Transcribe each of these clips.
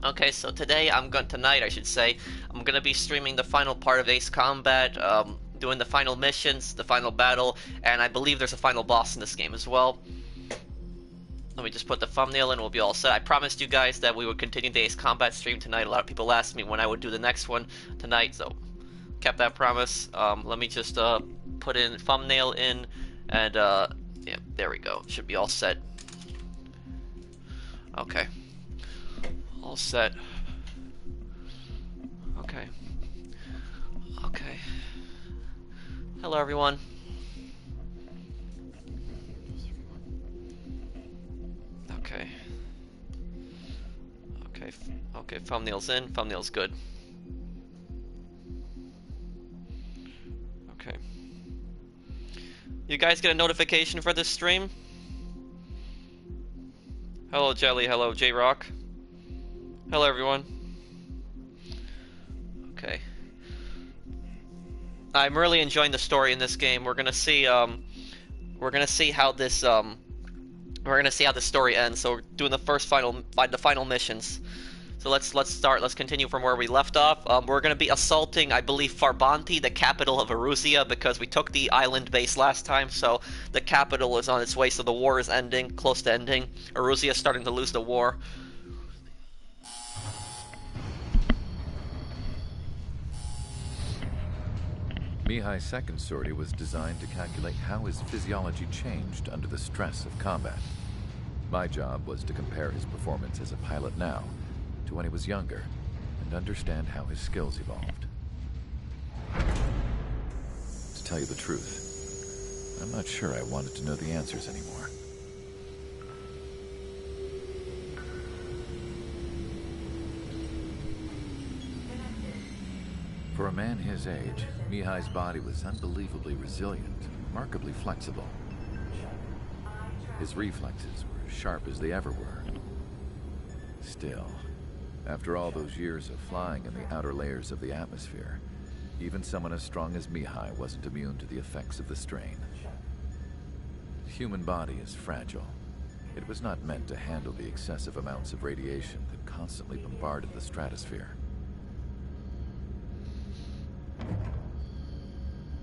Okay, so tonight I should say, I'm gonna be streaming the final part of Ace Combat, doing the final missions, the final battle, and I believe there's a final boss in this game as well. Let me just put the thumbnail in, we'll be all set. I promised you guys that we would continue the Ace Combat stream tonight. A lot of people asked me when I would do the next one tonight, so kept that promise. Let me just put in thumbnail in, and yeah, there we go. Should be all set. Okay. All set. Okay. Okay. Hello, everyone. Okay. Okay. Okay. Thumbnail's in. Thumbnail's good. Okay. You guys get a notification for this stream? Hello, Jelly. Hello, J-Rock. Hello, everyone. Okay. I'm really enjoying the story in this game. We're gonna see how this story ends. So we're doing the final missions. So let's start. Let's continue from where we left off. We're gonna be assaulting, I believe, Farbanti, the capital of Erusea, because we took the island base last time. So the capital is on its way. So the war is ending, close to ending. Erusea is starting to lose the war. Mihaly's second sortie was designed to calculate how his physiology changed under the stress of combat. My job was to compare his performance as a pilot now to when he was younger and understand how his skills evolved. To tell you the truth, I'm not sure I wanted to know the answers anymore. For a man his age, Mihaly's body was unbelievably resilient, remarkably flexible. His reflexes were as sharp as they ever were. Still, after all those years of flying in the outer layers of the atmosphere, even someone as strong as Mihaly wasn't immune to the effects of the strain. The human body is fragile. It was not meant to handle the excessive amounts of radiation that constantly bombarded the stratosphere.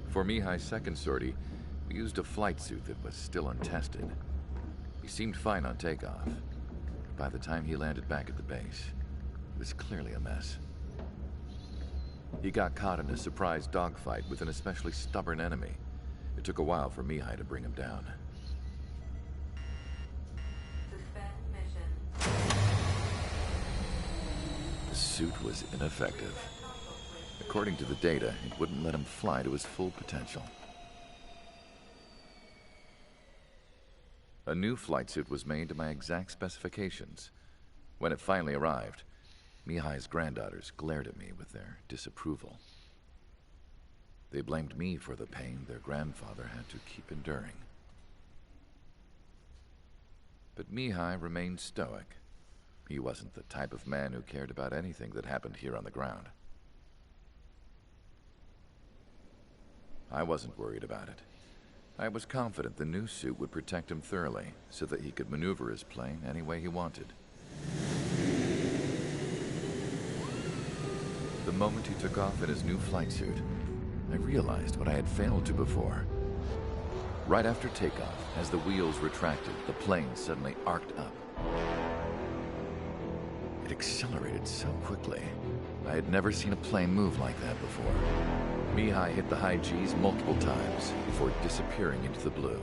For Mihaly's second sortie, we used a flight suit that was still untested. He seemed fine on takeoff. By the time he landed back at the base, it was clearly a mess. He got caught in a surprise dogfight with an especially stubborn enemy. It took a while for Mihaly to bring him down. The suit was ineffective. According to the data, it wouldn't let him fly to his full potential. A new flight suit was made to my exact specifications. When it finally arrived, Mihaly's granddaughters glared at me with their disapproval. They blamed me for the pain their grandfather had to keep enduring. But Mihaly remained stoic. He wasn't the type of man who cared about anything that happened here on the ground. I wasn't worried about it. I was confident the new suit would protect him thoroughly, so that he could maneuver his plane any way he wanted. The moment he took off in his new flight suit, I realized what I had failed to before. Right after takeoff, as the wheels retracted, the plane suddenly arced up. It accelerated so quickly. I had never seen a plane move like that before. Mihaly hit the high G's multiple times before disappearing into the blue.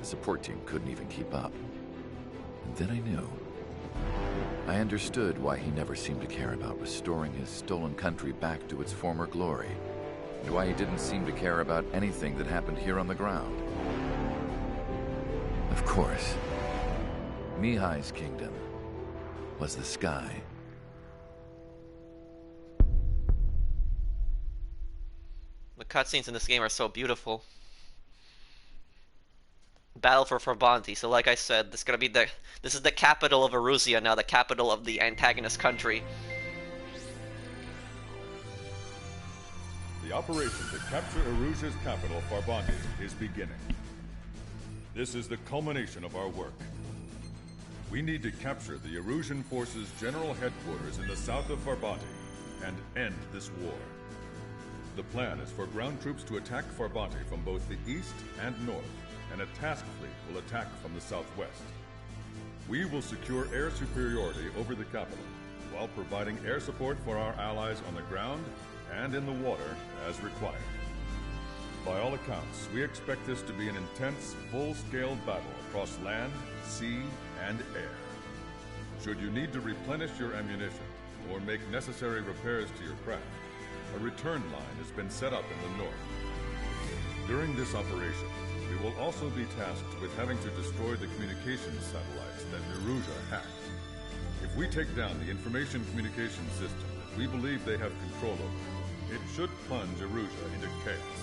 The support team couldn't even keep up. And then I knew. I understood why he never seemed to care about restoring his stolen country back to its former glory, and why he didn't seem to care about anything that happened here on the ground. Of course, Mihaly's kingdom was the sky. The cutscenes in this game are so beautiful. Battle for Farbanti. So like I said, this is the capital of Erusea now, the capital of the antagonist country. The operation to capture Erusea's capital, Farbanti, is beginning. This is the culmination of our work. We need to capture the Erusian forces' general headquarters in the south of Farbanti and end this war. The plan is for ground troops to attack Farbanti from both the east and north, and a task fleet will attack from the southwest. We will secure air superiority over the capital, while providing air support for our allies on the ground and in the water as required. By all accounts, we expect this to be an intense, full-scale battle across land, sea, and air. Should you need to replenish your ammunition or make necessary repairs to your craft, a return line has been set up in the north. During this operation, we will also be tasked with having to destroy the communications satellites that Erusia hacked. If we take down the information communication system that we believe they have control over, it should plunge Erusia into chaos.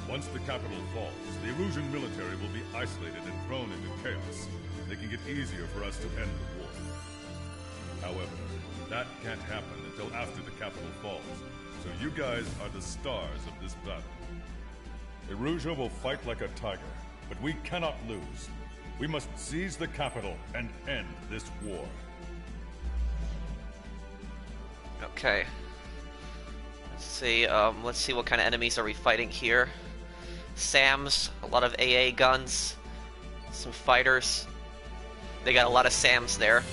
Once the capital falls, the Erusian military will be isolated and thrown into chaos, making it easier for us to end the war. However, that can't happen until after the capital falls, so you guys are the stars of this battle. Erusia will fight like a tiger, but we cannot lose. We must seize the capital and end this war. Okay. Let's see what kind of enemies are we fighting here. SAMs, a lot of AA guns, some fighters. They got a lot of SAMs there.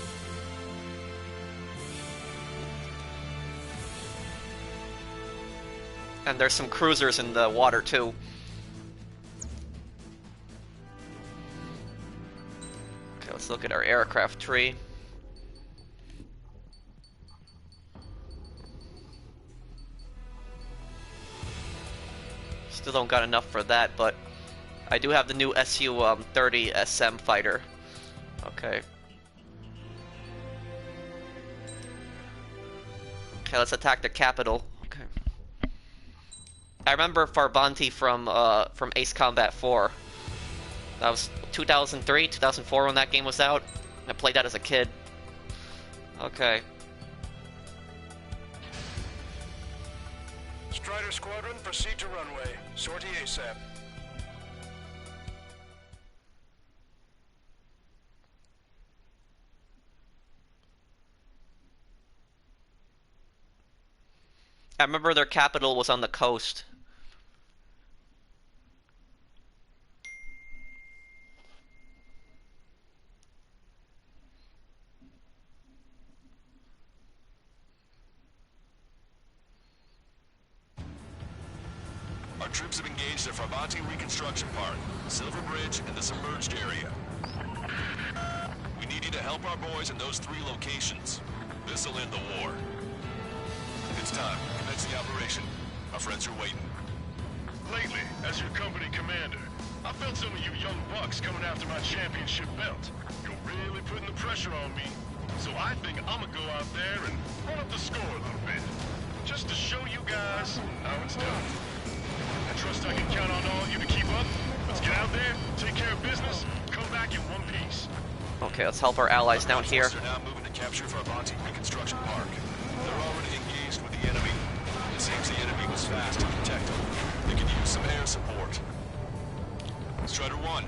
And there's some cruisers in the water too. Okay, let's look at our aircraft tree. Still don't got enough for that, but I do have the new Su-30 SM fighter. Okay. Okay, let's attack the capital. Okay. I remember Farbanti from Ace Combat 4. That was 2003, 2004 when that game was out. I played that as a kid. Okay. Strider Squadron, proceed to runway. Sortie ASAP. I remember their capital was on the coast. Our troops have engaged at Farbanti Reconstruction Park, Silver Bridge, and the submerged area. We need you to help our boys in those 3 locations. This'll end the war. It's time. Commence the operation. Our friends are waiting. Lately, as your company commander, I felt some of you young bucks coming after my championship belt. You're really putting the pressure on me. So I think I'm gonna go out there and run up the score a little bit. Just to show you guys how it's done. I trust I can count on all of you to keep up. Let's get out there, take care of business, come back in one piece. Okay, let's help our allies down here. They're now moving to capture Farbanti Reconstruction Park. They're already engaged with the enemy. It seems the enemy was fast to detect them. They can use some air support. Strider 1,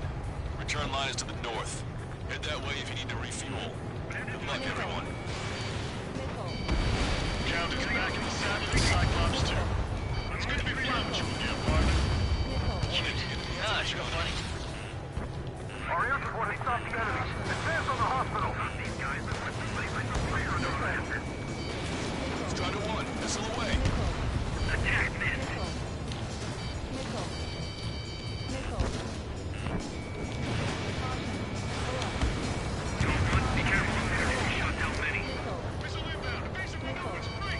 return line is to the north. Head that way if you need to refuel. Good luck, everyone. Count is back in the saddle and Cyclops too. It's good to be flying with you again, partner. Gosh, buddy. Our air support has stopped the enemy. Advance on the hospital. These guys are clear on the fence. Strider 1, missile away. Attack this. Be careful. Shot down many. Missile inbound. Evasive maneuvers, free.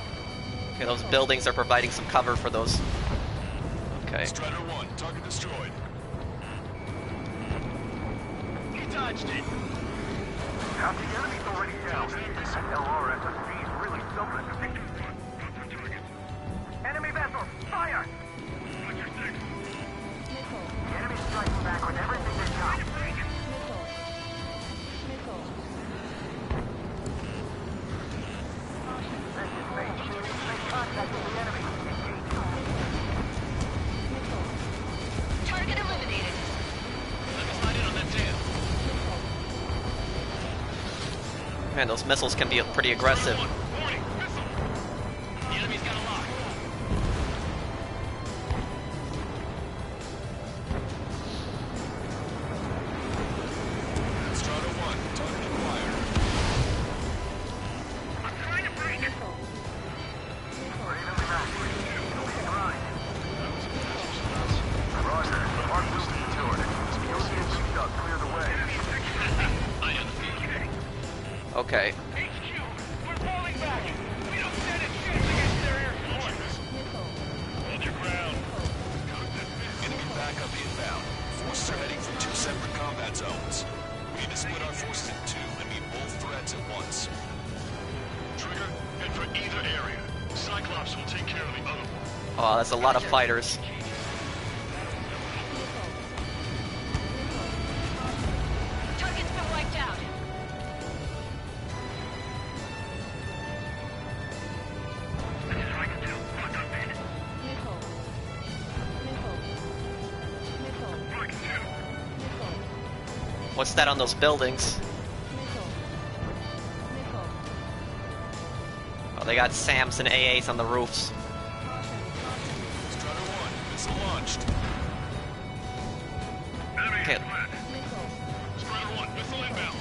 Okay, those buildings are providing some cover for those. Okay. Strider 1, target destroyed. He dodged it. Half the enemy's already down. LRSSC is really something. Enemy vessels, fire! The enemy's striking back with everything they got. Mission made. Make contact with the enemy. Target eliminated. Let me slide in on that tail. Man, those missiles can be pretty aggressive. Warning, missile! The enemy's got a lock. Strider 1, target acquired. I'm trying to break it. Ready to relax. Don't hit line. Roger. Mark will be secured. You'll see a big shot clear the way. I am the Okay. HQ, we're falling back. We don't stand a chance against their air support. Hold your ground. Enemy backup inbound. Forces are heading from 2 separate combat zones. We need to split our forces in 2 and meet both threats at once. Trigger, head for either area. Cyclops will take care of the other one. Oh, that's a lot of fighters. Target's been wiped out. What's that on those buildings? Oh, they got SAMs and AAs on the roofs. Strider 1, missile launched. Enemy Okay. flat. Strider 1, missile inbound.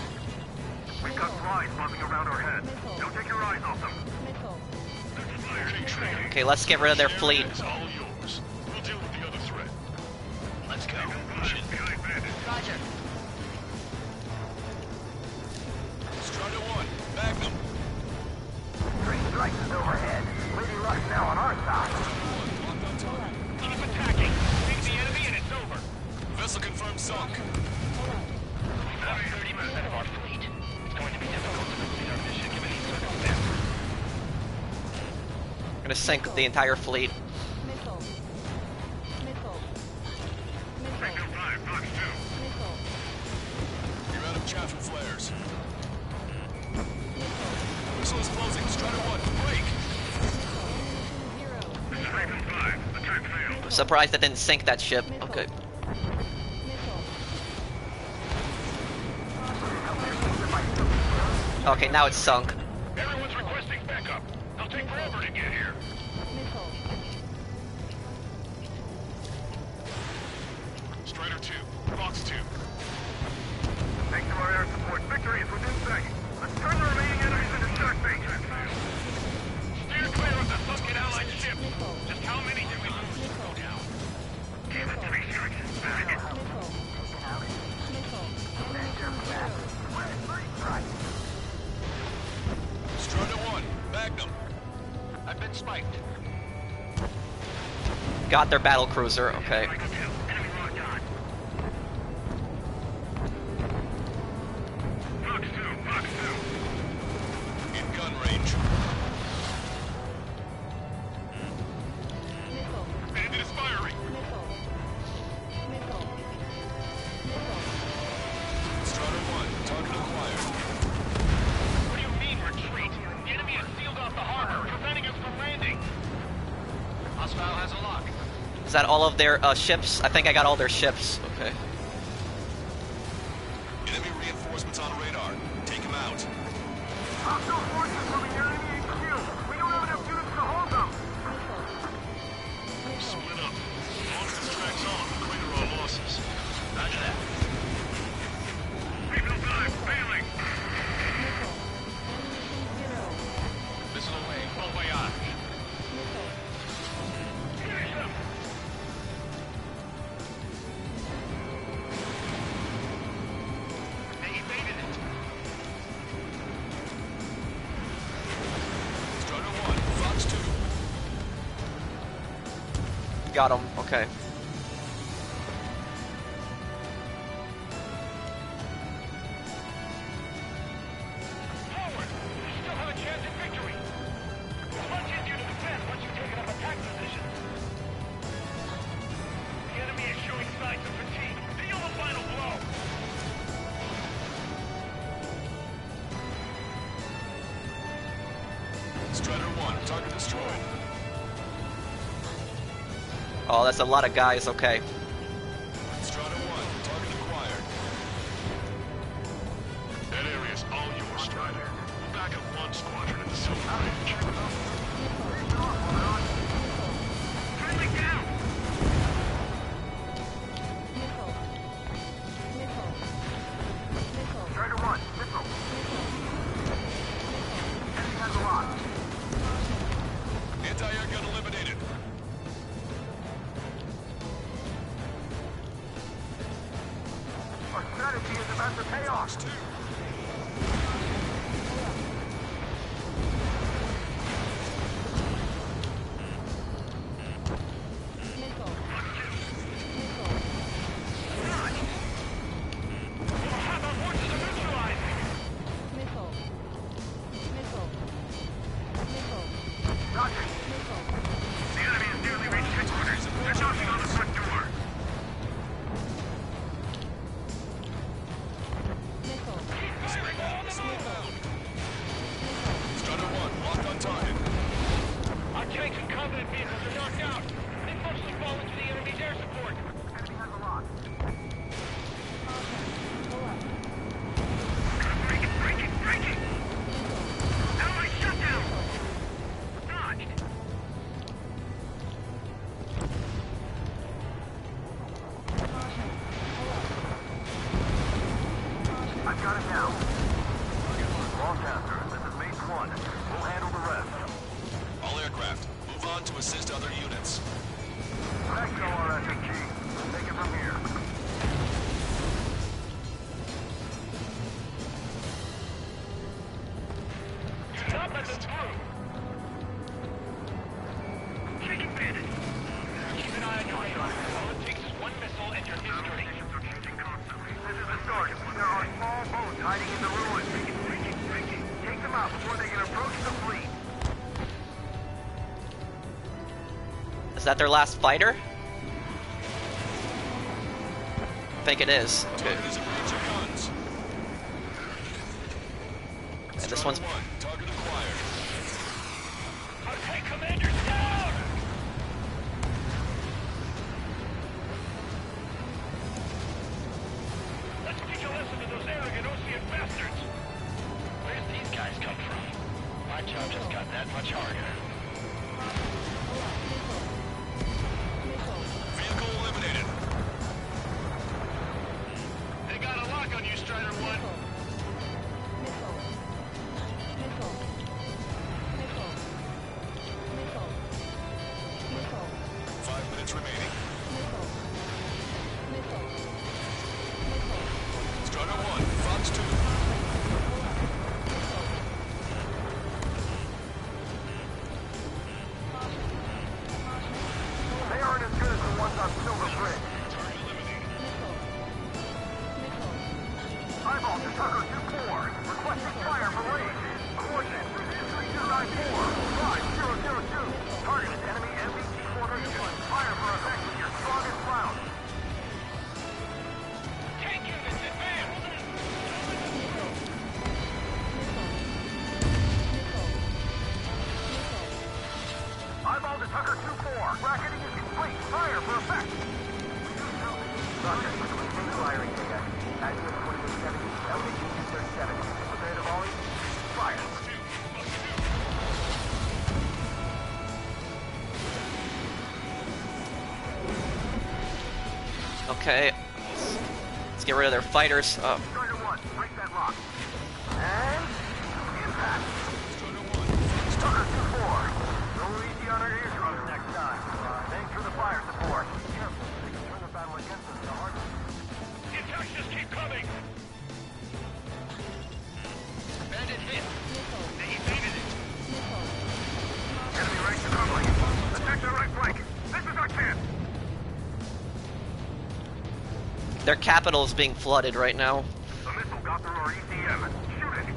We've got flies buzzing around our heads. Don't take your eyes off them. Trigger. Okay, let's get rid of their fleet. It's all yours. We'll deal with the other threat. Let's go. Behind bandit. Roger. Strider 1, Magnum. Three strikes is overhead. Lady Luck's now on our side. Keep attacking. Take the enemy and it's over. Vessel confirmed sunk. 30% of our fleet. It's going to be difficult to complete our mission given these circumstances. I'm gonna sink the entire fleet. Echo 5, Box 2. You're out of chaff and flares. Missile is closing. Strider 1, break. This is Raven 5. Attack failed. I'm surprised I didn't sink that ship. Okay. Okay, now it's sunk. Everyone's requesting backup. They'll take forever to get here. Strider 2, Box 2. Thanks to our air support, victory is within sight. Let's turn the remaining enemies into shark bait. Steer clear of the sunken Allied ship. Just how many did we lose to go down? Give it 3 strikes back. Strider 1, Magnum. I've been spiked. Got their battle cruiser. Okay. Enemy locked on. Box 2, Box 2. In gun range. Bandit is firing. Strider 1, target acquired. What do you mean retreat? The enemy has sealed off the harbor, preventing us from landing. Hostile has a lock. Is that all of their ships? I think I got all their ships. Okay. Enemy reinforcements on radar. Take him out. Hostile forces moving near enemy HQ. We don't have enough units to hold them. Split up. As long as this tracks on, we'll clear our losses. Roger that. Raven 5, failing. Missile away. Bon voyage. Finish them. They evaded it. Strider 1, Fox 2. Got them. Okay. Forward! You still have a chance at victory! It's much easier to defend once you've taken up attack positions. The enemy is showing signs of fatigue. Deal the final blow! Strider 1, target destroyed. Oh, that's a lot of guys. Okay. Strider 1, target acquired. That area's all yours, Strider. Bug Squadron at the Silver Bridge. Friendly down! Strider 1, missile. Enemy has a lot. Anti-air gun eliminated. Our strategy is about to pay off. Fox 2. The enemy has nearly reached headquarters. They're knocking on the front door. Strider 1, locked on target. Our tanks and combat vehicles are knocked out. They mostly fall into the enemy's air support. Enemy has a lot. Breaking! Allied shutdown! Dodged! I've got it now. Lancaster, this is Mate 1. We'll handle the rest. All aircraft, move on to assist other units. Thanks, LRSG. We'll take it from here. Stop at the through! Taking bandit! Keep an eye on your radar. All it takes is one missile and you're history. This is the start. There are small boats hiding in the ruins. Take them out before they can approach the fleet. Is that their last fighter? I think it is. Okay. Target is in range of guns. And this one's... Strider 1, target acquired. Our tank commander's down! Let's teach a lesson to those arrogant Ocean bastards! Where'd these guys come from? My job just got that much harder. Vehicle eliminated. They got a lock on you, Strider 1. Five minutes remaining. Strider 1, Fox 2. They aren't as good as the ones on Silver Bridge. Target eliminated. Eyeball to Tucker 2-4. Requesting fire for range. Coordinates 3294 5002. Target is enemy MBT quarters. Fire for effect with your strongest round. Tank units, advance! Eyeball to Tucker 2-4. Bracketing is complete. Fire for effect. Roger. Maintain firing data. Azimuth 2870. LHD 37. Prepare to volley. Fire. Okay. Let's get rid of their fighters. Strider 1, break that lock. And... impact. Tucker 2-4. No easy on our eardrums next time. Thanks for the fire support. Careful, they can turn the battle against us in a heartbeat. The attacks just keep coming! Bandit hit! They evaded it! Enemy ranks are crumbling. Attack the right flank. This is our chance. Their capital is being flooded right now. The missile got through our ECM. Shoot it.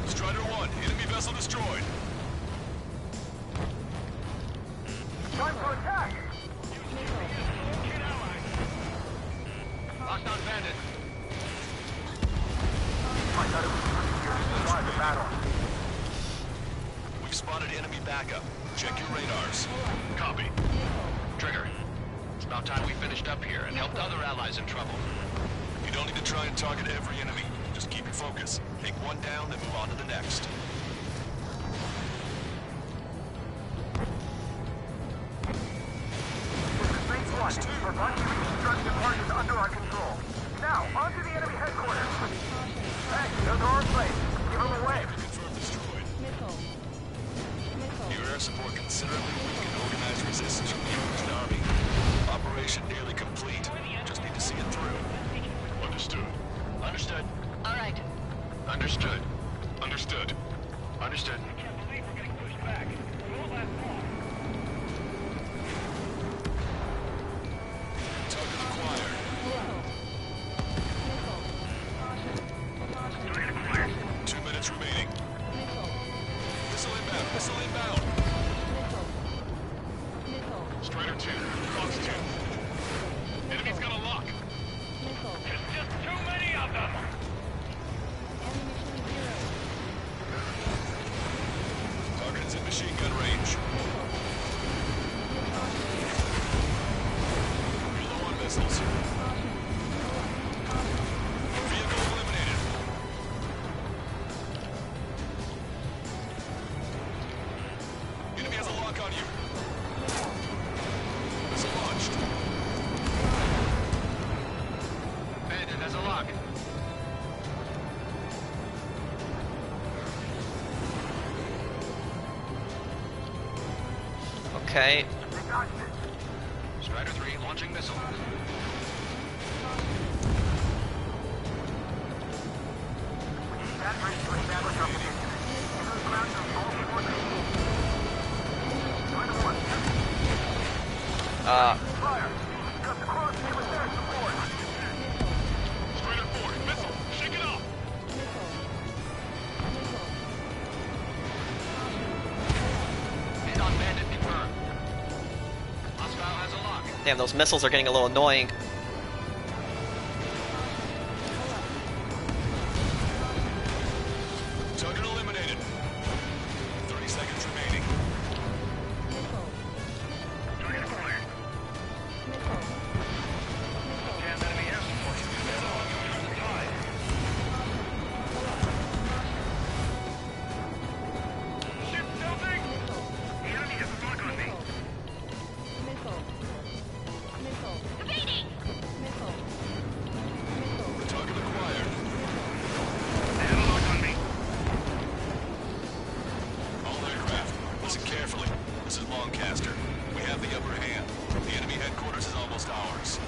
Strider 1, enemy vessel destroyed. Time to attack. Kid allies! Locked on bandit! I thought it was easier to survive the battle. We've spotted enemy backup. Check your radars. Copy. Trigger. About time we finished up here and helped other allies in trouble. You don't need to try and target every enemy. Just keep your focus. Take one down, then move on to the next. Phase 1. Farbanti reconstruction part is under our control. Now, onto the enemy headquarters. Hey, those are our place. Give them a wave. Confirm destroyed. Missile. Your air support considerably weakened organized resistance from the American Army. Operation nearly complete. Just need to see it through. Understood. Understood. All right. Understood. Understood. Understood. Target acquired. Missile. 2 minutes remaining. Missile. Missile inbound. Missile inbound. Missile. Strider 2. Fox 2. Enemy's got a lock. Missile. There's just too many of them. Ammunition 0. Target is in machine gun range. You're low on missiles. Vehicle eliminated. Enemy has a lock on you. Missile launched. Bandit has a lock. Okay. Strider 3 launching missile. That's ready to establish our position. Into the ground from all forces. Strider 1. Fire. Cut the cross with their support. Strider 4 missile. Shake it off. Hit on bandit confirmed. Hostile has a lock. Damn, those missiles are getting a little annoying. Target eliminated. 30 seconds remaining. Target acquired. Damn enemy air support. Turn the tide. Ship building. The enemy has a lock on me. Evading! Missile. Target acquired. They have a lock on me. All aircraft, listen carefully. This is Lancaster. We have the upper hand. The enemy headquarters is almost ours.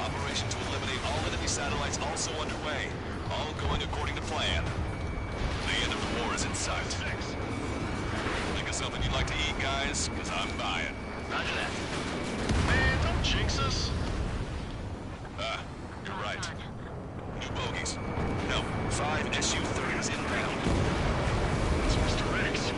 Operation to eliminate all enemy satellites also underway. All going according to plan. The end of the war is in sight. Think of something you'd like to eat, guys? Because I'm buying. Roger that. Man, don't jinx us. You're right. New bogies. No, 5 Su-30s inbound. It's Mr. X.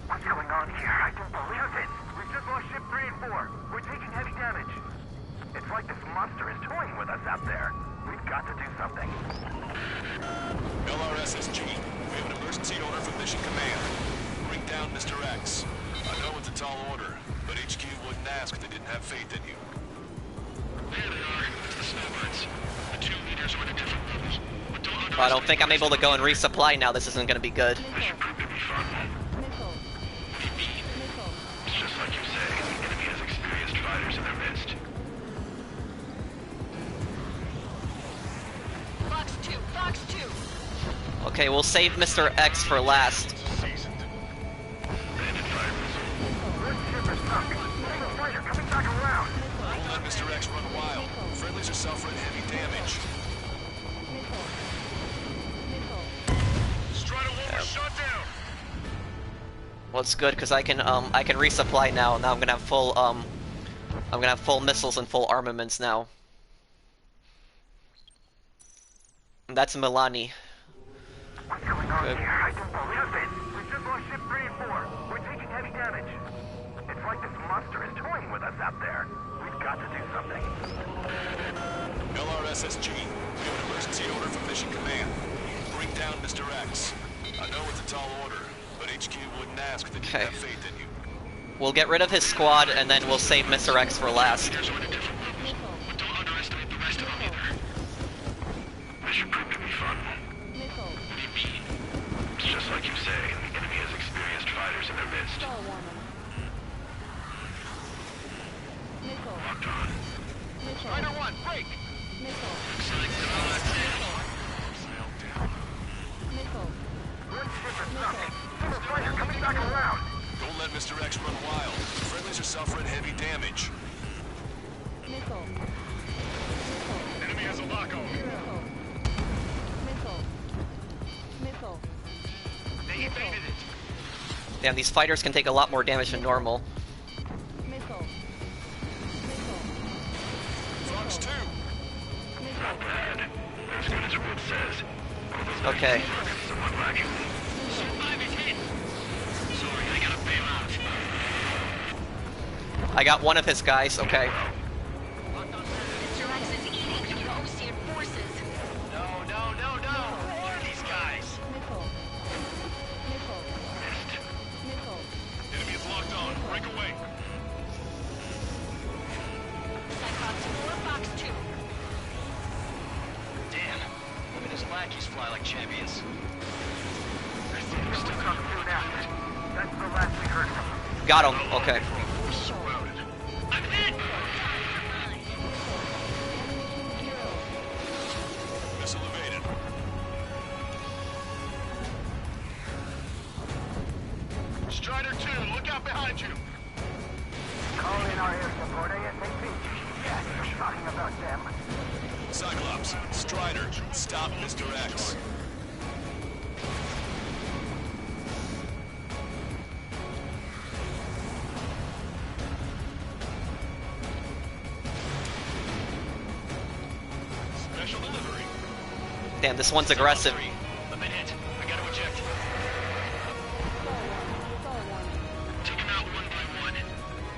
What's going on here? I don't believe it. We've just lost ship 3 and 4. We're taking heavy damage. It's like this monster is toying with us out there. We've got to do something. LRSSG, we have an emergency order from Mission Command. Bring down Mr. X. I know it's a tall order, but HQ wouldn't ask if they didn't have faith in you. There they are. It's the snowbirds. The 2 leaders were the different levels. But don't I don't think I'm able to go and resupply now. This isn't going to be good. This should prove to be fun. Missile. What do you mean? Missile. It's just like you say. The enemy has experienced fighters in their midst. Fox 2. Fox 2. Okay, we'll save Mr. X for last. Seasoned. Bandit fire missile. This ship is stuck. Single fighter coming back around. Don't let Mr. X run wild. Friendlies are suffering heavy damage. Strider 1 was shot down. Well, it's good because I can resupply now. Now I'm gonna have full missiles and full armaments now. And that's Mihaly. What's going on Good. here? I don't believe it. SSG. We have an emergency order from Mission Command. Bring down Mr. X. I know it's a tall order, but HQ wouldn't ask that you Okay. have faith in you. We'll get rid of his squad, and then we'll save Mr. X for last. There's only different levels, but don't underestimate the rest of them either. Mission proved to be fun. Missile. What do you mean? It's just like you say, the enemy has experienced fighters in their midst. Star warning. Missile. Locked on. Missile. Rider 1, break! Missile. Looks like they're all sailed down. Missile. Good ship or something. Silver fighter coming back around. Don't let Mr. X run wild. Friendlies are suffering heavy damage. Missile. Enemy has a lock on. Missile. Missile. Missile. They evaded it. Damn, these fighters can take a lot more damage than normal. Missile. Missile. Fox 2. Missile. Bad. As good as Wood says. Okay. Someone lacking. Survive is hit. Sorry, I gotta bail out. I got one of his guys, okay. Mr. X is eating through the Osean forces. No. Who are these guys? Missile. Missile. Missile. Enemy is locked on. Break away. Cyclops 4, Fox 2. Damn. Look at his lackeys fly like champions. Still Two down. That's the last we heard of them. Got him, okay. surrounded. I'm hit! Missile evaded. Strider 2, look out behind you. Call in our air support ASAP. Yes, we're talking about them. Cyclops, Strider, stop Mr. X. Special delivery. Damn, this one's aggressive. I've been hit. I gotta eject. Star warning. Take him out one by one.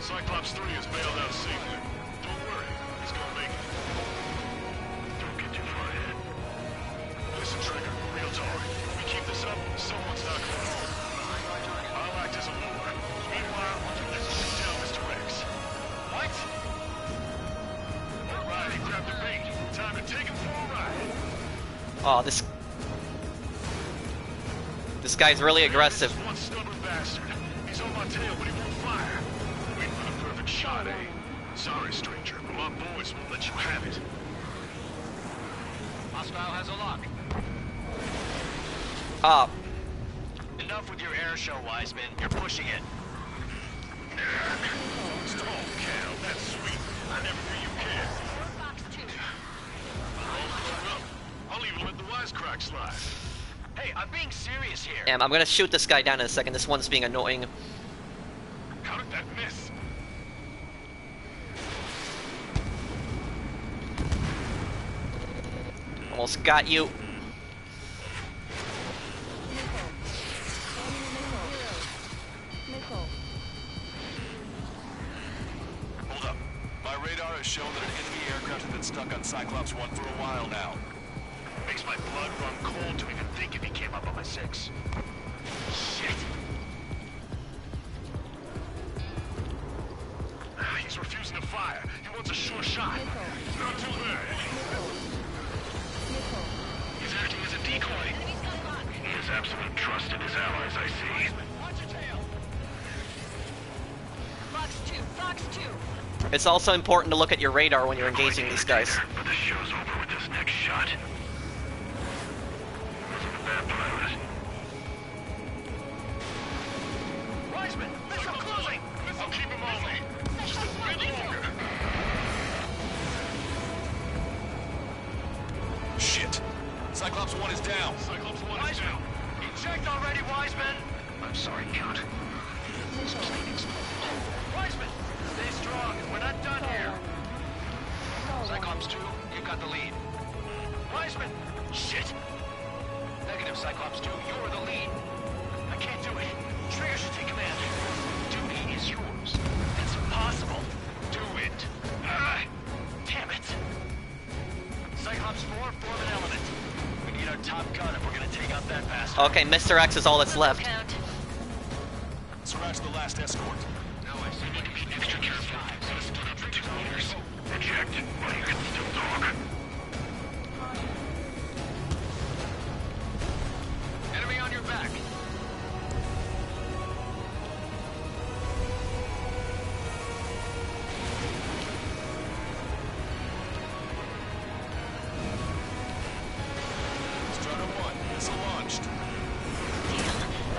Cyclops 3 is bailed out safely. Don't worry, he's gonna make it. Don't get too far ahead. Listen, Trigger, real talk. If we keep this up, someone's not going home. I'll act as a lure. Meanwhile, let's take down Mr. X. What? All right, he grabbed the bait. Time to take him for a ride. Oh, this guy's really aggressive. This one stubborn bastard. He's on my tail, but he won't fire. Wait for the perfect shot, eh? Sorry, stranger, but my boys won't let you have it. Hostile has a lock. Ah, Enough with your air show, Wiseman. You're pushing it. Stone Cal, that's sweet. I never knew you cared. Fox 2. I'll even let the wisecrack slide. Hey, I'm being serious here. damn, I'm gonna shoot this guy down in a second. This one's being annoying. How did that miss? Almost got you. Missile. Hold up. My radar has shown that an enemy aircraft has been stuck on Cyclops 1 for a while now. Makes my blood run cold to even think if he came up on my 6. Shit. He's refusing to fire. He wants a sure shot. Not too bad. He's acting as a decoy. He has absolute trust in his allies, I see. Watch your tail. Fox 2. Fox 2. It's also important to look at your radar when you're engaging these guys. But the show's over with this next shot. Wasn't a bad pilot. Wiseman, missile closing! I'll keep him on me. Just a bit longer. Shit. Cyclops 1 is down. Cyclops 1 is down. Eject already, Wiseman! I'm sorry, Count. Wiseman, stay strong. We're not done here. Cyclops 2, you've got the lead. Wiseman! Shit. Negative, Cyclops 2, you're the lead. I can't do it. Trigger should take command. Duty is yours. It's impossible. Do it. Damn it. Okay, Mr. X is all that's left. Count. Scratch the last escort. Now I see we can be extra careful. Stood up for 2 meters. Reject, but you can still talk. Enemy on your back. Strider 1, missile launched.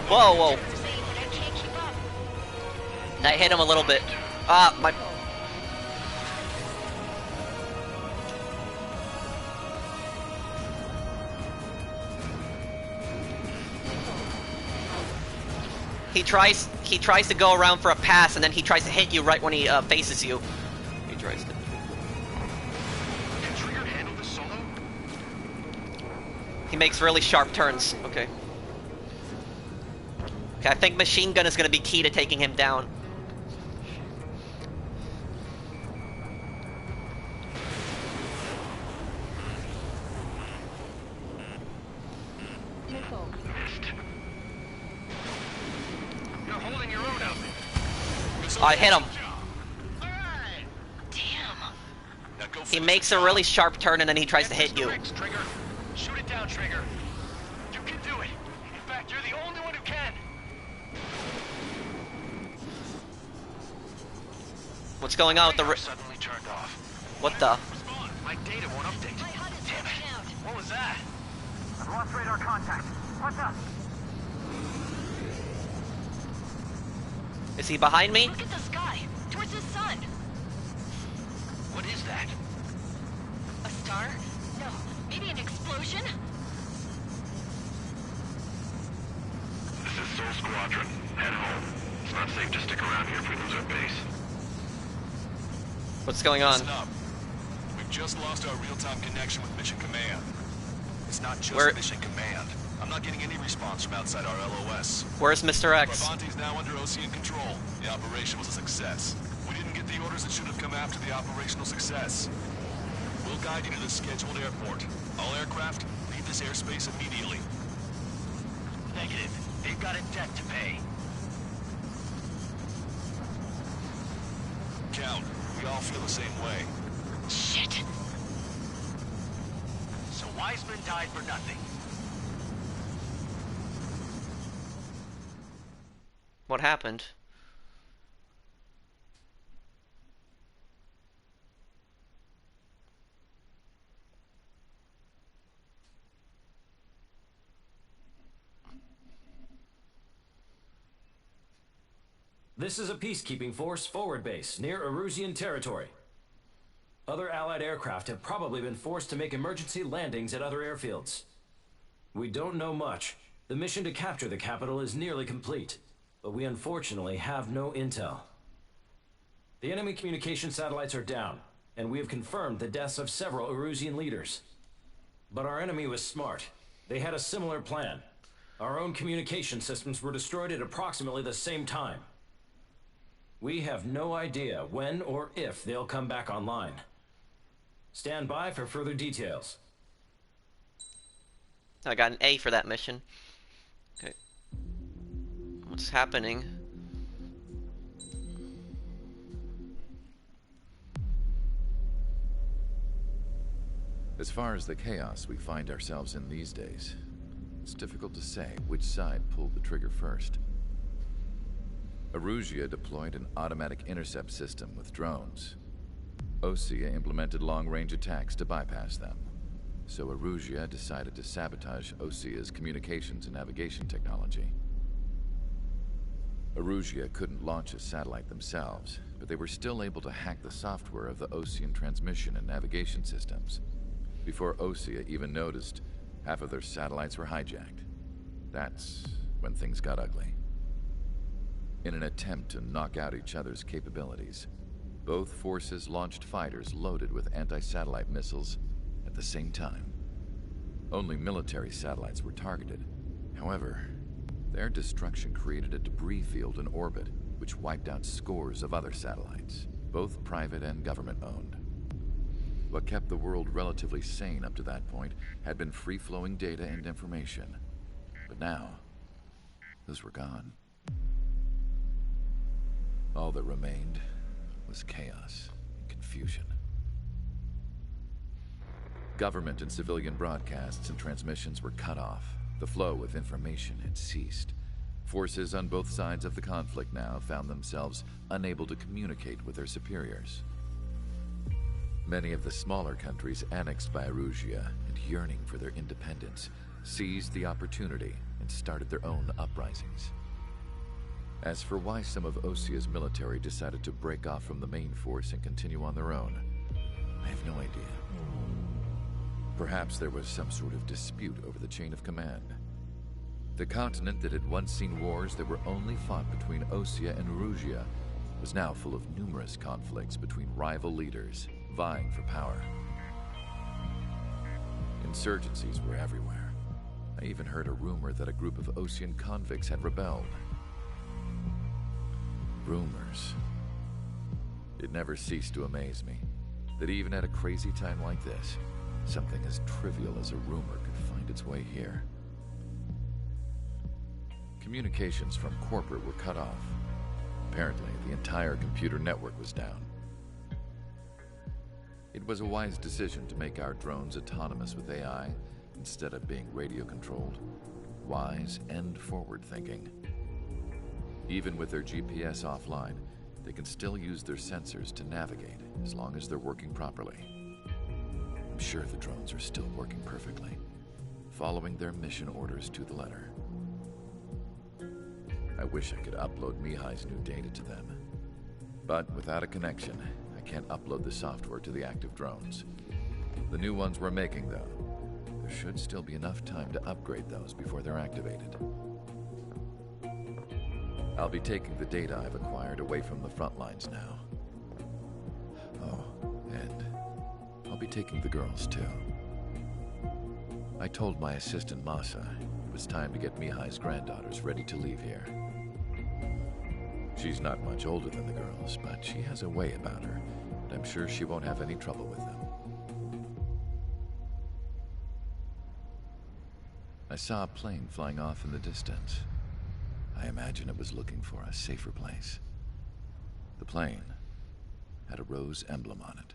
Whoa, whoa. I can't keep up. I hit him a little bit. Ah, my... He tries to go around for a pass, and then he tries to hit you right when he faces you. He tries to... Can Trigger handle this solo? He makes really sharp turns. Okay. Okay, I think machine gun is going to be key to taking him down. You're holding your own out there. I hit him. Alright. Damn. Now go He finish makes the a job. really sharp turn, and then he tries to hit you. X, Trigger. Shoot it down, Trigger. You can do it. In fact, you're the only one who can. What's going on with the... Radar suddenly turned off. What the... Respond. My data won't update. My HUD is Damn it. glitching out. What was that? I've lost radar contact. What's up? Is he behind me? Look at the sky. Towards the sun. What is that? A star? No. Maybe an explosion? This is Soul Squadron. Head home. It's not safe to stick around here if we lose our base. What's going on? Listen up. We've just lost our real-time connection with Mission Command. It's not just Where- Mission Command. I'm not getting any response from outside our LOS. Where's Mr. X? Farbanti's now under Ocean control. The operation was a success. We didn't get the orders that should have come after the operational success. We'll guide you to the scheduled airport. All aircraft, leave this airspace immediately. Negative. They've got a debt to pay. Count, we all feel the same way. Shit. So Wiseman died for nothing. What happened? This is a peacekeeping force forward base near Erusian territory. Other Allied aircraft have probably been forced to make emergency landings at other airfields. We don't know much. The mission to capture the capital is nearly complete, but we unfortunately have no intel. The enemy communication satellites are down, and we have confirmed the deaths of several Erusian leaders. But our enemy was smart. They had a similar plan. Our own communication systems were destroyed at approximately the same time. We have no idea when or if they'll come back online. Stand by for further details. I got an A for that mission. Okay. What's happening? As far as the chaos we find ourselves in these days, it's difficult to say which side pulled the trigger first. Erusia deployed an automatic intercept system with drones. Osea implemented long-range attacks to bypass them. So Erusia decided to sabotage Osea's communications and navigation technology. Erusia couldn't launch a satellite themselves, but they were still able to hack the software of the Osean transmission and navigation systems. Before Osea even noticed, half of their satellites were hijacked. That's when things got ugly. In an attempt to knock out each other's capabilities, both forces launched fighters loaded with anti-satellite missiles at the same time. Only military satellites were targeted. However, their destruction created a debris field in orbit, which wiped out scores of other satellites, both private and government-owned. What kept the world relatively sane up to that point had been free-flowing data and information. But now, those were gone. All that remained was chaos and confusion. Government and civilian broadcasts and transmissions were cut off. The flow of information had ceased. Forces on both sides of the conflict now found themselves unable to communicate with their superiors. Many of the smaller countries annexed by Erusia and yearning for their independence seized the opportunity and started their own uprisings. As for why some of Osia's military decided to break off from the main force and continue on their own, I have no idea. Perhaps there was some sort of dispute over the chain of command. The continent that had once seen wars that were only fought between Osia and Erusia was now full of numerous conflicts between rival leaders vying for power. Insurgencies were everywhere. I even heard a rumor that a group of Osian convicts had rebelled. Rumors. It never ceased to amaze me that even at a crazy time like this, something as trivial as a rumor could find its way here. Communications from corporate were cut off. Apparently, the entire computer network was down. It was a wise decision to make our drones autonomous with AI instead of being radio-controlled. Wise and forward-thinking. Even with their GPS offline, they can still use their sensors to navigate as long as they're working properly. I'm sure the drones are still working perfectly, following their mission orders to the letter. I wish I could upload Mihaly's new data to them. But without a connection, I can't upload the software to the active drones. The new ones we're making, though, there should still be enough time to upgrade those before they're activated. I'll be taking the data I've acquired away from the front lines now. Oh, and I'll be taking the girls, too. I told my assistant Masa it was time to get Mihaly's granddaughters ready to leave here. She's not much older than the girls, but she has a way about her, and I'm sure she won't have any trouble with them. I saw a plane flying off in the distance. I imagine it was looking for a safer place. The plane had a rose emblem on it.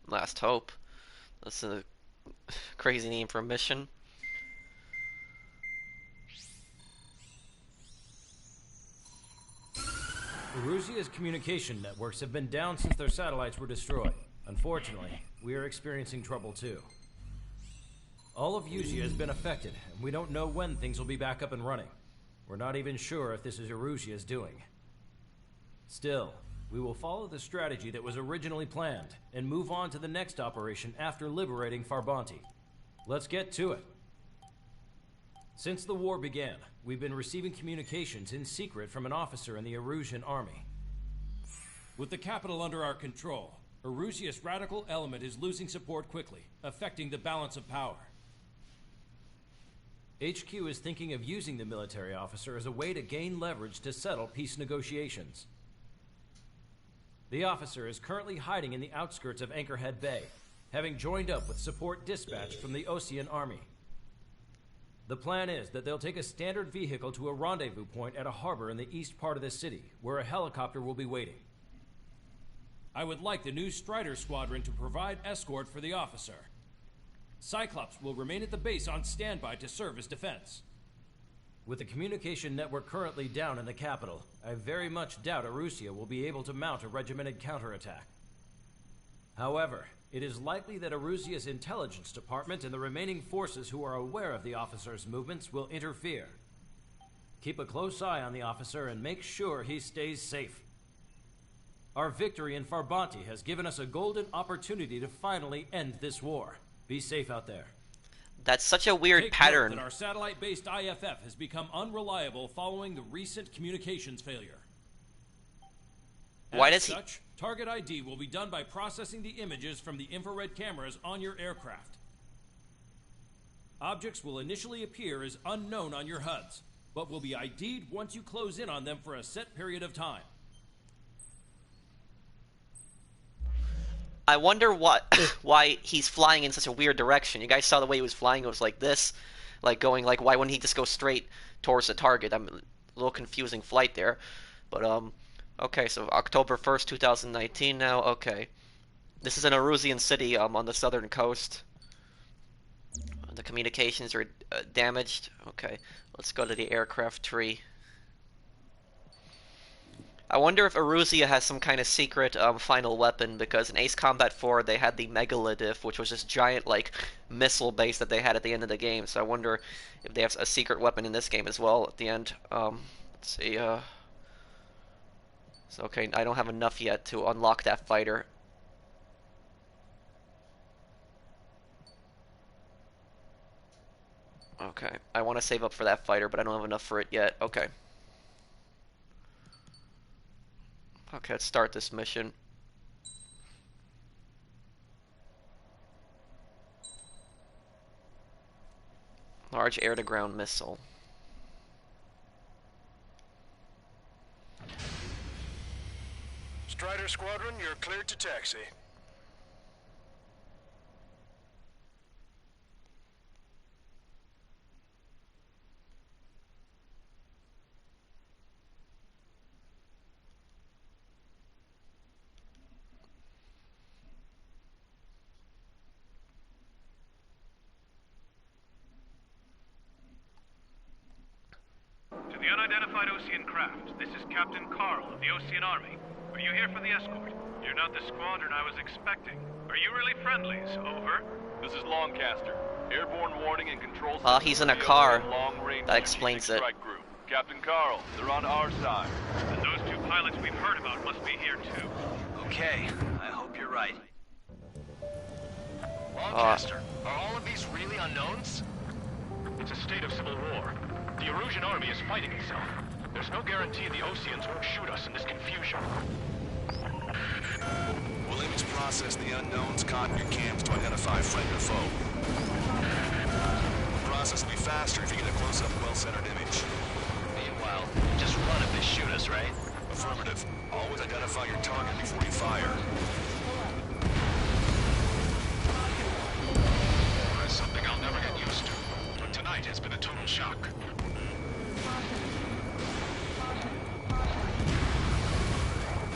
Last hope. That's a crazy name for a mission. Erusia's communication networks have been down since their satellites were destroyed. Unfortunately, we are experiencing trouble too. All of Erusia has been affected, and we don't know when things will be back up and running. We're not even sure if this is Erusia's doing. Still, we will follow the strategy that was originally planned, and move on to the next operation after liberating Farbanti. Let's get to it. Since the war began, we've been receiving communications in secret from an officer in the Erusian army. With the capital under our control, Erusia's radical element is losing support quickly, affecting the balance of power. HQ is thinking of using the military officer as a way to gain leverage to settle peace negotiations. The officer is currently hiding in the outskirts of Anchorhead Bay, having joined up with support dispatched from the Osean army. The plan is that they'll take a standard vehicle to a rendezvous point at a harbor in the east part of the city, where a helicopter will be waiting. I would like the new Strider Squadron to provide escort for the officer. Cyclops will remain at the base on standby to serve as defense. With the communication network currently down in the capital, I very much doubt Erusia will be able to mount a regimented counterattack. However, it is likely that Erusia's intelligence department and the remaining forces who are aware of the officer's movements will interfere. Keep a close eye on the officer and make sure he stays safe. Our victory in Farbanti has given us a golden opportunity to finally end this war. Be safe out there. That's such a weird Take pattern. note that our satellite-based IFF has become unreliable following the recent communications failure. Why As does he... such, target ID will be done by processing the images from the infrared cameras on your aircraft. Objects will initially appear as unknown on your HUDs, but will be ID'd once you close in on them for a set period of time. I wonder what why he's flying in such a weird direction. You guys saw the way he was flying; it was like this, like going like why wouldn't he just go straight towards the target? I'm a little confusing flight there, but okay. So October 1st, 2019 now. Okay, this is an Erusian city on the southern coast. The communications are damaged. Okay, let's go to the aircraft tree. I wonder if Erusia has some kind of secret final weapon, because in Ace Combat 4 they had the Megalodiff, which was this giant like missile base that they had at the end of the game. So I wonder if they have a secret weapon in this game as well at the end. Let's see. So okay, I don't have enough yet to unlock that fighter. Okay, I want to save up for that fighter, but I don't have enough for it yet. Okay. Okay, let's start this mission. Large air-to-ground missile. Strider Squadron, you're cleared to taxi. To the unidentified Osean craft, this is Captain Carl of the Osean Army. Are you here for the escort? You're not the squadron I was expecting. Are you really friendlies? Over. This is Longcaster. Airborne warning and control. He's in a car. That explains it. Group. Captain Carl, they're on our side. And those two pilots we've heard about must be here too. Okay, I hope you're right. Lancaster, are all of these really unknowns? It's a state of civil war. The Erusian army is fighting itself. There's no guarantee the Oseans won't shoot us in this confusion. We'll image process the unknowns caught in your cams to identify friend or foe. The process will be faster if you get a close-up, well-centered image. Meanwhile, just run if they shoot us, right? Affirmative. Always identify your target before you fire. There's something I'll never get used to. But tonight has been a total shock.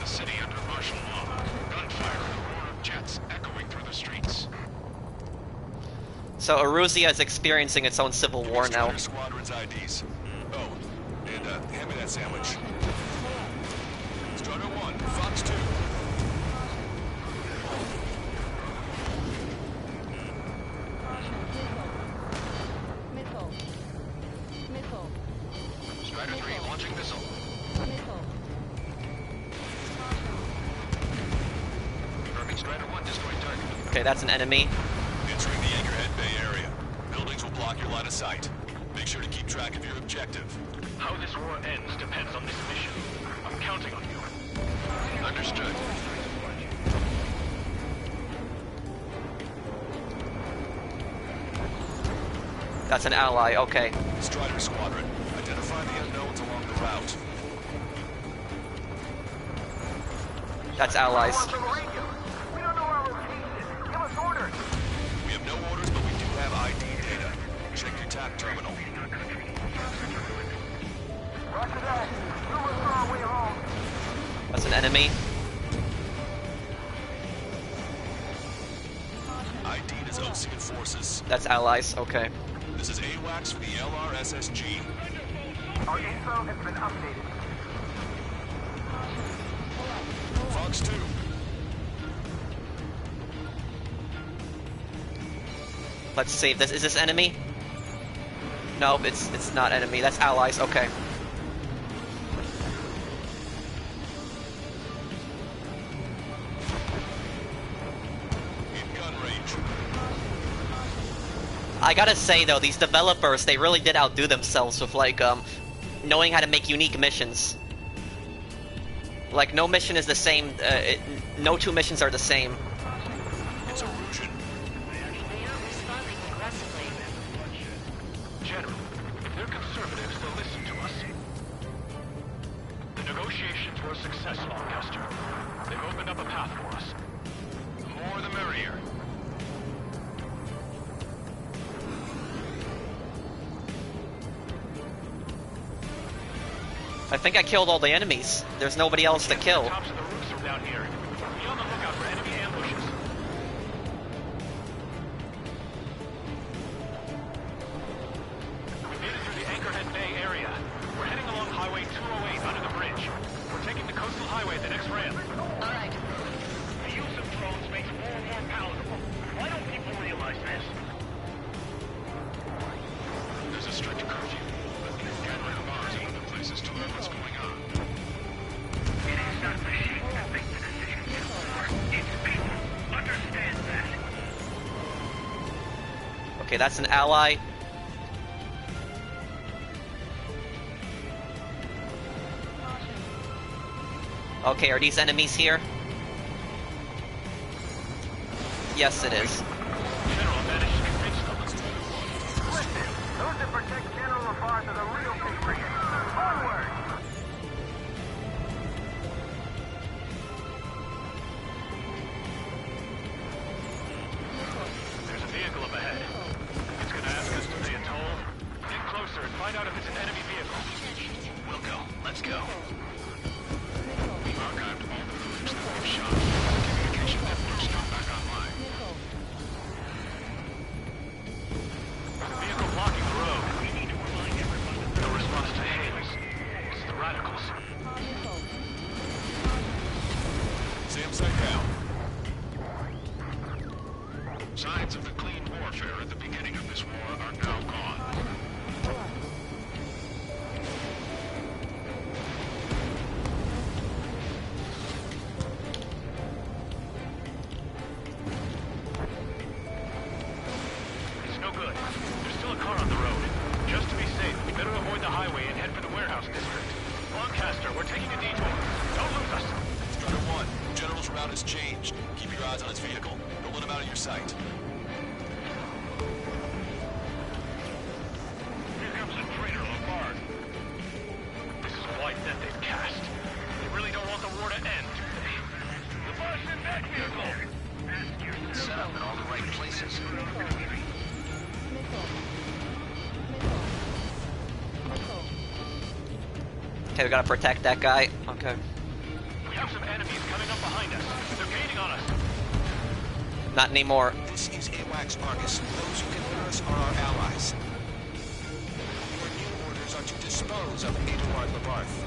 The city under martial law. Gunfire and the roar of jets echoing through the streets. So Erusia is experiencing its own civil war now. Squadron's IDs. Oh, and hand me that sandwich. Strider 1, Fox 2. Strider 3 launching missile. Confirming Strider 1 destroyed target. Okay, that's an enemy. Entering the Anchorhead Bay area. Buildings will block your line of sight. Make sure to keep track of your objective. How this war ends depends on this mission. I'm counting on you. Understood. That's an ally, okay. Strider Squadron, identify the unknowns along the route. That's allies. We don't know our location. Give us orders. We have no orders, but we do have ID data. Check your TAC terminal. Roger that. We'll look for our way home. That's an enemy. ID is Osean forces. That's allies, okay. This is AWACS for the LRSSG. Our info has been updated. Fox 2. Let's save this. Is this enemy? No, it's not enemy. That's allies, okay. In gun range. I gotta say though, these developers, they really did outdo themselves with like knowing how to make unique missions. Like no mission is the same. No two missions are the same. It's Erusian. They are responding aggressively. General, if they're conservatives, they'll listen to us. The negotiations were a success, Lancaster. They've opened up a path for us. The more the merrier. I think I killed all the enemies. There's nobody else to kill. Tops of the roofs are down here. Be on the lookout for enemy ambushes. We made it through the Anchorhead Bay area. We're heading along Highway 208 under the bridge. We're taking the coastal highway at the next ramp. All right. The use of drones makes war more palatable. Why don't people realize this? There's a strict curfew, but gathering bars in other places to learn what's going on. It is not machines that make the decisions in war. It's people. Understand that. Okay, that's an ally. Okay, are these enemies here? Yes, it is. General managed to convince them. Listen, those that protect General LaFarge are the real patriots. Onward! There's a vehicle up ahead. It's gonna ask us to pay a toll. Get closer and find out if it's an enemy vehicle. We'll go. Let's go. We've archived all the footage that we've shot. Communication networks not back online. There's a vehicle blocking the road. We need to remind everyone that no response to hails. It's the radicals. Sam sight down. Signs of the clean warfare at the beginning of this war are now gone. It's no good. There's still a car on the road. Just to be safe, we better avoid the highway and head for the warehouse district. Lancaster, we're taking a detour. Don't lose us. Strider 1, General's route has changed. Keep your eyes on his vehicle. Don't let him out of your sight. Here comes the traitor Lafarge. This is a wide net they've cast. They really don't want the war to end, do they? Lafarge in that vehicle! Set up in all the right places. Okay, we gotta protect that guy. Okay. We have some enemies coming up behind us. They're gaining on us. Not anymore. This is AWACS Argus. Those who can hear us are our allies. Your new orders are to dispose of Eduard Labarth.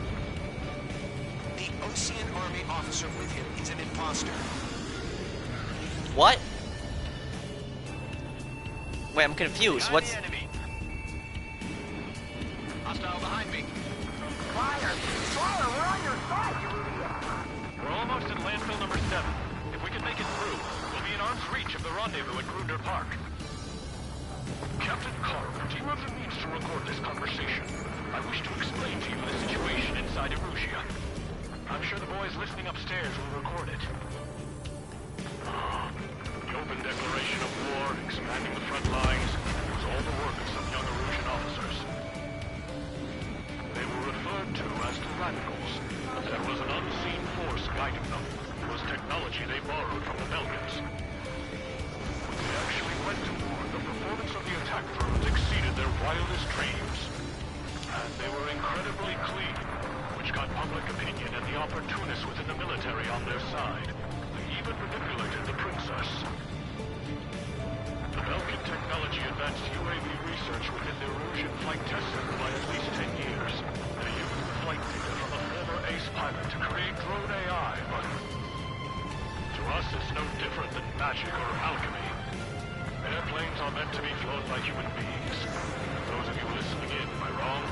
The Ocean Army officer with him is an imposter. What? Wait, I'm confused. What's... Hostile behind me. Fire! Fire! We're on your side, you idiot! We're almost at landfill number 7. If we can make it through, we'll be in arm's reach of the rendezvous at Grunder Park. Captain Carl, do you have the means to record this conversation? I wish to explain to you the situation inside Erusia. I'm sure the boys listening upstairs will record it. The open declaration of war, expanding the front lines, was all the work of some young Erusian officers. They were referred to as the radicals, but there was an unseen force guiding them. It was technology they borrowed from the Belgians. When they actually went to war, the performance of the attack drones exceeded their wildest dreams. And they were incredibly clean, which got public opinion and the opportunists within the military on their side. They even manipulated the princess. The Belgian technology advanced UAV research within the Erusian flight test center by at least 10 years. They used the flight data from a former ace pilot to create drone AI, but to us it's no different than magic or alchemy. Airplanes are meant to be flown by human beings. Those of you listening in, am I wrong?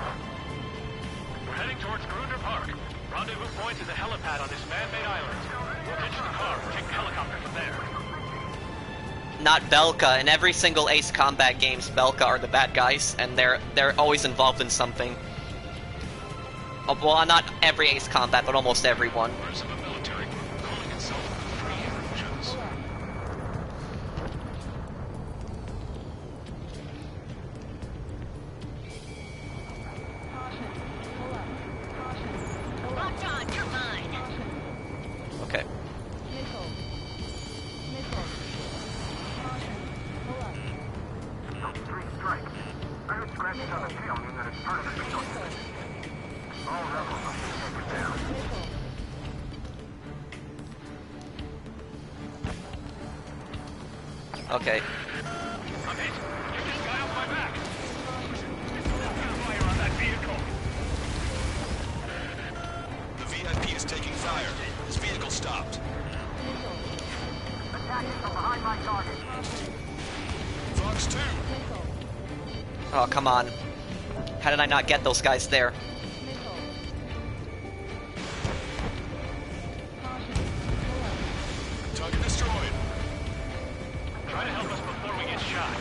We're heading towards Grunder Park. Rendezvous point is a helipad on this man-made island. We'll ditch the car and take the helicopter from there. Not Belka. In every single Ace Combat games, Belka are the bad guys, and they're always involved in something. Well, not every Ace Combat, but almost everyone. Members of a military group calling itself the Free Erusians. Locked on, you're mine. Okay. Okay. I'm hit. Get this guy off my back. Fire on that vehicle. The VIP is taking fire. His vehicle stopped. Attacking from behind my target. Fox 2. Oh, come on. How did I not get those guys there? Target destroyed. Try to help us before we get shot.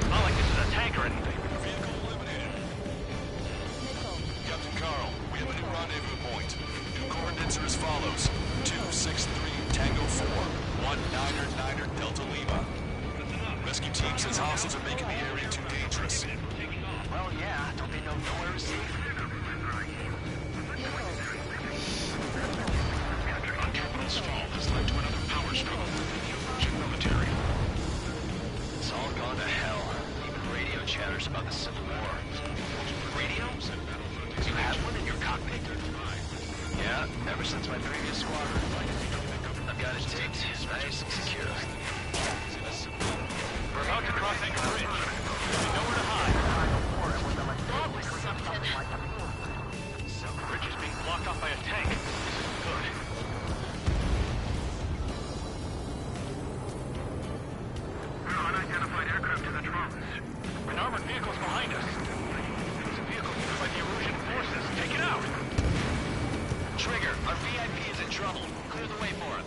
Not like this is a tank or anything. Vehicle eliminated. Captain Carl, we have a new rendezvous point. New coordinates are as follows. 263 Tango 4, 19er Delta Lima. Rescue team says hostiles are making the area too dangerous. Well, yeah. Don't they know nowhere is safe? On Terminal's fall has led to another power struggle within the Emergent military. It's all gone to hell. Even radio chatters about the Civil War. Radio? You have one in your cockpit? Yeah, ever since my previous squadron. I've got it taped, nice and secure. We're about to cross Anchor Bridge. We know where to hide. That was something. The bridge is being blocked off by a tank. This is good. Unidentified aircraft to the Trombus. An armored vehicle's behind us. It's a vehicle moved by the Erusian forces. Take it out! Trigger, our VIP is in trouble. Clear the way for him.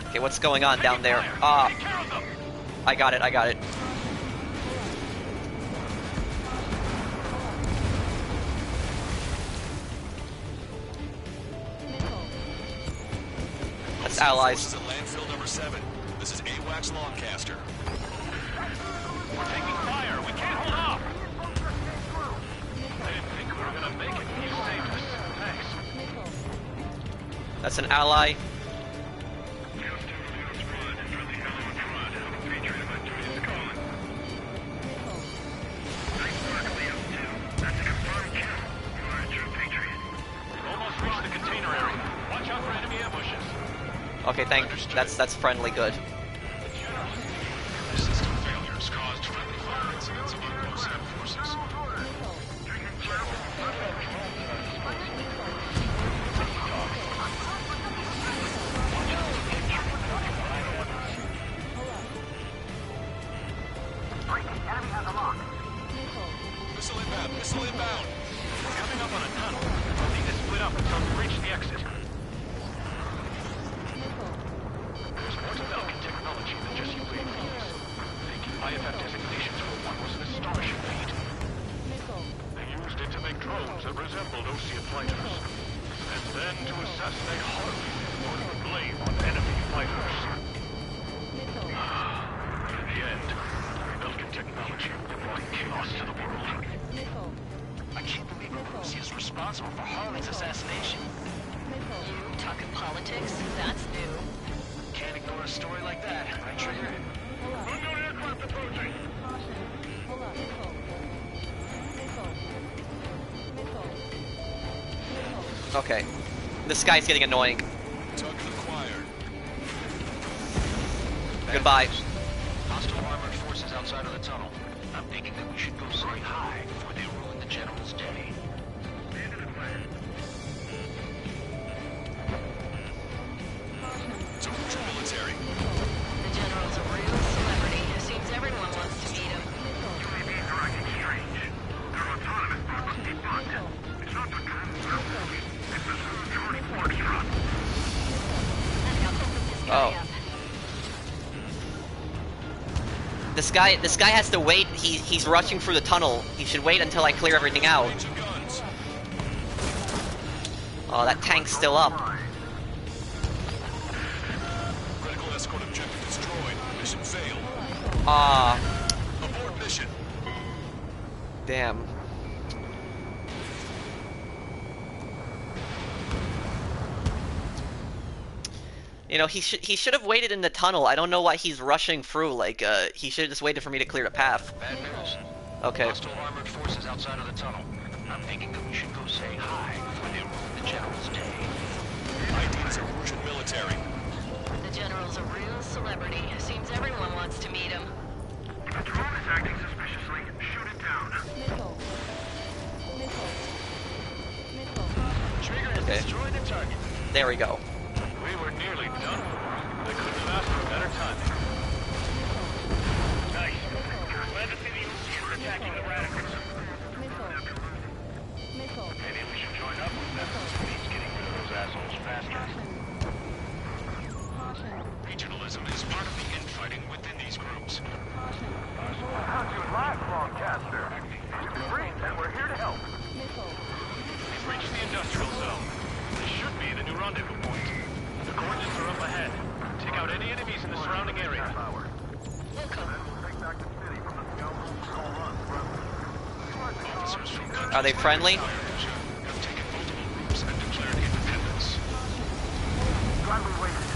Okay, what's going on down there? Take care of them! I got it, I got it. That's allies. Forces at landfill number 7. This is AWACS Longcaster. We're taking fire! We can't hold off! I didn't think we were gonna make it. You saved us. Thanks. That's an ally. Almost reached the container area. Watch out for enemy ambushes. Okay, that's friendly, good. System failures caused friendly fire incidents among OSAN forces. Enemy has a lock. Missile inbound, missile inbound. We're coming up on a tunnel. We'll need to split up until we reach the exit. There's more to Belkin technology than just UAVs. Taking IFF designations for one was an astonishing feat. They used it to make drones that resembled Osean fighters. And then to assassinate Harley and put the blame on enemy fighters. In the end, Belkin technology brought chaos to the world. I can't believe Urusi is responsible for Harley's assassination. You talking politics? That's new. Can't ignore a story like that, right, Trigger? Unknown aircraft approaching! Okay. This guy's getting annoying. Target acquired. Goodbye. Hostile armored forces outside of the tunnel. I'm thinking that we should go say hi before they ruin the General's day. It's Erusian military. The General's a real celebrity. Seems everyone wants to meet him. UAVs are acting strange. Their autonomous pod must be bugged. It's not the drones they're working. It's the George Foxtrot. Let's go open this guy Oh. up. This guy has to wait. He's rushing through the tunnel. He should wait until I clear everything out. Range of guns. Oh, that tank's still up. Critical escort objective destroyed. Mission failed. Ah, Abort mission. damn. You know, he should have waited in the tunnel. I don't know why he's rushing through. Like, he should have just waited for me to clear the path. Bad news. Okay. Hostile armored forces outside of the tunnel. I'm thinking that we should go say hi before they ruin the general's day. ID's Erusian military. The general's a real celebrity. Seems everyone wants to meet him. If a drone is acting suspiciously, shoot it down. Trigger has Okay. destroyed the target. There we go. We were nearly done for. They couldn't have asked for better timing. Nice. Glad to see the Oceans attacking the radicals. Maybe we should join up with them. Means getting rid of those assholes faster. Regionalism is part of the infighting within these groups. How'd you like, Longcaster? You're free, and we're here to help. We've reached the industrial zone. This should be the new rendezvous point. The coordinates are up ahead. Take out any enemies in the surrounding area. Wilco. Take back the city from the scoundrels who call us brothers. Officers from countries Are they friendly? have taken multiple groups and declared independence. Glad we waited.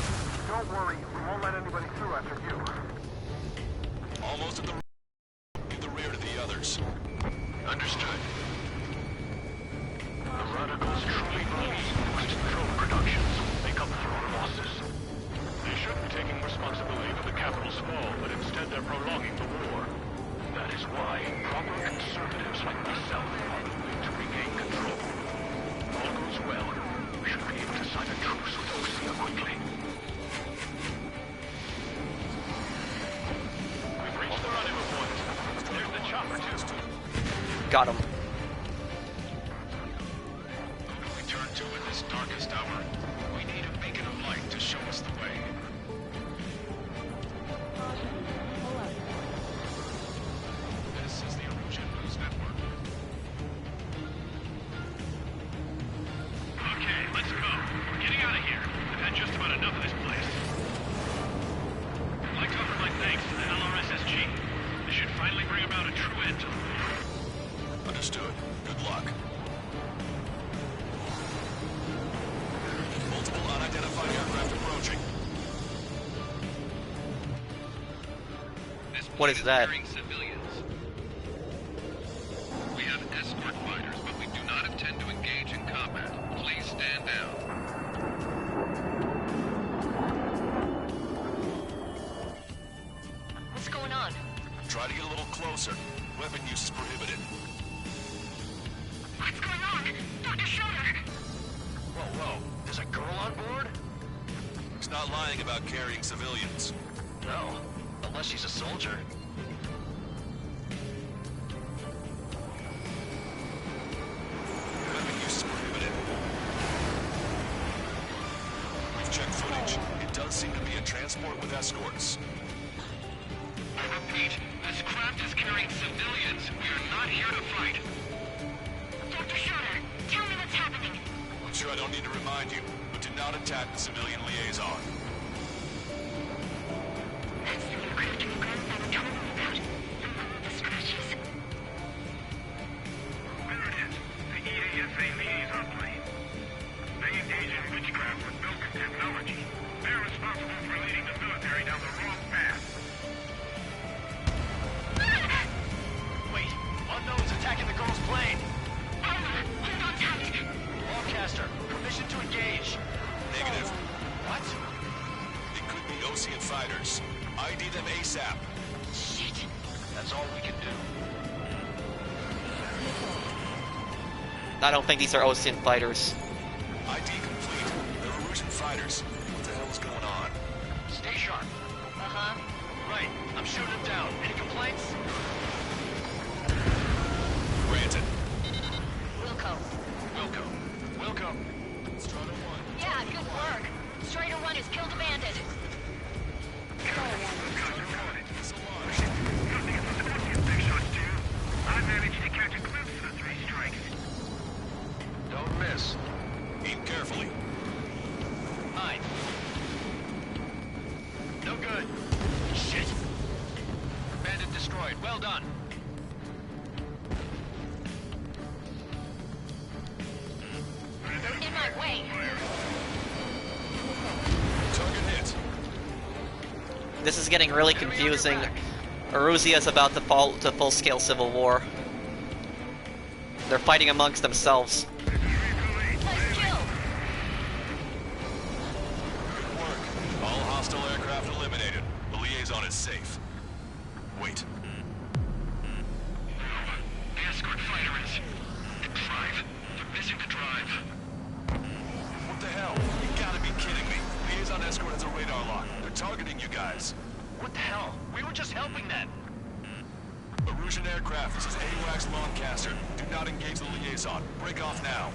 Don't worry, we won't let anybody through after you. Almost at the rear to the others. Understood. The radicals truly believe that drone productions make up for our losses. They should be taking responsibility for the capital's fall, but instead they're prolonging the war. That is why proper conservatives like myself are the way to regain control. If all goes well, we should be able to sign a truce with Osea quickly. We've reached the rendezvous point. There's the chopper, too. Got him. Who do we turn to in this darkest hour? We need a beacon of light to show us the way. This is the Erusian News Network. Okay, let's go. We're getting out of here. I've had just about enough of this place. I'd like to offer my thanks to the LRSSG. This should finally bring about a true end to the war. Understood. Good luck. Multiple unidentified aircraft approaching. What is that? Civilians. We have escort fighters, but we do not intend to engage in combat. Please stand down. What's going on? Try to get a little closer. Weapon use is prohibited. What's going on? Dr. Schroeder! Whoa. There's a girl on board? He's not lying about carrying civilians. No. Unless she's a soldier. Weapon use is prohibited. We've checked footage. It does seem to be a transport with escorts. I repeat, this craft is carrying civilians. We are not here to fight. Dr. Schroeder, tell me what's happening. I'm sure I don't need to remind you, but do not attack the civilian liaison. That's the aircraft your grandfather told me about. The one with the scratches. There it is. The EASA liaison plane. They engage in witchcraft with Milken technology. They're responsible for leading the military down the wrong path. Wait, unknown's attacking the girl's plane. Alma, hold on tight. Longcaster, permission to engage. Negative. What? It could be Ocean fighters. ID them ASAP. Shit. That's all we can do. I don't think these are Ocean fighters. ID complete. They're Erusian fighters. What the hell is going on? Stay sharp. Uh-huh. Right, I'm shooting him down. Any complaints? Granted. Wilco. Wilco. Strato 1. Yeah, good work. Strider 1 has killed a bandit. Big shots, too. I managed to catch a glimpse of the 3 strikes. Don't miss. Aim carefully. Mine. No good. Shit. Bandit destroyed. Well done. They're in my way. Target hit. This is getting really confusing. Erusea is about to fall to full-scale civil war. They're fighting amongst themselves. Nice kill. Good work. All hostile aircraft eliminated. The liaison is safe. Wait. The escort fighter is... the drive. They're missing the drive. What the hell? You gotta be kidding me. Liaison escort has a radar lock. They're targeting you guys. What the hell? We were just helping them. Erusian aircraft, this is AWACS Lancaster. Do not engage the liaison. Break off now.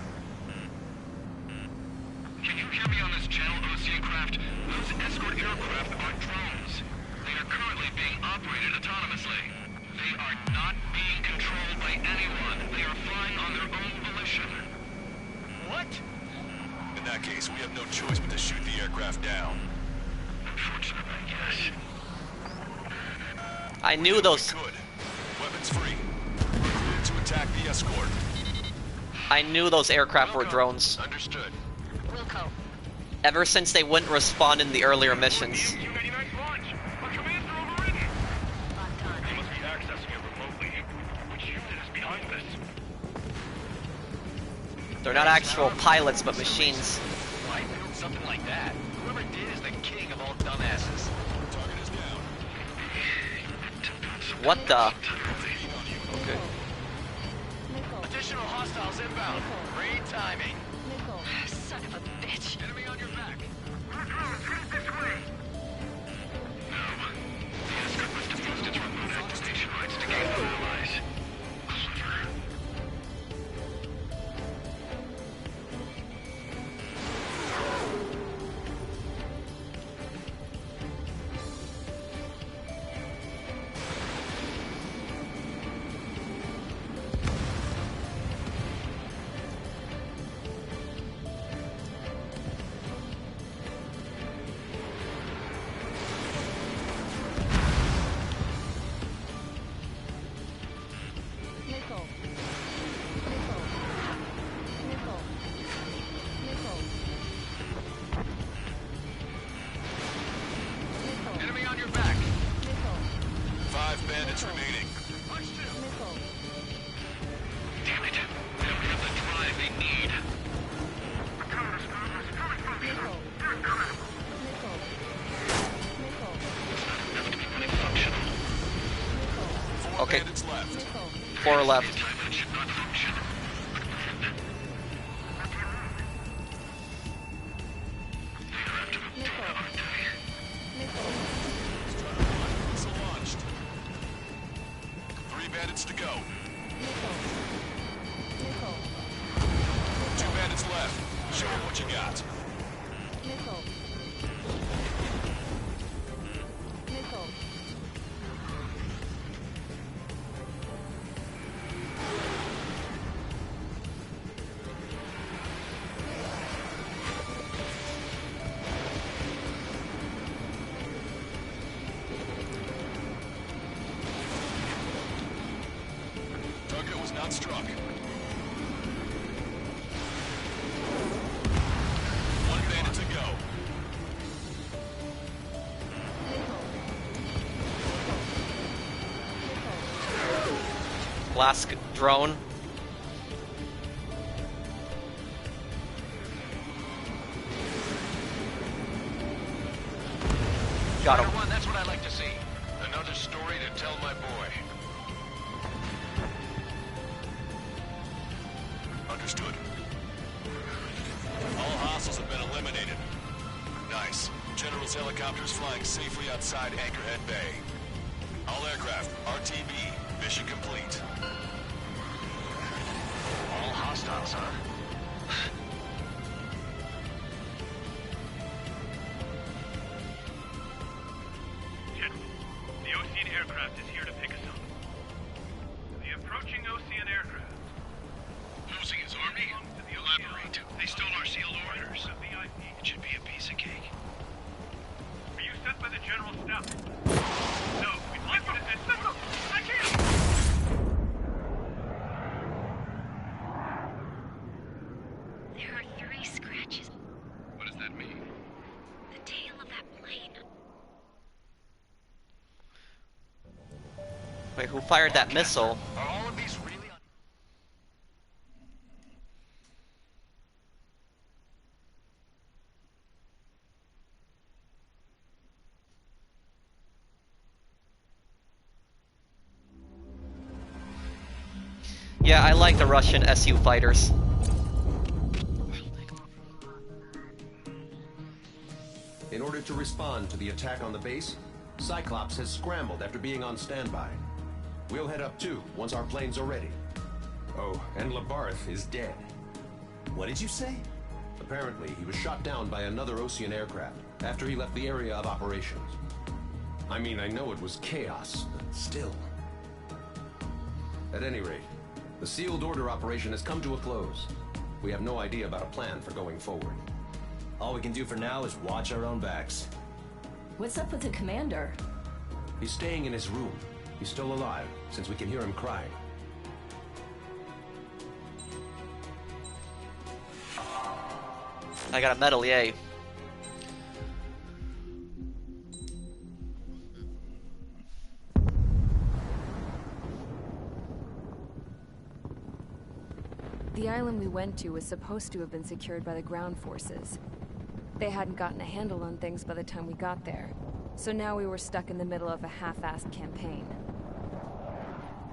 Can you hear me on this channel, Ocean Craft? Those escort aircraft are drones. They are currently being operated autonomously. They are not being controlled by anyone. They are flying on their own volition. What? In that case, we have no choice but to shoot the aircraft down. Unfortunate, I guess. I knew those. Good. Weapons free. We're to attack the escort. I knew those aircraft were drones. Understood. Wilco. Ever since they wouldn't respond in the earlier missions. U-99 launch. Our commands are overridden. Locked on. They must be accessing it remotely. Which unit is behind this? They're not actual pilots, but machines. Why build something like that? Whoever did is the king of all dumbasses. Target is down. What the? Okay. Additional hostiles inbound. Great timing. Son of a bitch. Enemy on your back. Our drones headed this way. No. The escort must have used its remote activation rights to gain our allies. Clever. Enemy on your back. 5 bandits remaining. Damn it. They don't have the drive they need. The counter movement is coming from the east. They're incredible. It's not enough to be running functional. 4 Okay. bandits left. 4 left. Time that should not function. They're after the data, aren't they? Missile launched. 3 bandits to go. 2 bandits left. Show them what you got. Target was not struck. 1 bandit to go. Last drone. Got him. One, that's what I like to see. Another story to tell my boy. Understood. All hostiles have been eliminated. Nice. General's helicopter is flying safely outside Anchorhead Bay. All aircraft, RTB, mission complete. All hostiles, huh? General, the Ocean aircraft is here to pick us up. The approaching Ocean aircraft. Losing his army? Elaborate. They stole our sealed orders. It should be a piece of cake. Are you sent by the General Staff? No, we'd like you to send someone. I can't! There are 3 scratches. What does that mean? The tail of that plane. Wait, who fired that missile? Are all of these really... Yeah, I like the Russian SU fighters. In order to respond to the attack on the base, Cyclops has scrambled after being on standby. We'll head up too, once our planes are ready. Oh, and Labarth is dead. What did you say? Apparently, he was shot down by another Ocean aircraft after he left the area of operations. I mean, I know it was chaos, but still. At any rate, the sealed order operation has come to a close. We have no idea about a plan for going forward. All we can do for now is watch our own backs. What's up with the commander? He's staying in his room. He's still alive, since we can hear him crying. I got a medal, yay. The island we went to was supposed to have been secured by the ground forces. They hadn't gotten a handle on things by the time we got there, so now we were stuck in the middle of a half-assed campaign.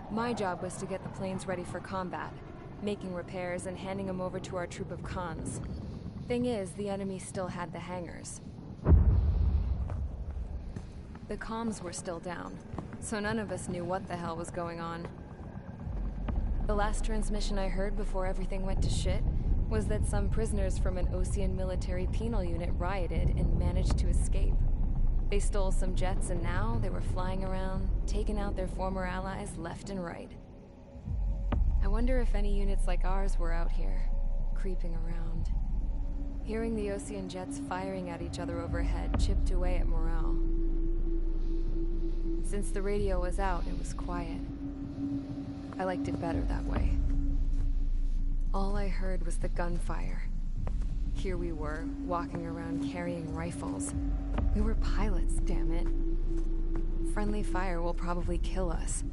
My job was to get the planes ready for combat, making repairs and handing them over to our troop of cons. Thing is, the enemy still had the hangars. The comms were still down, so none of us knew what the hell was going on. The last transmission I heard before everything went to shit was that some prisoners from an Ocean military penal unit rioted and managed to escape. They stole some jets and now they were flying around, taking out their former allies left and right. I wonder if any units like ours were out here, creeping around. Hearing the Ocean jets firing at each other overhead chipped away at morale. Since the radio was out, it was quiet. I liked it better that way. All I heard was the gunfire. Here we were, walking around carrying rifles. We were pilots, damn it. Friendly fire will probably kill us.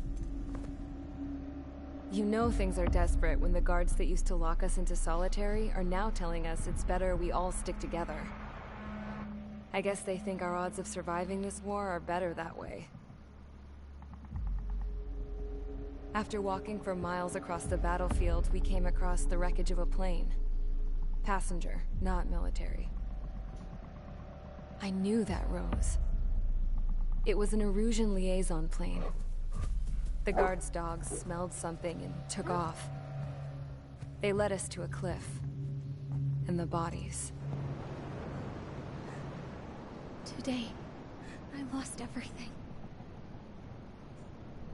You know things are desperate when the guards that used to lock us into solitary are now telling us it's better we all stick together. I guess they think our odds of surviving this war are better that way. After walking for miles across the battlefield, we came across the wreckage of a plane. Passenger, not military. I knew that rose. It was an Erusian liaison plane. The guard's dogs smelled something and took off. They led us to a cliff. And the bodies. Today, I lost everything.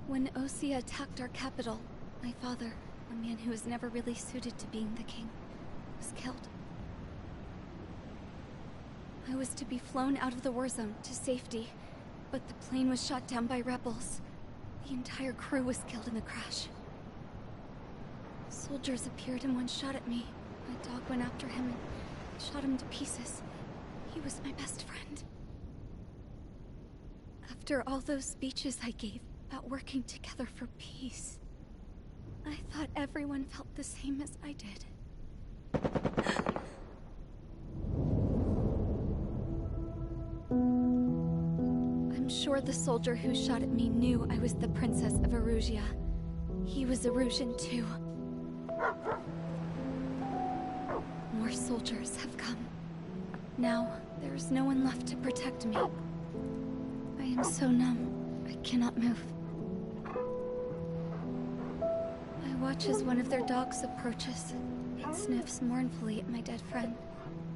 When Osea attacked our capital, my father, a man who was never really suited to being the king, was killed. I was to be flown out of the war zone to safety, but the plane was shot down by rebels. The entire crew was killed in the crash. Soldiers appeared and one shot at me. My dog went after him and shot him to pieces. He was my best friend. After all those speeches I gave about working together for peace, I thought everyone felt the same as I did. I'm sure the soldier who shot at me knew I was the Princess of Erusia. He was Erusian too. More soldiers have come. Now, there is no one left to protect me. I am so numb, I cannot move. I watch as one of their dogs approaches. It sniffs mournfully at my dead friend.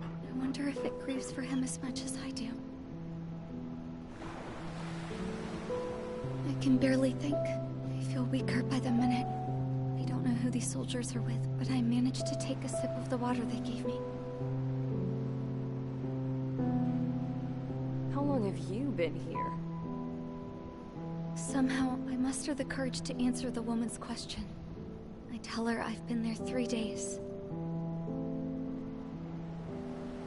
I wonder if it grieves for him as much as I do. I can barely think. I feel weaker by the minute. I don't know who these soldiers are with, but I managed to take a sip of the water they gave me. How long have you been here? Somehow, I muster the courage to answer the woman's question. I tell her I've been there 3 days.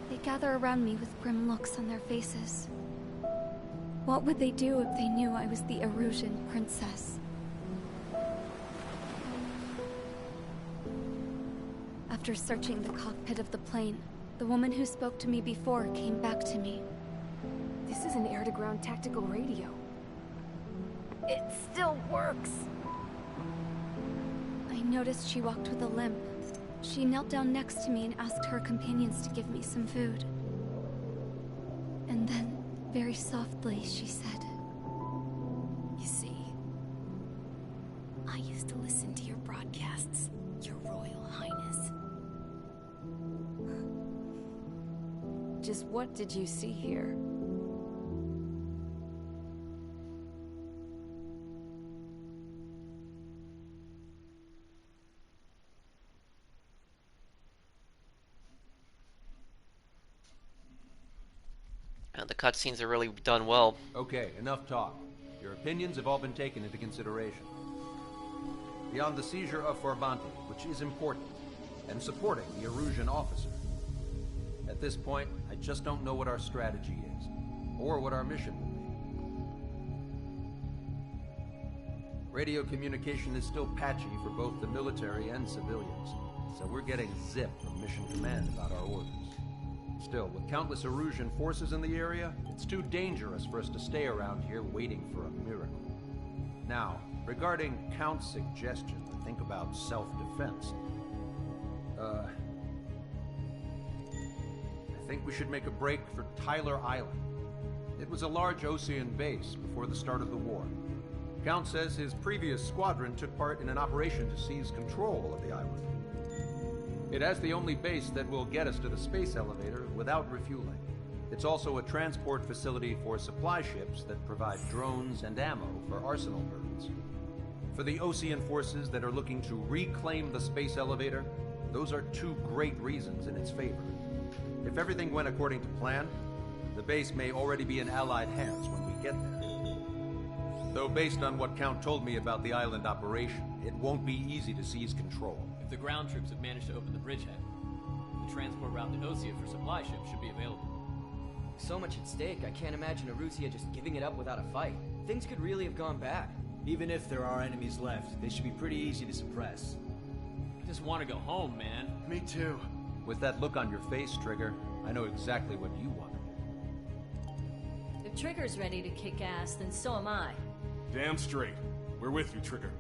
They gather around me with grim looks on their faces. What would they do if they knew I was the Erusian princess? After searching the cockpit of the plane, the woman who spoke to me before came back to me. This is an air-to-ground tactical radio. It still works. I noticed she walked with a limp. She knelt down next to me and asked her companions to give me some food. And then, very softly, she said, You see, I used to listen to your broadcasts, Your Royal Highness. Just what did you see here? The cutscenes are really done well. Okay, enough talk. Your opinions have all been taken into consideration. Beyond the seizure of Farbanti, which is important, and supporting the Erusian officer. At this point, I just don't know what our strategy is, or what our mission will be. Radio communication is still patchy for both the military and civilians, so we're getting zip from Mission Command about our orders. Still, with countless Erusian forces in the area, it's too dangerous for us to stay around here waiting for a miracle. Now, regarding Count's suggestion to think about self-defense, I think we should make a break for Tyler Island. It was a large Osean base before the start of the war. Count says his previous squadron took part in an operation to seize control of the island. It has the only base that will get us to the space elevator without refueling. It's also a transport facility for supply ships that provide drones and ammo for arsenal birds. For the Osean forces that are looking to reclaim the space elevator, those are two great reasons in its favor. If everything went according to plan, the base may already be in Allied hands when we get there. Though based on what Count told me about the island operation, it won't be easy to seize control. If the ground troops have managed to open the bridgehead, the transport route to Osea for supply ships should be available. So much at stake, I can't imagine Erusia just giving it up without a fight. Things could really have gone bad. Even if there are enemies left, they should be pretty easy to suppress. I just want to go home, man. Me too. With that look on your face, Trigger, I know exactly what you want. If Trigger's ready to kick ass, then so am I. Damn straight. We're with you, Trigger.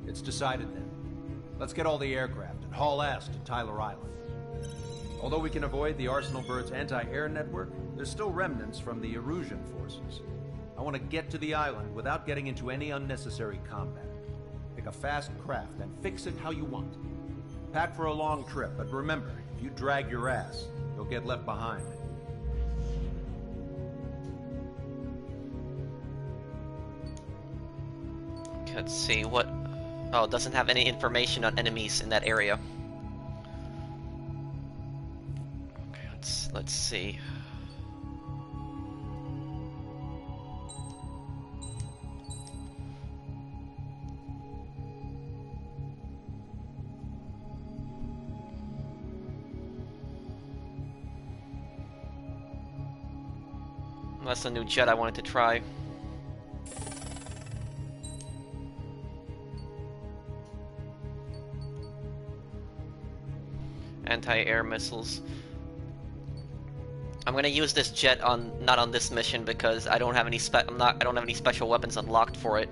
It's decided then. Let's get all the aircraft and haul ass to Tyler Island. Although we can avoid the Arsenal Bird's anti-air network, there's still remnants from the Erusian forces. I want to get to the island without getting into any unnecessary combat. Pick a fast craft and fix it how you want. Pack for a long trip, but remember, if you drag your ass, you'll get left behind. Let's see what... Oh, it doesn't have any information on enemies in that area. Okay, let's see. That's a new jet I wanted to try. Anti-air missiles. I'm gonna use this jet on not on this mission because I don't have any I don't have any special weapons unlocked for it.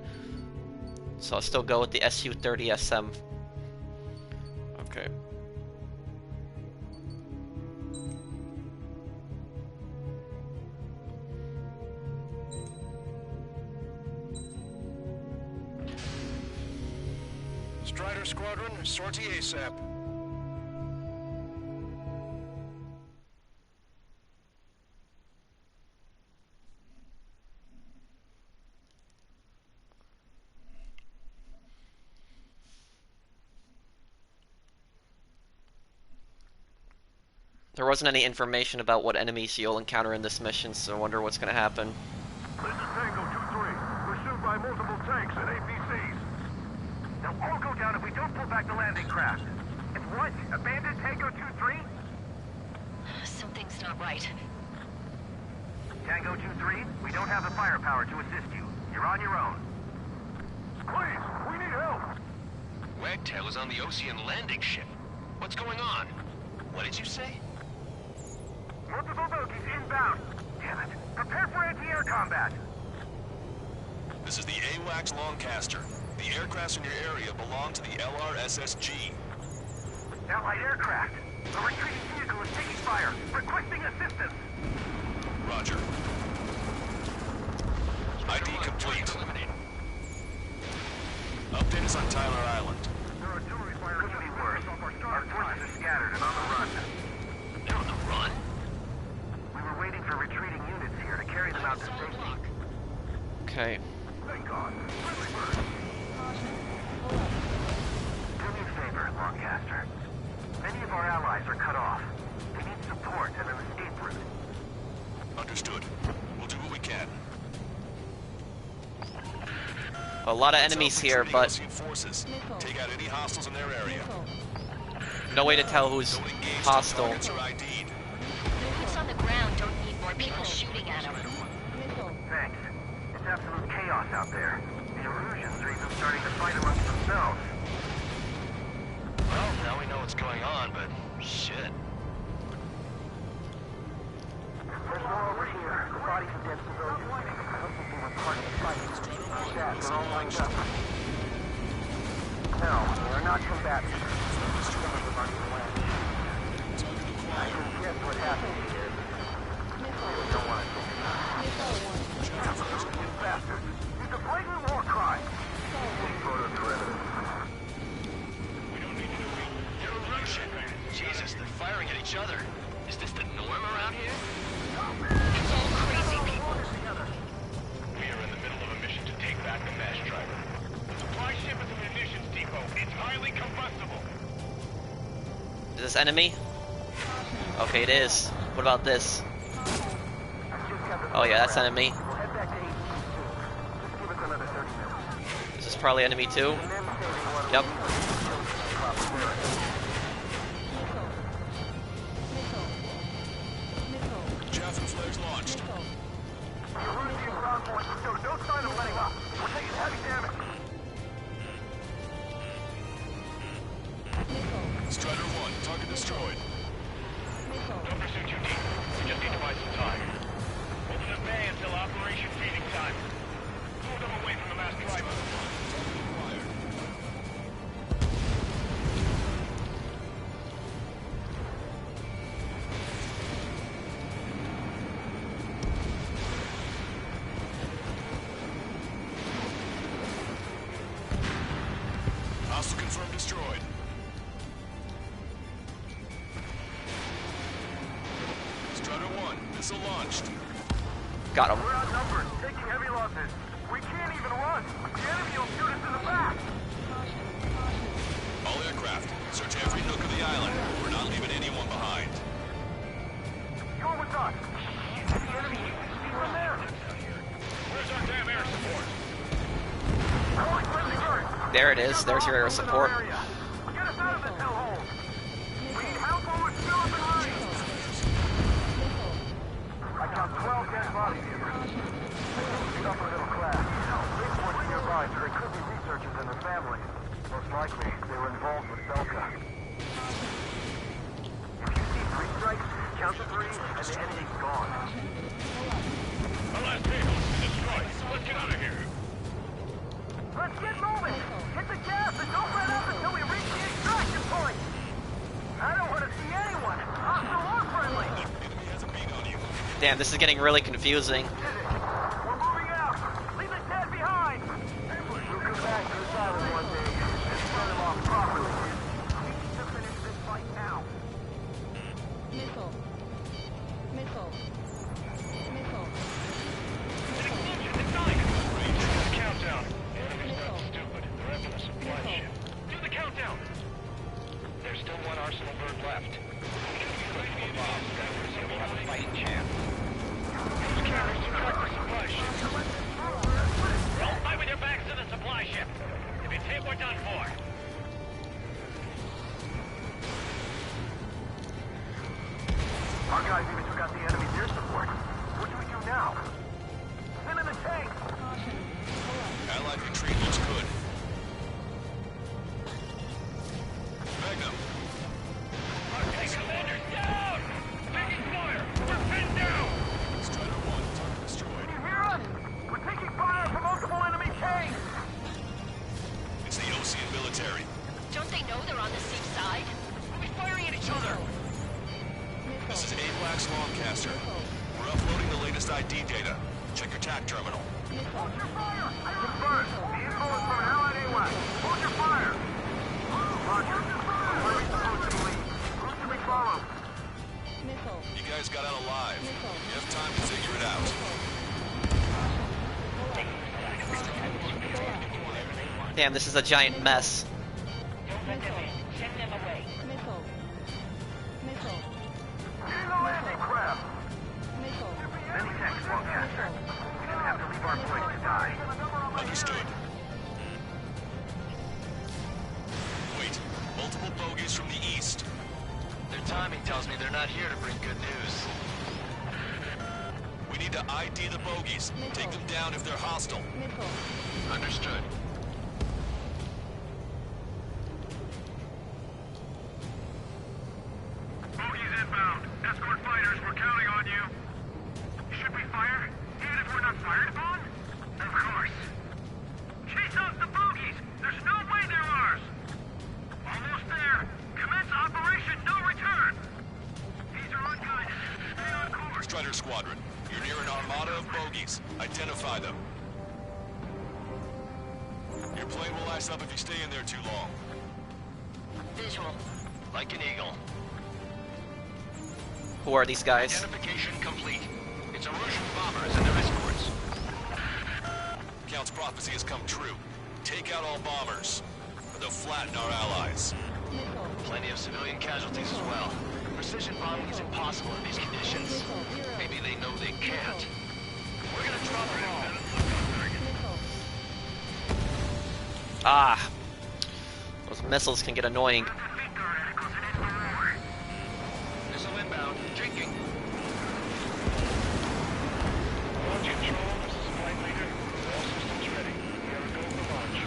So I'll still go with the Su-30 SM. Okay. Strider Squadron, sortie ASAP. There wasn't any information about what enemies you'll encounter in this mission, so I wonder what's gonna happen. This is Tango 2-3. Pursued by multiple tanks and APCs. They'll all go down if we don't pull back the landing craft. And what? Abandoned Tango 2-3? Something's not right. Tango 2-3, we don't have the firepower to assist you. You're on your own. Please, we need help. Wagtail is on the Osean landing ship. What's going on? What did you say? Multiple bogies inbound. Damn it. Prepare for anti-air combat. This is the AWACS Longcaster. The aircrafts in your area belong to the LRSSG. Allied aircraft. A retreating vehicle is taking fire. Requesting assistance. Roger. ID complete. Update us on Tyler Island. Their artillery fire couldn't be worse. Our forces are scattered and on the run. You're on the run? We were waiting for retreating units here to carry them out to safety. Okay. Thank God. Do me a favor, Lancaster. Many of our allies are cut off. They need support and an escape route. Understood. We'll do what we can. A lot of enemies here, but Forces. Take out any hostiles in their area. no way to tell who's hostile. Targets are ID'd. Units on the ground don't need more people shooting at them. Thanks. It's absolute chaos out there. The Erusians are even starting to fight amongst themselves. Well, now we know what's going on, but shit. There's more over here. The bodies of dead civilians. I don't think they were part of the fight. Yeah, they're all lined up. No, they are not combatants. Some of them are fled. I can guess what happened here. I really don't want to think about it. You bastards. It's a blatant war crime. Photos for evidence. They're Russian. Jesus, they're firing at each other. Is this the norm around here? It's all crazy people. We are in the middle of a mission to take back the mass driver. The supply ship is a munitions depot. It's highly combustible. Is this enemy? Okay, it is. What about this? Oh yeah, that's enemy. We'll head back to HQ soon. Just give us another 30 minutes. Is this probably enemy too? Yep. Javelin flares launched. The Erusian ground forces show no sign of letting up. We're taking heavy damage. Strider 1, target destroyed. Don't pursue too deep. We just need to buy some time. Hold them at bay until operation feeding time. Move them away from the mass driver. Hostile confirmed destroyed. Strider 1, missile launched. Got him. We're outnumbered, taking heavy losses. We can't even run. The enemy will shoot us in the back. All aircraft, search every nook of the island. We're not leaving anyone behind. You're with us. The enemy is from there. Where's our damn air support? Calling friendly bird. There it is. There's your air support. Get us out of this hellhole. We need help while we're still up and running. I count 12 dead bodies here. It's upper middle class. Reports nearby, so they could be researchers and their families. Most likely, they were involved with Belka. If you see 3 strikes, count to 3, and the enemy's gone. Our last vehicle is destroyed. Let's get out of here. Let's get moving! Hit the gas and don't let up until we reach the extraction point! I don't want to see anyone, hostile or friendly! Damn, this is getting really confusing. We're moving out! Leave the dead behind! We'll come back to this island one day and start them off properly. We need to finish this fight now. Missile. Missile. Missile. Countdown. The enemy's not stupid. They're after the supply ship. Do the countdown. There's still one arsenal bird left. We'll have a fighting chance. Use carriers to track the supply ship. Don't fight with your backs to the supply ship. If it's hit, we're done for. Our guys even took out the enemy's air support. What do we do now? Send in the tank! Allied retreat looks good. Magnum. Our tank commander's down! Taking fire! We're pinned down! Strider 1, target destroyed. Can you hear us? We're taking fire from multiple enemy tanks! each other! This is AWACS Longcaster. We're uploading the latest ID data. Check your TAC terminal. Hold your fire! First, the info is from an allied AWAC. Hold your fire! Roger. Where are we supposed to lead? Who should we follow? You guys got out alive. You have time to figure it out. Damn, this is a giant mess. Getting the landing craft! Many thanks, Longcaster. We didn't have to leave our boys to die. Understood. Wait, multiple bogies from the east. Their timing tells me they're not here to bring good news. We need to ID the bogies. Take them down if they're hostile. Understood. Bogies inbound. Escort fighters, we're counting on you. Should we fire? Even if we're not fired upon? Of course. Chase off the bogies! There's no way they're ours! Almost there. Commence Operation No Return! These are unguided. Stay on course. Strider Squadron, you're near an armada of bogies. Identify them. Your plane will ice up if you stay in there too long. Visual. Like an eagle. Who are these guys? Identification complete. It's Erusian bombers and their escorts. Count's prophecy has come true. Take out all bombers, or they'll flatten our allies. Plenty of civilian casualties as well. Precision bombing is impossible in these conditions. Maybe they know they can't. We're gonna drop them all. Ah, those missiles can get annoying. Missile inbound. Taking. Launch control, this is Flight Leader. All systems ready. We are go for launch.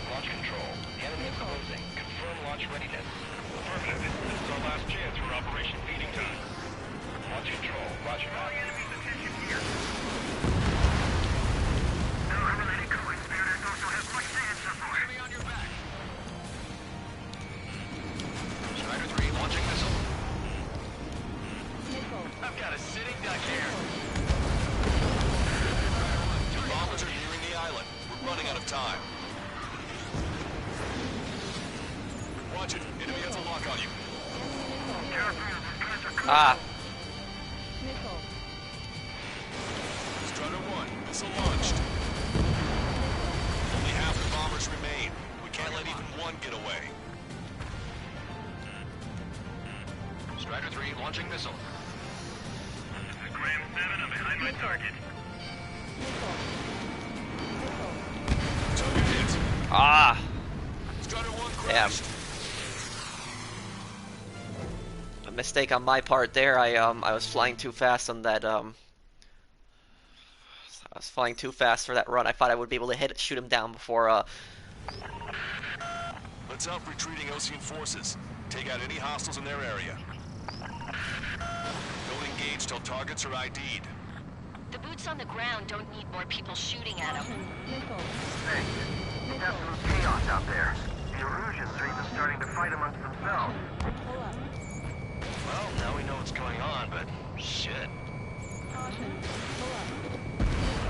Launch control. Enemy is closing. Confirm launch readiness. Affirmative. This is our last chance for Operation Feeding Time. Launch control. Roger that. All enemies attention here. No, I'm related co-conspirators also have much to answer for. Enemy on your back. Strider 3 launching missile. I've got a sitting duck here. Bombers are nearing the island. We're running out of time. Watch it. Enemy has a lock on you. Ah, Strider 1, missile launched. Only half the bombers remain. We can't let even one get away. Strider 3 launching missile. Graham 7, I'm behind my target. Target hit. ah, Strider 1 damn. crashed. A mistake on my part there. I was flying too fast on that I was flying too fast for that run. I thought I would be able to shoot him down before Let's help retreating Ocean forces. Take out any hostiles in their area. Don't engage till targets are ID'd. The boots on the ground don't need more people shooting at them. Thanks. It's absolute chaos out there. The Erusians are even starting to fight amongst themselves. Well, now we know what's going on, but shit.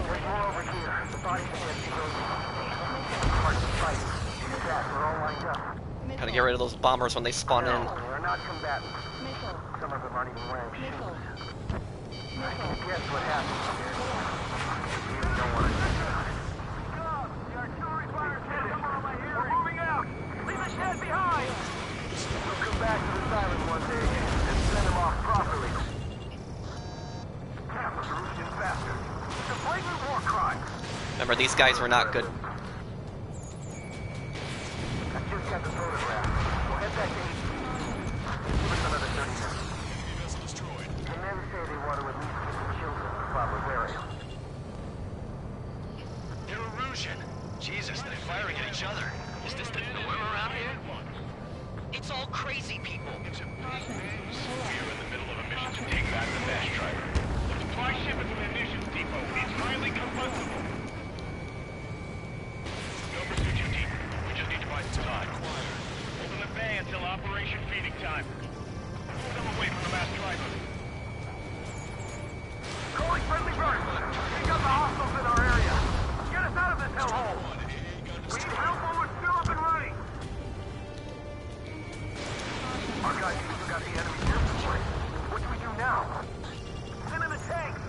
There's more over here. The bodies can't be those. Hard to fight. These guys are all lined up. gotta get rid of those bombers when they spawn in. They're not combatants. Some of them aren't even wearing shoes. I can guess what happened here. You really don't want to think about it. The artillery fire's headed on my area. We're moving out. Leave the shed behind. We'll come back to this island one day and send them off properly. Erusian bastard. It's a blatant war crime. Remember, these guys were not good. I just got the photograph. We'll head back to HQ. Give us another 30 minutes. Vessel destroyed. The men say they want to at least get the children for proper burial. They're Erusian. Jesus, they're firing at each other. Is this the norm around here? It's all crazy people. It's a big news. We are in the middle of a mission to take back the Mesh Driver. The supply ship at the munitions depot is highly combustible. No pursuit too deep. We just need to buy some time. Open the bay and until Operation Feeding Time. Move them away from the mass driver. Calling friendly birds. Take out the hostiles in our area. Get us out of this hellhole. We need help while we're still up and running. Our guys still got the enemy here. What do we do now? Send in the tanks.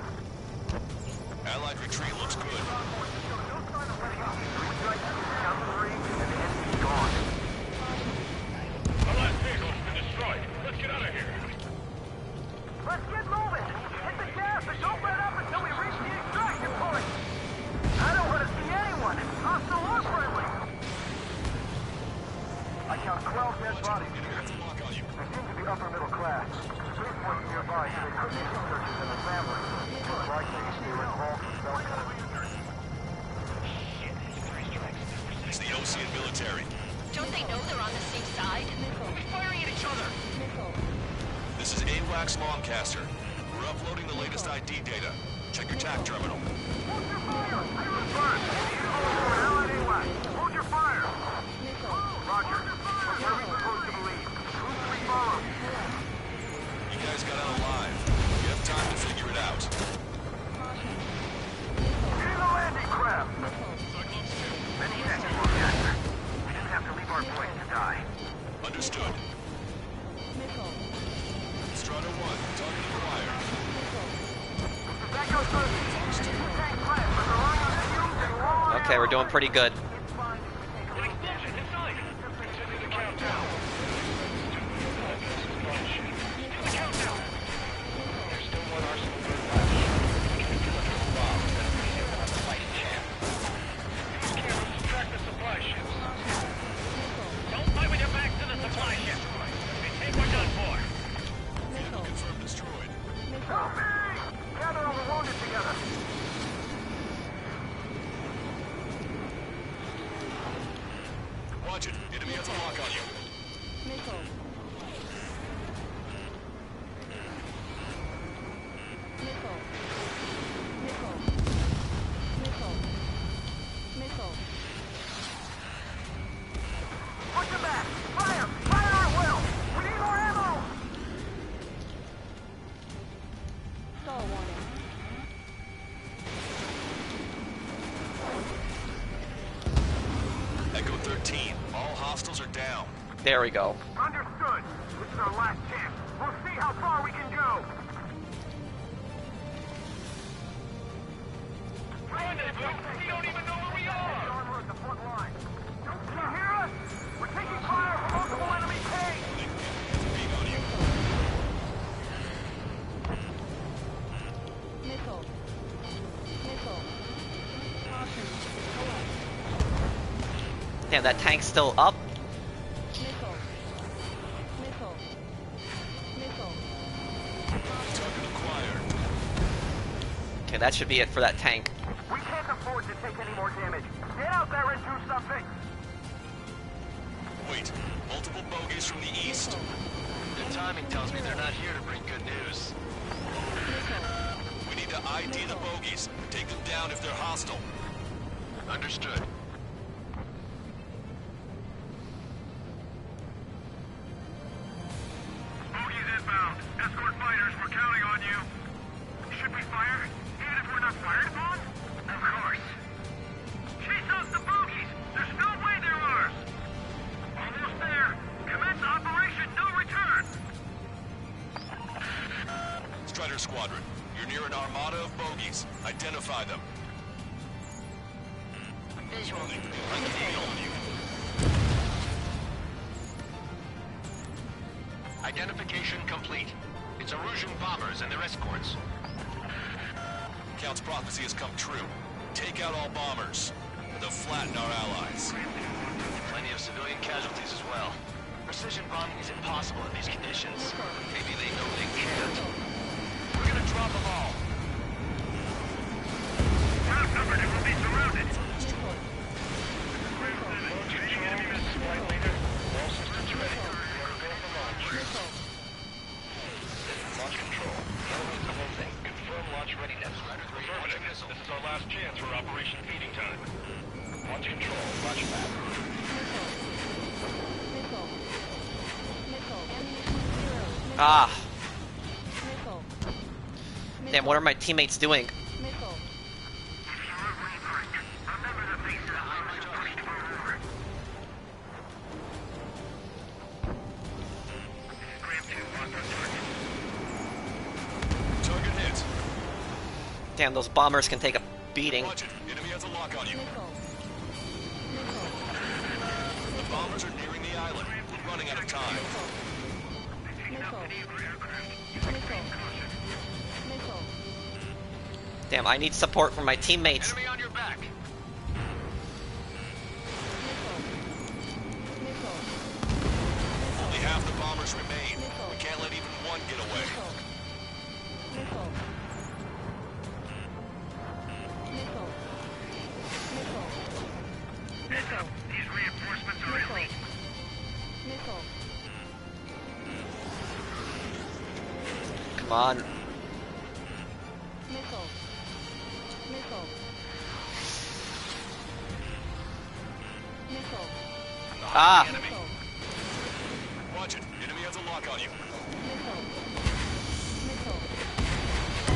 Allied retreat looks good. No sign of letting up. 3 strikes, down to 3, and the enemy's gone. Our last vehicle's been destroyed. Let's get out of here. Let's get moving. Hit the gas and don't let up until we reach the extraction point. I don't want to see anyone, hostile or friendly. I count 12 dead bodies here. They seem to be upper middle class. Police work nearby, so they could be researchers and their families. Most likely, they were involved in self-defense. It's the Ocean military. Don't they know they're on the same side? We're firing at each other. This is AWACS Longcaster. We're uploading the latest ID data. Check your TAC terminal. Hold your fire! Hold your fire! Roger. What are we supposed to believe? Who do we follow? You guys got out alive. You have time to figure it out. Get in the landing craft! Many thanks, Longcaster. We didn't have to leave our boys to die. Understood. Strata 1, target acquired. That goes good. Tank plant, but relying on fumes and long Okay, we're doing pretty good. Don't fight with your backs to the supply ship. They think we're done for. Confirmed destroyed. Help me! Gather all the wounded together. Watch it. Enemy has a lock on you. Push them back! Fire! Fire at will! We need more ammo! Echo 13. All hostiles are down. There we go. Understood. This is our last chance. We'll see how far we can go. You don't even know where we are! Armor at the front line. Can you hear us? We're taking fire from multiple enemy tanks! Damn, that tank's still up. Okay, that should be it for that tank. We can't afford to take any more damage. Get out there and do something! Wait. Multiple bogies from the east. Their timing tells me they're not here to bring good news. We need to ID the bogies. Take them down if they're hostile. Understood. Bogies inbound. Escort fighters, we're counting on you. Should we fire? Even if we're not fired upon? Of course. Chase out the bogies! There's no way they're ours! Almost there. Commence Operation No Return! Strider Squadron, you're near an armada of bogies. Identify them. Visual. Identification complete. It's Erusian bombers and their escorts. Count's prophecy has come true. Take out all bombers. They'll flatten our allies. Plenty of civilian casualties as well. Precision bombing is impossible in these conditions. Maybe they know they can't. We're gonna drop them all. We're outnumbered and we'll be surrounded. Launch control. Elements closing. Confirm launch readiness. Affirmative. This is our last chance for Operation Feeding Time. Launch control. Launch map. Ah. Damn, what are my teammates doing? Target hit. Damn, those bombers can take a beating. Watch it. Enemy has a lock on you. The bombers are nearing the island. We're running out of time. Damn, I need support from my teammates. Enemy on your back. Only half the bombers remain. We can't let even one get away. These reinforcements are elite. Come on. Ah! Watch it. Enemy has a lock on you.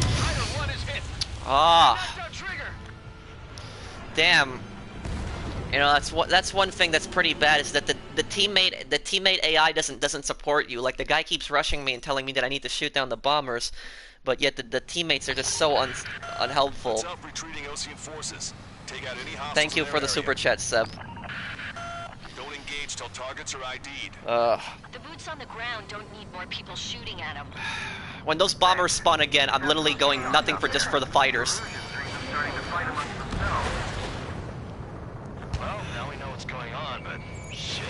Rider 1 is hit. Ah! Knocked out trigger. Damn. You know, that's one thing that's pretty bad is that the teammate AI doesn't support you. Like the guy keeps rushing me and telling me that I need to shoot down the bombers, but yet the teammates are just so unhelpful. What's up, retreating Ocean forces? Take out any hostiles Thank you in for their the area. super chat, Seb. Don't engage till targets are ID'd. The boots on the ground don't need more people shooting at them. When those bombers spawn again, I'm literally going nothing for just for the fighters. Well, now we know what's going on, but shit.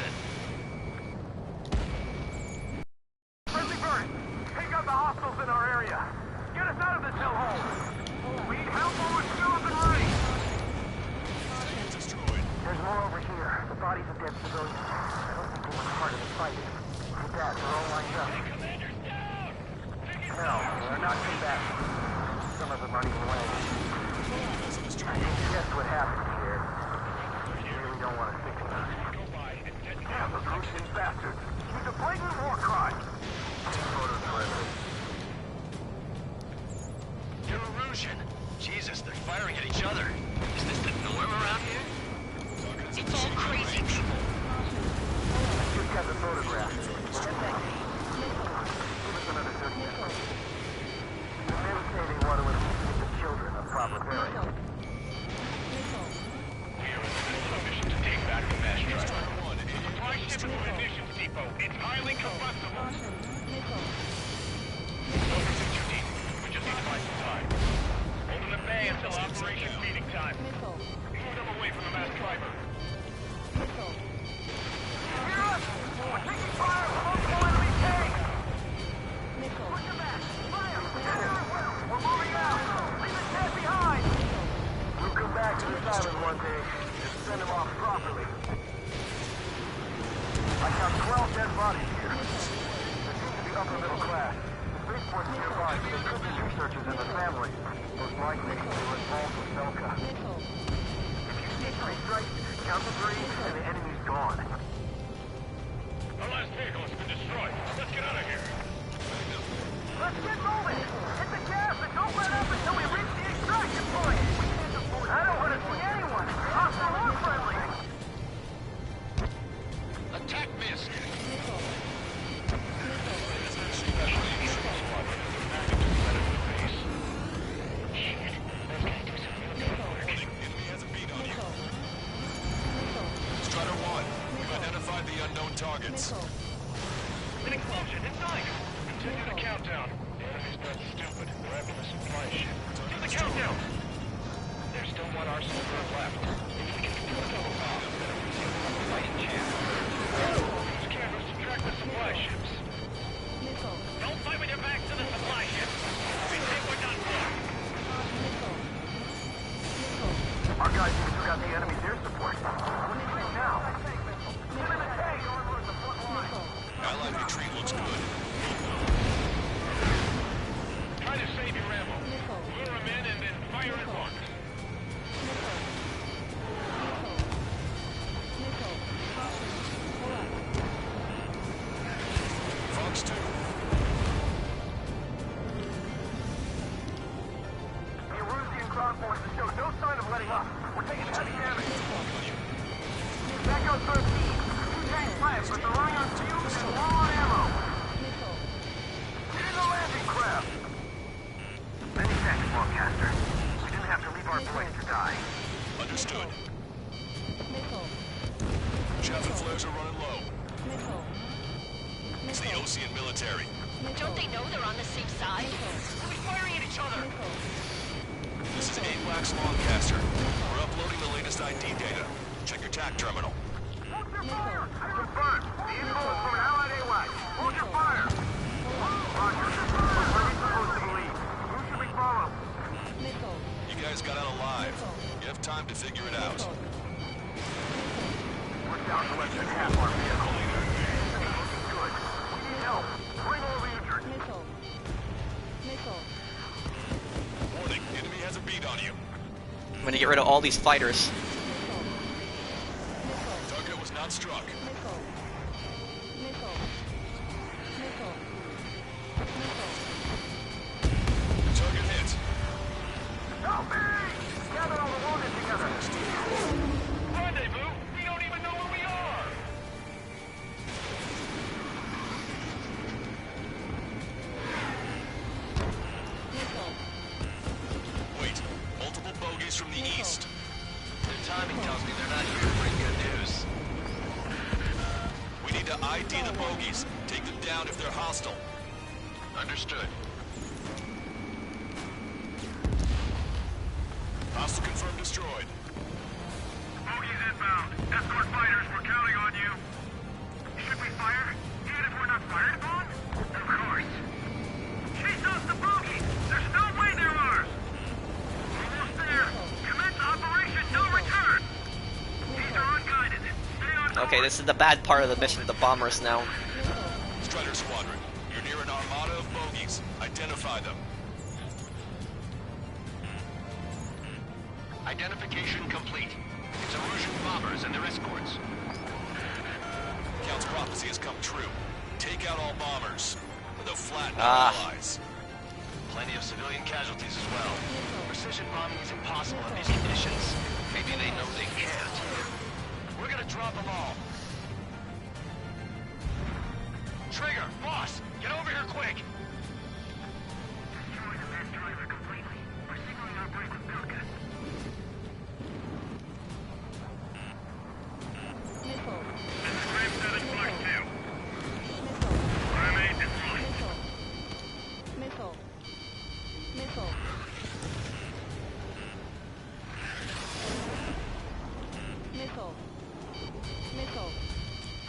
Friendly bird, take out the hostiles in our area. Get us out of this hellhole. We need help while we're still up and running. There's more over here. The bodies of dead civilians. I don't think they were part of the fight. With that, they're all lined up. No, they're not combatant. Some of them aren't even landing. I think that's what happened here. You really don't want to think about it. Damn, those Russian bastards. It's a blatant war crime. Photos for evidence. You're Erusian. Jesus, they're firing at each other. Is this the norm around here? It's all crazy people. I just got the photograph. Give us another 30 minutes. The men say they want to at least give the children a proper burial. We are in the mission to take back the mesh drive. Supply ship at the munitions depot. It's highly combustible. Don't get too deep. We just need to buy some time. Hold in the bay until operation feeding time. Move them away from the mass driver. Hear us! We're taking fire from multiple enemy tanks! Push them back! Fire! We're moving out! Leave the dead behind! We'll come back to this island one day and send them off properly. I count 12 dead bodies here. They seem to be upper middle class. The spaceport's nearby, so there could be researchers in the family. Most likely, they were involved with Belka. If you see 3 strikes, count to 3, and the enemy's gone. Our last vehicle has been destroyed. Let's get out of here. Let's get moving! Hit the gas and don't let up until we reach the extraction point! I don't want to see anyone! Hostile or friendly! Attack missed. Strider 1, we've identified the unknown targets. An explosion inside. Continue the countdown. The enemy's not stupid. They're after the supply ship. Do the countdown. There's still one arsenal bird left. If we can do a double bomb, then we have a fighting chance. Use cameras to track the supply ships. Don't fight with your back to the supply ships. We think we're done for. Our guys even took out the enemy's air support. What are you doing now? Get in the tank! Allied retreat looks good. Try to save your ammo. Lure them in and then fire at once. military. Don't they know they're on the same side? We're firing at each other! This is AWACS Longcaster. We're uploading the latest ID data. Check your TAC terminal. Confirmed. The info is from Allied AWAC. Hold your fire. Roger. Where are we supposed to believe? Who should we follow? You guys got out alive. You have time to figure it out. We're down to less than half our vehicle. This is looking good. We need help. Bring all the injured. Warning, enemy has a beat on you. I'm gonna get rid of all these fighters. Target was not struck. Target hit. Help me! Gather all the wounded together. Rendezvous? We don't even know where we are! Wait, multiple bogeys from the east. Their timing tells me they're not here to bring good news. We need to ID the bogeys. Take them down if they're hostile. Understood. Hostile confirmed destroyed. Bogies inbound. Escort fighters, we're counting on you. Should we fire? Even if we're not fired upon? Of course. Chase off the bogies! There's no way they're ours! Almost there. Commence operation no return! These are unguided. Stay on course. Okay, this is the bad part of the mission with the bombers now. Strider Squadron, you're near an armada of bogeys. Identify them. Identification complete. It's Erusian bombers and their escorts. Count's prophecy has come true. Take out all bombers. They'll flatten our allies. Plenty of civilian casualties as well. Precision bombing is impossible in these conditions. Maybe they know they can't. We're gonna drop them all. Trigger, boss, get over here quick! Destroy the best driver completely. We're signaling our break with Belka. And the Grave 7 Flight 2. Remain deployed.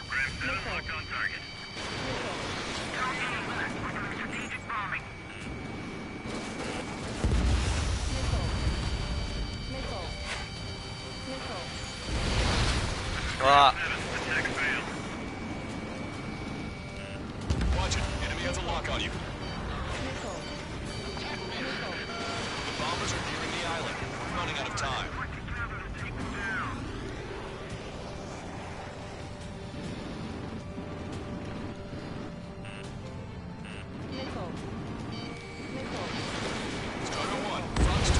Grave 7 locked on target. Countdown back. We're doing strategic bombing. Attack failed. Watch it. Enemy has a lock on you. The bombers are nearing the island. We're running out of time. Strider 1, Fox 2.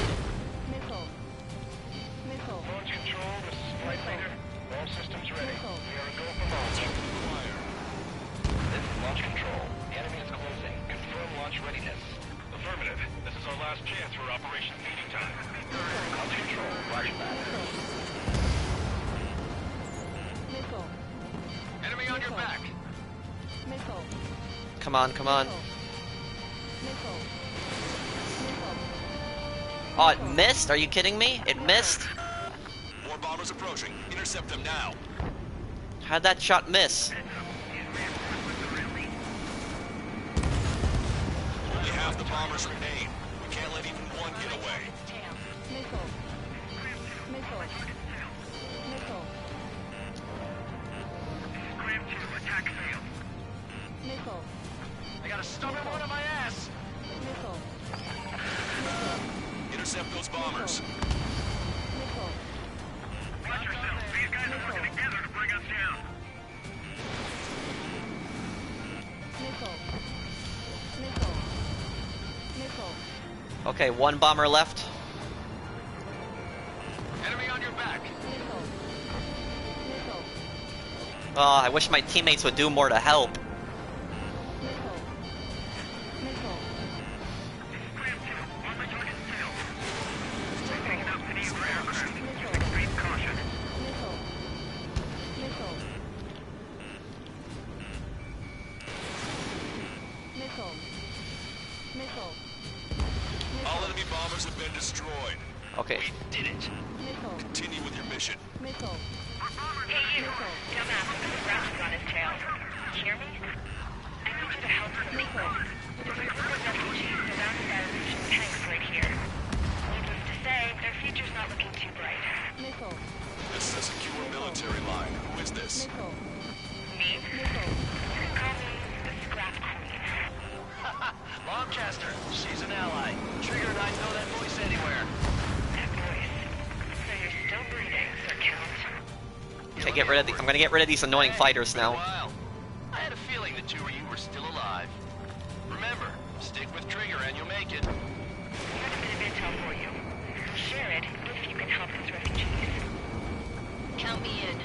Launch control, this is flight leader. All systems ready. We are a go for launch. This is launch control. The enemy is closing. Confirm launch readiness. Affirmative. This is our last chance for Operation Feeding Time. Launch control, roger that. Enemy on your back! Come on, come on. Oh, it missed? Are you kidding me? It missed? More bombers approaching. Intercept them now. How'd that shot miss? Only half the bombers remain. We can't let even one get away. Grave 2, attack failed. I got a stubborn one on my ass! Intercept those bombers. Watch yourself. These guys are working together to bring us down. Okay, one bomber left. Enemy on your back! Oh, I wish my teammates would do more to help. Missile. Missile. All enemy bombers have been destroyed. Okay. We did it. Missile. Continue with your mission. Missile. Hey, you. Dumbass with the scratches on his tail. You hear me? I need you to help with the missile. There's a group of refugees surrounded by Russian tanks right here. Needless to say, their future's not looking too bright. Missile. This is a secure military line. Who is this? Missile. Me? Missile. You can call me the Scrap Queen. Lancaster, she's an ally. Trigger and I know that voice anywhere. That voice. So you're still breathing, Sir Count. Okay, get rid of I'm gonna get rid of these annoying fighters now. Wow. I had a feeling the two of you were still alive. Remember, stick with Trigger and you'll make it. Here's a bit of intel for you. Share it if you can help these refugees. Count me in.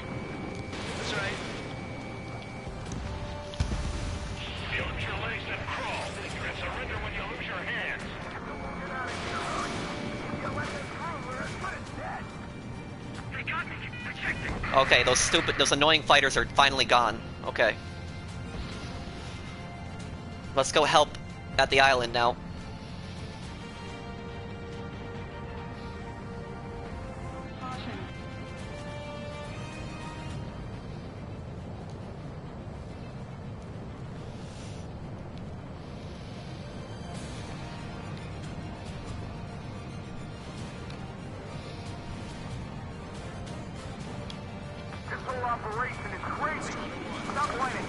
That's right. Use your legs and crawl. And surrender when you lose your hands. They got me. Protecting. Okay, those annoying fighters are finally gone. Okay. Let's go help at the island now. This whole operation is crazy. Stop whining.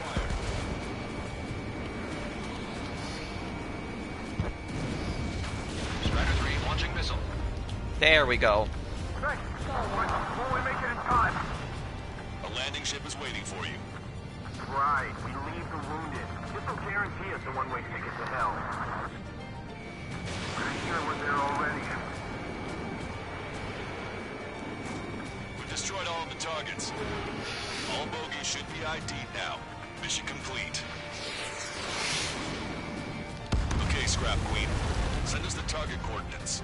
Strider 3 launching missile. There we go. Thanks. Will we make it in time? A landing ship is waiting for you. Right. We leave the wounded. This will guarantee us a one-way ticket to hell. Pretty sure we're there already. We've destroyed all of the targets. All bogies should be ID'd now. Mission complete. Okay, Scrap Queen. Send us the target coordinates.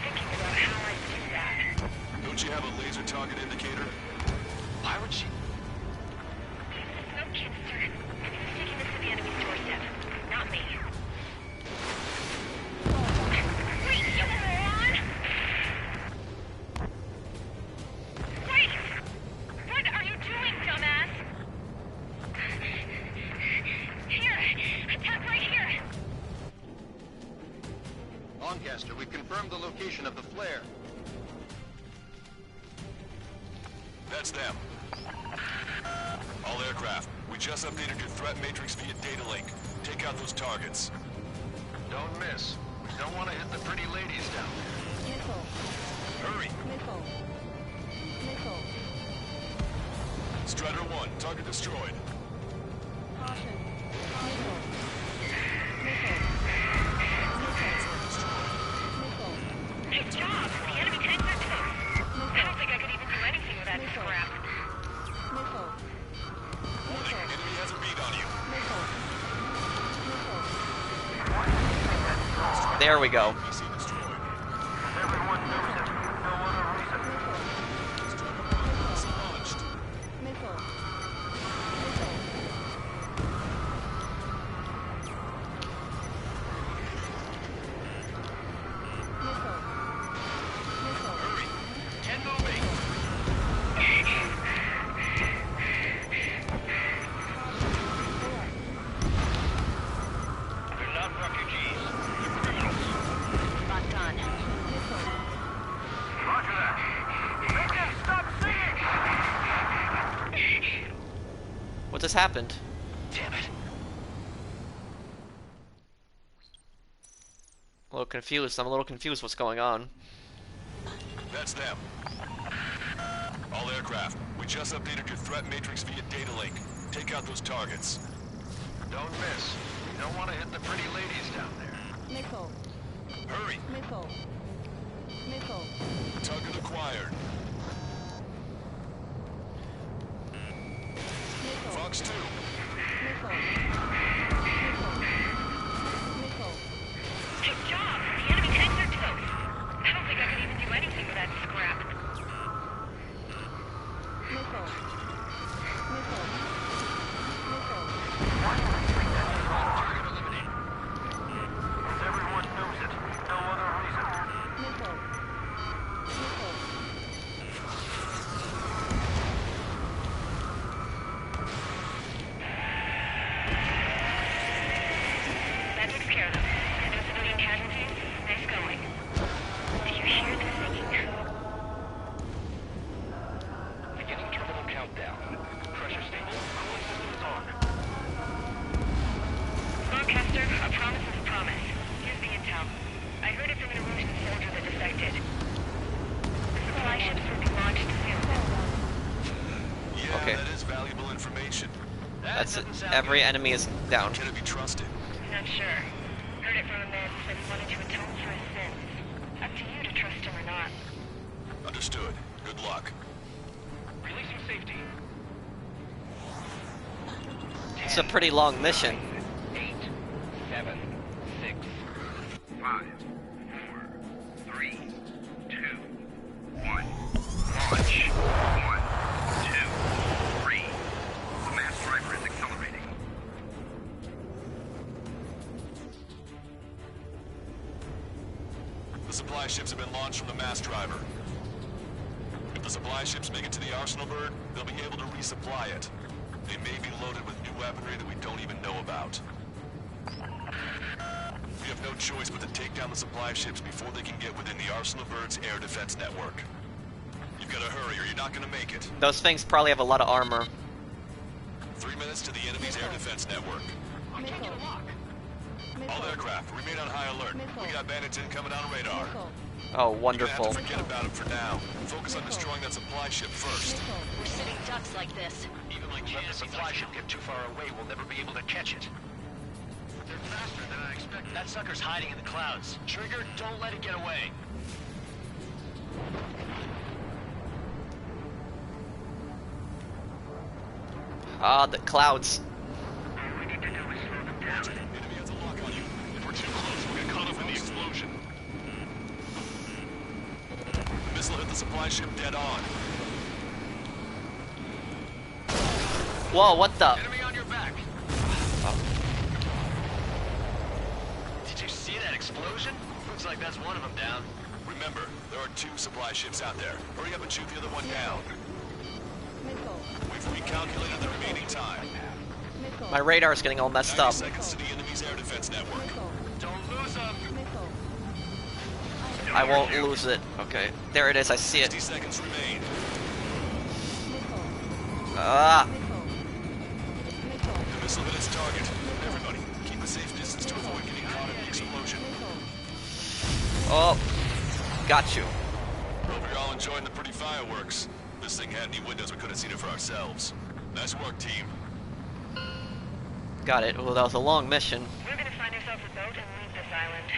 Thinking about how I do that. Don't you have a laser target indicator? Why would she? No kidding, sir. He's taking this to the enemy's doorstep. Not me. Wait, you moron! Wait! What are you doing, dumbass? Here! Attack right here! Lancaster, we've confirmed the location of the flare. That's them. All aircraft, we just updated your threat matrix via data link. Take out those targets. Don't miss. We don't want to hit the pretty ladies down there. Missile. Hurry! Missile. Missile. Strider 1, target destroyed. Caution. Missile. Missile. Good job! The enemy tanks are toast. I don't think I could even do anything with that scrap. Missile. Warning, enemy has a bead on you. Missile. There we go. PC destroyed. Everyone knows there's no other reason. Missile launched. Missile. Hurry! Get moving. They're not refugees. They're criminals. Spot done. Roger that. Make them stop singing! What just happened? Damn it. A little confused. I'm a little confused what's going on. That's them. All aircraft, we just updated your threat matrix via data link. Take out those targets. Don't miss. You don't want to hit the pretty ladies down there. Missile. Hurry! Missile. Missile. Target acquired. Fox 2. Missile. Missile. Good job! The enemy tanks are toast. I don't think I could even do anything with that scrap. Missile. Missile. Missile. Watch the street. a promise is a promise. Here's the intel. I heard it from an Erusian soldier that defected. The supply ships will be launched soon. Yeah, Okay. that is valuable information. That's it. Every enemy is down. Can it be trusted? Not sure. Heard it from a man who said he wanted to atone for his sins. Up to you to trust him or not. Understood. Good luck. Releasing safety. It's a pretty long mission. 8, 7, 6, 5, 4, 3, 2, 1. Launch. 1, 2, 3. The mass driver is accelerating. The supply ships have been launched from the mass driver. If the supply ships make it to the arsenal bird, they'll be able to resupply it. They may be loaded with new weaponry that we don't even know about. We have no choice but to take down the supply ships before they can get within the Arsenal Bird's air defense network. You've got to hurry or you're not going to make it. Those things probably have a lot of armor. 3 minutes to the enemy's air defense network. All aircraft, remain on high alert. We got bandits incoming on radar. Oh, You're wonderful. gonna have to forget about them for now. Focus on destroying that supply ship first. We're sitting ducks like this. Even like let the supply ship get too far away, we'll never be able to catch it. They're faster than I expected. That sucker's hiding in the clouds. Trigger, don't let it get away. Ah, the clouds. All we need to do is slow them down. Enemy has a lock on you. If we're too close, we'll get caught up in the explosion. The missile hit the supply ship dead on. Whoa, what the? Enemy on your back. Did you see that explosion? Looks like that's one of them down. Remember, there are 2 supply ships out there. Hurry up and shoot the other one down. We've recalculated the remaining time. My radar is getting all messed 90 up. seconds to the enemy's air defense network. Don't lose them. I won't lose it. Okay, there it is. I see it. 60 seconds remain. Ah, The missile hit its target. Everybody, keep a safe distance to avoid getting caught in the explosion. oh, got you. Hope you're all enjoying the pretty fireworks. This thing had any windows, we could have seen it for ourselves. Nice work, team. Got it. Well, that was a long mission. We're gonna find ourselves a boat and leave this island.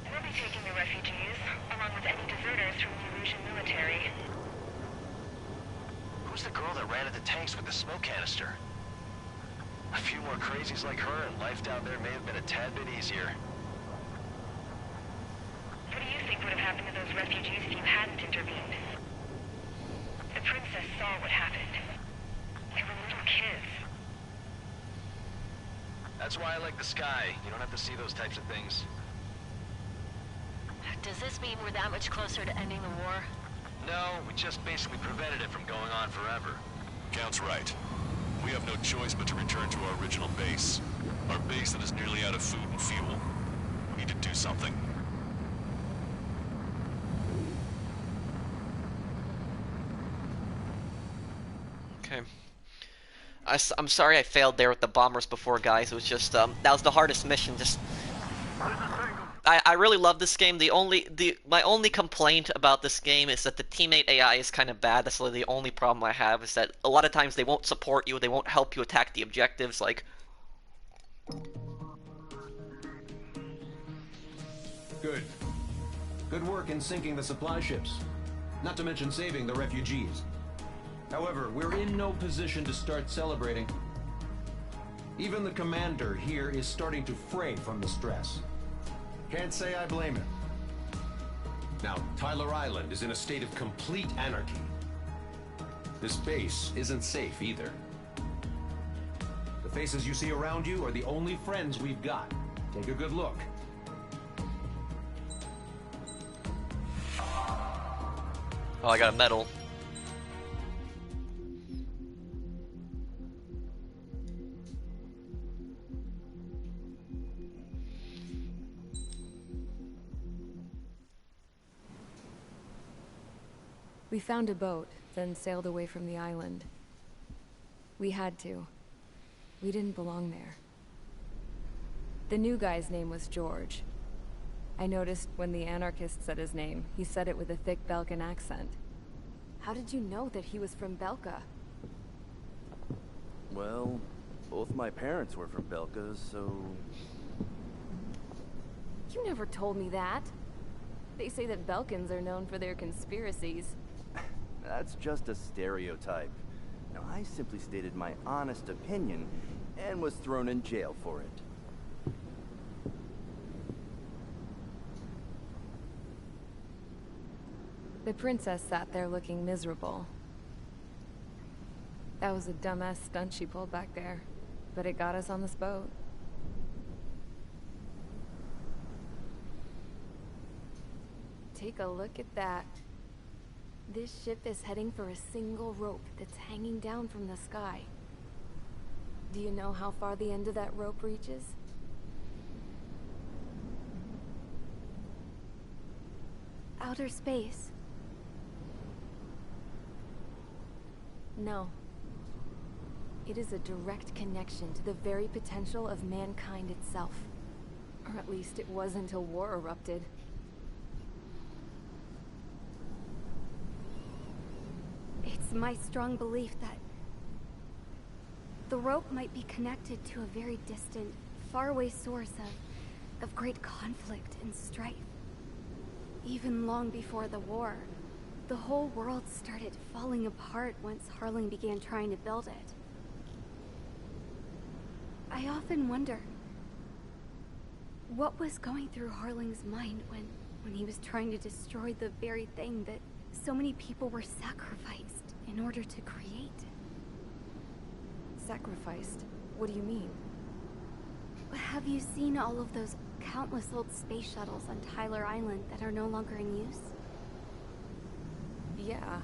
We'll be taking the refugees, along with any deserters from the Erusian military. Who's the girl that ran at the tanks with the smoke canister? A few more crazies like her and life down there may have been a tad bit easier. What do you think would have happened to those refugees if you hadn't intervened? The princess saw what happened. They were little kids. That's why I like the sky. You don't have to see those types of things. Does this mean we're that much closer to ending the war? No, we just basically prevented it from going on forever. Count's right. We have no choice but to return to our original base. Our base that is nearly out of food and fuel. We need to do something. Okay. I'm sorry I failed there with the bombers before, guys. It was just that was the hardest mission. Just I really love this game. My only complaint about this game is that the teammate AI is kind of bad. That's really the only problem I have, is that a lot of times they won't support you. They won't help you attack the objectives. Like, Good. Good work in sinking the supply ships. Not to mention saving the refugees. However, we're in no position to start celebrating. Even the commander here is starting to fray from the stress. Can't say I blame him. Now, Tyler Island is in a state of complete anarchy. This base isn't safe either. The faces you see around you are the only friends we've got. Take a good look. oh, I got a medal. We found a boat, then sailed away from the island. We had to. We didn't belong there. The new guy's name was George. I noticed when the anarchist said his name, he said it with a thick Belkan accent. How did you know that he was from Belka? Well, both my parents were from Belka, so... You never told me that. They say that Belkans are known for their conspiracies. That's just a stereotype. Now, I simply stated my honest opinion and was thrown in jail for it. The princess sat there looking miserable. That was a dumbass stunt she pulled back there, but it got us on this boat. Take a look at that. This ship is heading for a single rope that's hanging down from the sky. Do you know how far the end of that rope reaches? Outer space. No. It is a direct connection to the very potential of mankind itself. Or at least it was until war erupted. It's my strong belief that the rope might be connected to a very distant, faraway source of great conflict and strife. Even long before the war, the whole world started falling apart once Harling began trying to build it. I often wonder what was going through Harling's mind when he was trying to destroy the very thing that so many people were sacrificed in order to create. Sacrificed? What do you mean? Have you seen all of those countless old space shuttles on Tyler Island that are no longer in use? Yeah.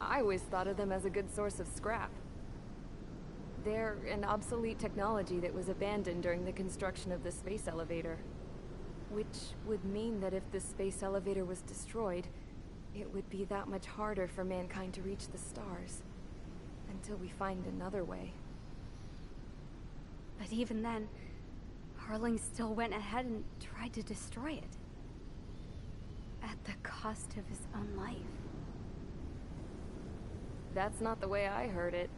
I always thought of them as a good source of scrap. They're an obsolete technology that was abandoned during the construction of the space elevator. Which would mean that if the space elevator was destroyed, it would be that much harder for mankind to reach the stars. Until we find another way. But even then, Harling still went ahead and tried to destroy it. At the cost of his own life. That's not the way I heard it.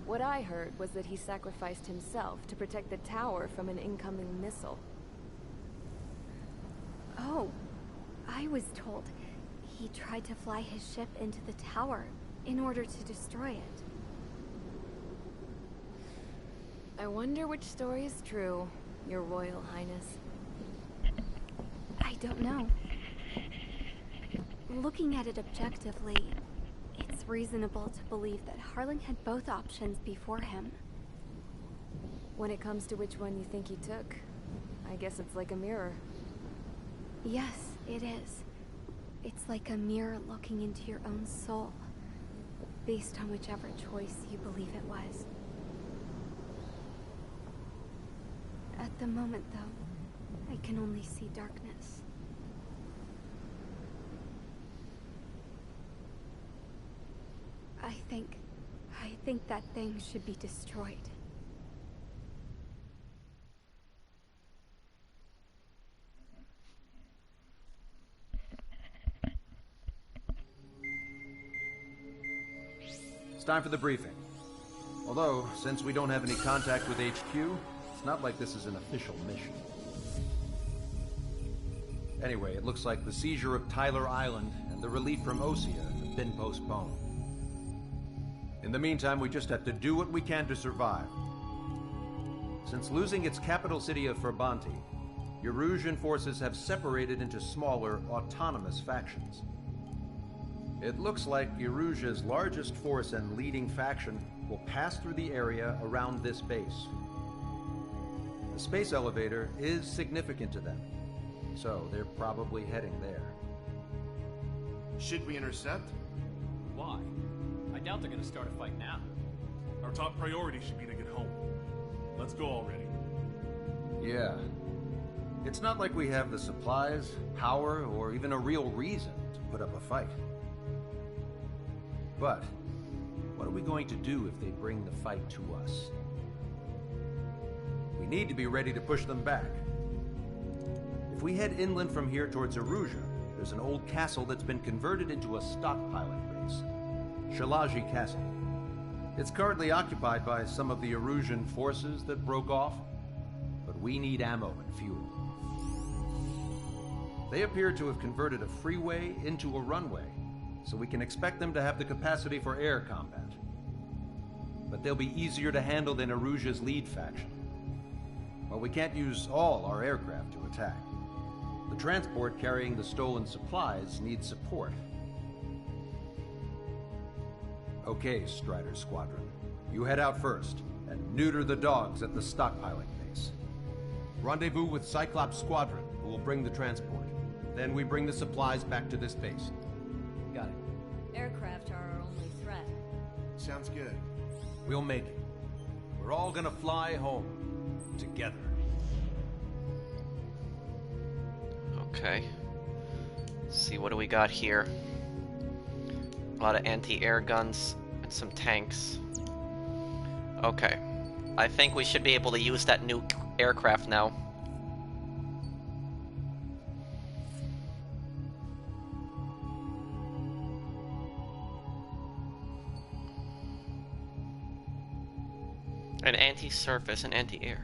What I heard was that he sacrificed himself to protect the tower from an incoming missile. Oh, I was told he tried to fly his ship into the tower in order to destroy it. I wonder which story is true, Your Royal Highness. I don't know. Looking at it objectively, it's reasonable to believe that Harling had both options before him. When it comes to which one you think he took, I guess it's like a mirror. Yes, it is. It's like a mirror looking into your own soul, based on whichever choice you believe it was. At the moment, though, I can only see darkness. I think that thing should be destroyed. It's time for the briefing. Although, since we don't have any contact with HQ, it's not like this is an official mission. Anyway, it looks like the seizure of Tyler Island and the relief from Osea have been postponed. In the meantime, we just have to do what we can to survive. Since losing its capital city of Farbanti, Erusian forces have separated into smaller, autonomous factions. It looks like Erusia's largest force and leading faction will pass through the area around this base. The space elevator is significant to them, so they're probably heading there. Should we intercept? Why? I doubt they're gonna start a fight now. Our top priority should be to get home. Let's go already. Yeah. It's not like we have the supplies, power, or even a real reason to put up a fight. But what are we going to do if they bring the fight to us? We need to be ready to push them back. If we head inland from here towards Erusia, there's an old castle that's been converted into a stockpiling base. Shilage Castle. It's currently occupied by some of the Erusian forces that broke off, but we need ammo and fuel. They appear to have converted a freeway into a runway, so we can expect them to have the capacity for air combat. But they'll be easier to handle than Erusia's lead faction. While we can't use all our aircraft to attack, the transport carrying the stolen supplies needs support. Okay, Strider Squadron. You head out first, and neuter the dogs at the stockpiling base. Rendezvous with Cyclops Squadron, who will bring the transport. Then we bring the supplies back to this base. Got it. Aircraft are our only threat. Sounds good. We'll make it. We're all gonna fly home. Together. Okay. Let's see, what do we got here? A lot of anti-air guns and some tanks. Okay. I think we should be able to use that new aircraft now. An anti-surface and anti-air.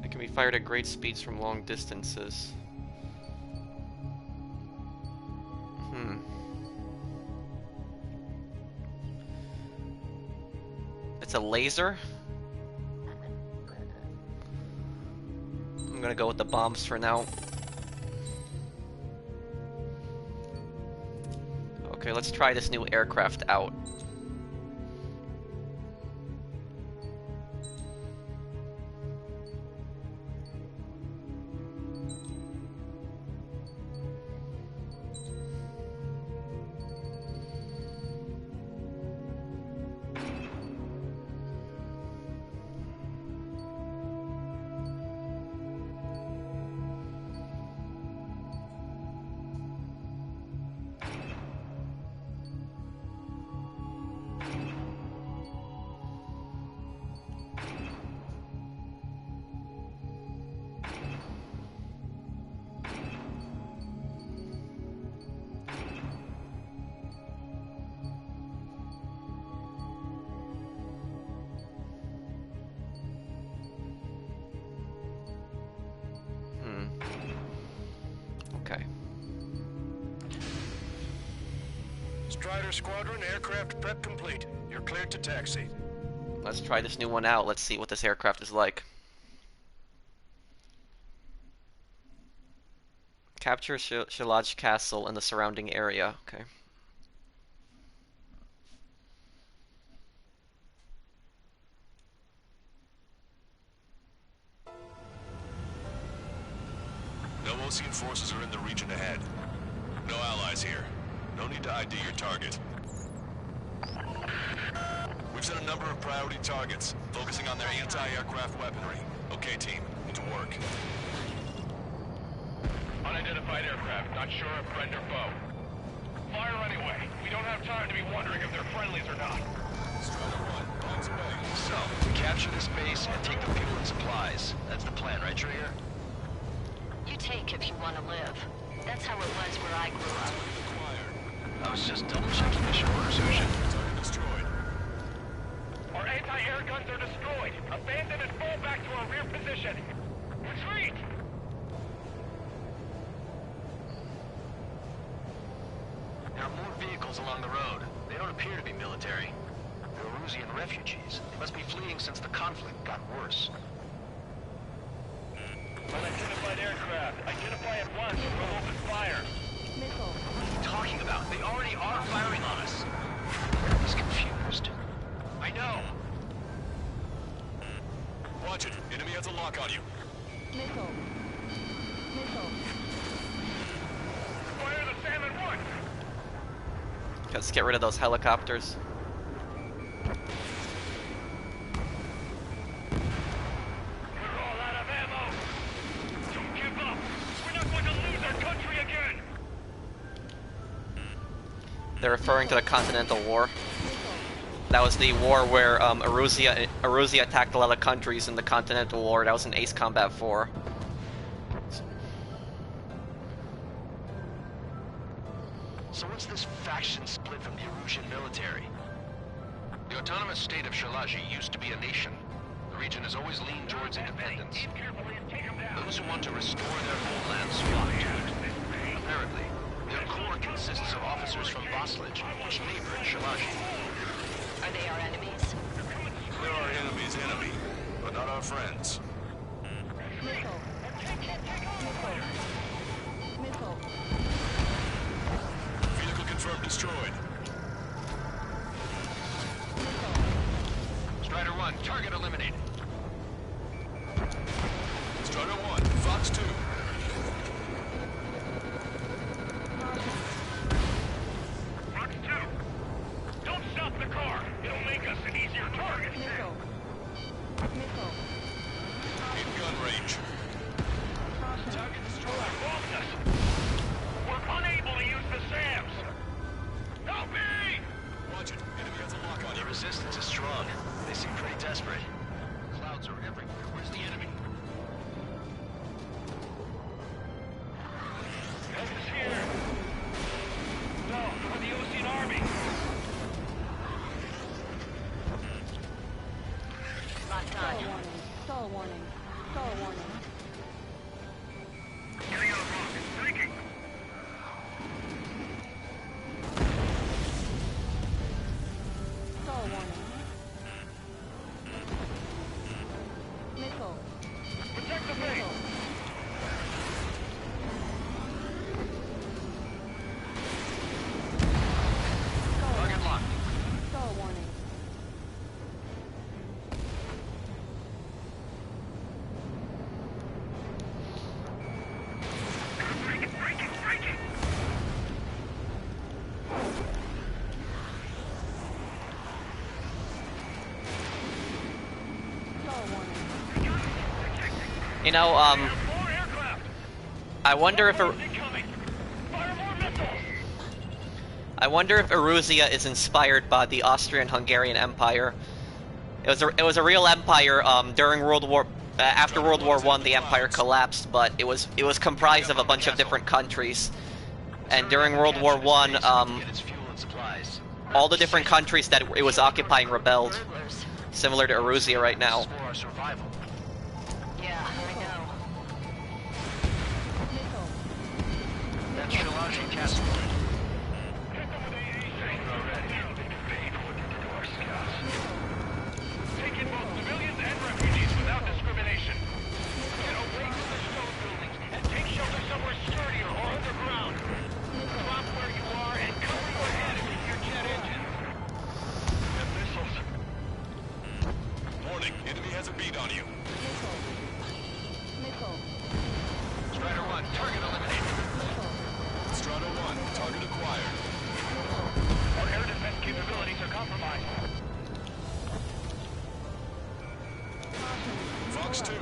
It can be fired at great speeds from long distances. It's a laser? I'm gonna go with the bombs for now. Okay, let's try this new aircraft out. Okay. Strider Squadron, aircraft prep complete. You're cleared to taxi. Let's try this new one out. Let's see what this aircraft is like. Capture Shilage Castle and the surrounding area. Okay. No Ocean forces are in the region ahead. No allies here. No need to ID your target. We've set a number of priority targets, focusing on their anti-aircraft weaponry. Okay, team, to work. Unidentified aircraft, not sure if friend or foe. Fire anyway. We don't have time to be wondering if they're friendlies or not. Strider 1, guns away. So, capture this base and take the fuel and supplies. That's the plan, right, Trigger? You take if you want to live. That's how it was where I grew up. I was just double-checking mission orders, Ocean. Target destroyed. Our anti-air guns are destroyed. Abandon and fall back to our rear position. Retreat! There are more vehicles along the road. They don't appear to be military. They're Erusian refugees. They must be fleeing since the conflict got worse. Unidentified aircraft. Identify at once or we'll open fire. What are you talking about? They already are firing on us. He's confused. I know. Watch it. Enemy has a lock on you. Fire the Salmon 1! Let's get rid of those helicopters. We're all out of ammo! Don't give up! We're not going to lose our country again! They're referring to the Continental War. That was the war where Erusea attacked a lot of countries in the Continental War. That was in Ace Combat 4. So what's this faction split from the Erusian military? The autonomous state of Shilage used to be a nation. The region has always leaned towards independence. Those who want to restore their homelands flock to it. Apparently, their core consists of officers from Vaslage, which neighbor in Shilage. Are they our enemies? They're our enemy's enemy, but not our friends. Vehicle confirmed destroyed. Strider 1, target eliminated. Strider 1, Fox 2. Fox 2! Don't stop the car! It'll make us an easier target! In gun range. Target destroyed! Lost us! We're unable to use the SAMs! Help me! Watch it. Enemy has a lock on you. The resistance is strong. They seem pretty desperate. Clouds are everywhere. Where's the enemy? Help is here! No, for the Ocean Army! Locked on. Stall warning. Stall warning. Getting out of rock. Thinking. Stall warning. Missile. Protect the base! Target locked. Stall warning. Breaking! Stall warning. You know, I wonder if Erusea is inspired by the Austrian-Hungarian Empire. It was a real empire during World War. After World War I, the empire collapsed, but it was comprised of a bunch of different countries. And during World War I, all the different countries that it was occupying rebelled, similar to Erusea right now. For our survival. Yeah, I know. That's Shilage Castle. Take in both civilians and refugees without discrimination. Get away from the stone buildings and take shelter somewhere sturdier or underground. Drop where you are and cover your head with your jet engine. And missiles. Warning, enemy has a beat on you. Missile. Strider 1, target eliminated. Strider 1, target acquired. Our air defense capabilities are compromised. Fox 2.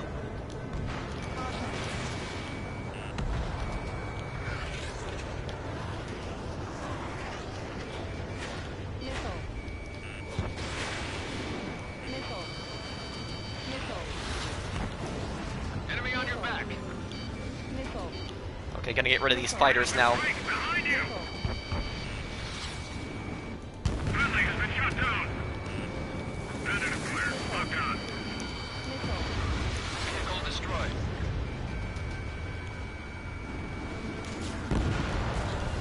Enemy on your back. Okay, gonna get rid of these fighters now. Behind you! Friendly has been shot down. Bandit is clear. Locked on. Vehicle destroyed.